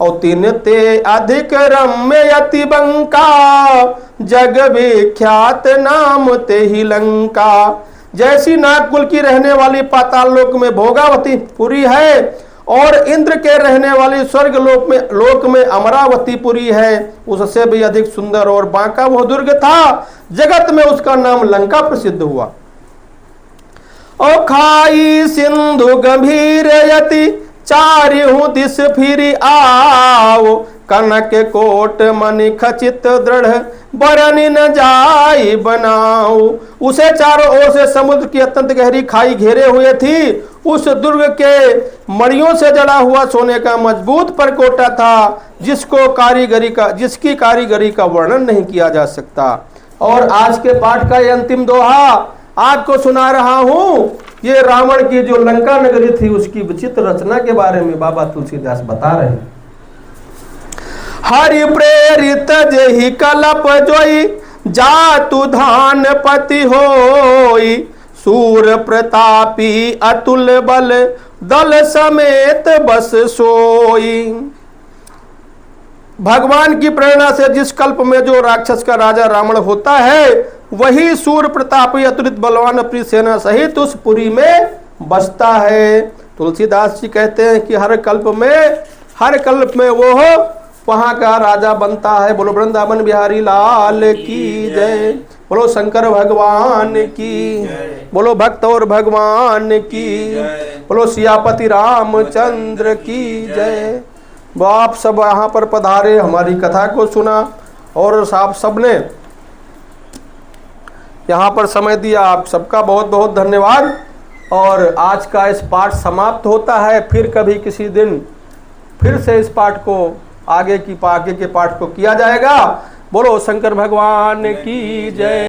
और तीन ते अधिक रम्य यति बंका, जग विख्यात नाम ते ही लंका। जैसी नागकुल की रहने वाली पाताल लोक में भोगावती पुरी है, और इंद्र के रहने वाली स्वर्ग लोक में अमरावती पुरी है, उससे भी अधिक सुंदर और बांका वह दुर्ग था, जगत में उसका नाम लंका प्रसिद्ध हुआ। ओ खाई सिंधु गंभीर यति, चारिहु दिस फिर आओ, कनक कोट मणि खचित दृढ़, बरनि न जाई बनाओ। उसे चारों ओर से समुद्र की अत्यंत गहरी खाई घेरे हुए थी। उस दुर्ग के मणियों से जड़ा हुआ सोने का मजबूत परकोटा था, जिसकी कारीगरी का वर्णन नहीं किया जा सकता। और आज के पाठ का ये अंतिम दोहा आपको सुना रहा हूं। ये रावण की जो लंका नगरी थी उसकी विचित्र रचना के बारे में बाबा तुलसीदास बता रहे हैं। हरि प्रेरित जेहि कलप जोई, जातु धान पति होई, सूर प्रतापी अतुल बल, दल समेत बस सोई। भगवान की प्रेरणा से जिस कल्प में जो राक्षस का राजा रावण होता है, वही सूर प्रतापी अतुलित बलवान अपनी सेना सहित उस पुरी में बसता है। तुलसीदास जी कहते हैं कि हर कल्प में वो वहां का राजा बनता है। बोलो वृंदावन बिहारी लाल की जय, बोलो शंकर भगवान की, बोलो भक्त और भगवान की, बोलो सियापति रामचंद्र की जय। वो आप सब यहाँ पर पधारे, हमारी कथा को सुना, और आप सबने यहाँ पर समय दिया, आप सबका बहुत बहुत धन्यवाद। और आज का इस पाठ समाप्त होता है। फिर कभी किसी दिन फिर से इस पाठ को आगे के पाठ को किया जाएगा। बोलो शंकर भगवान की जय।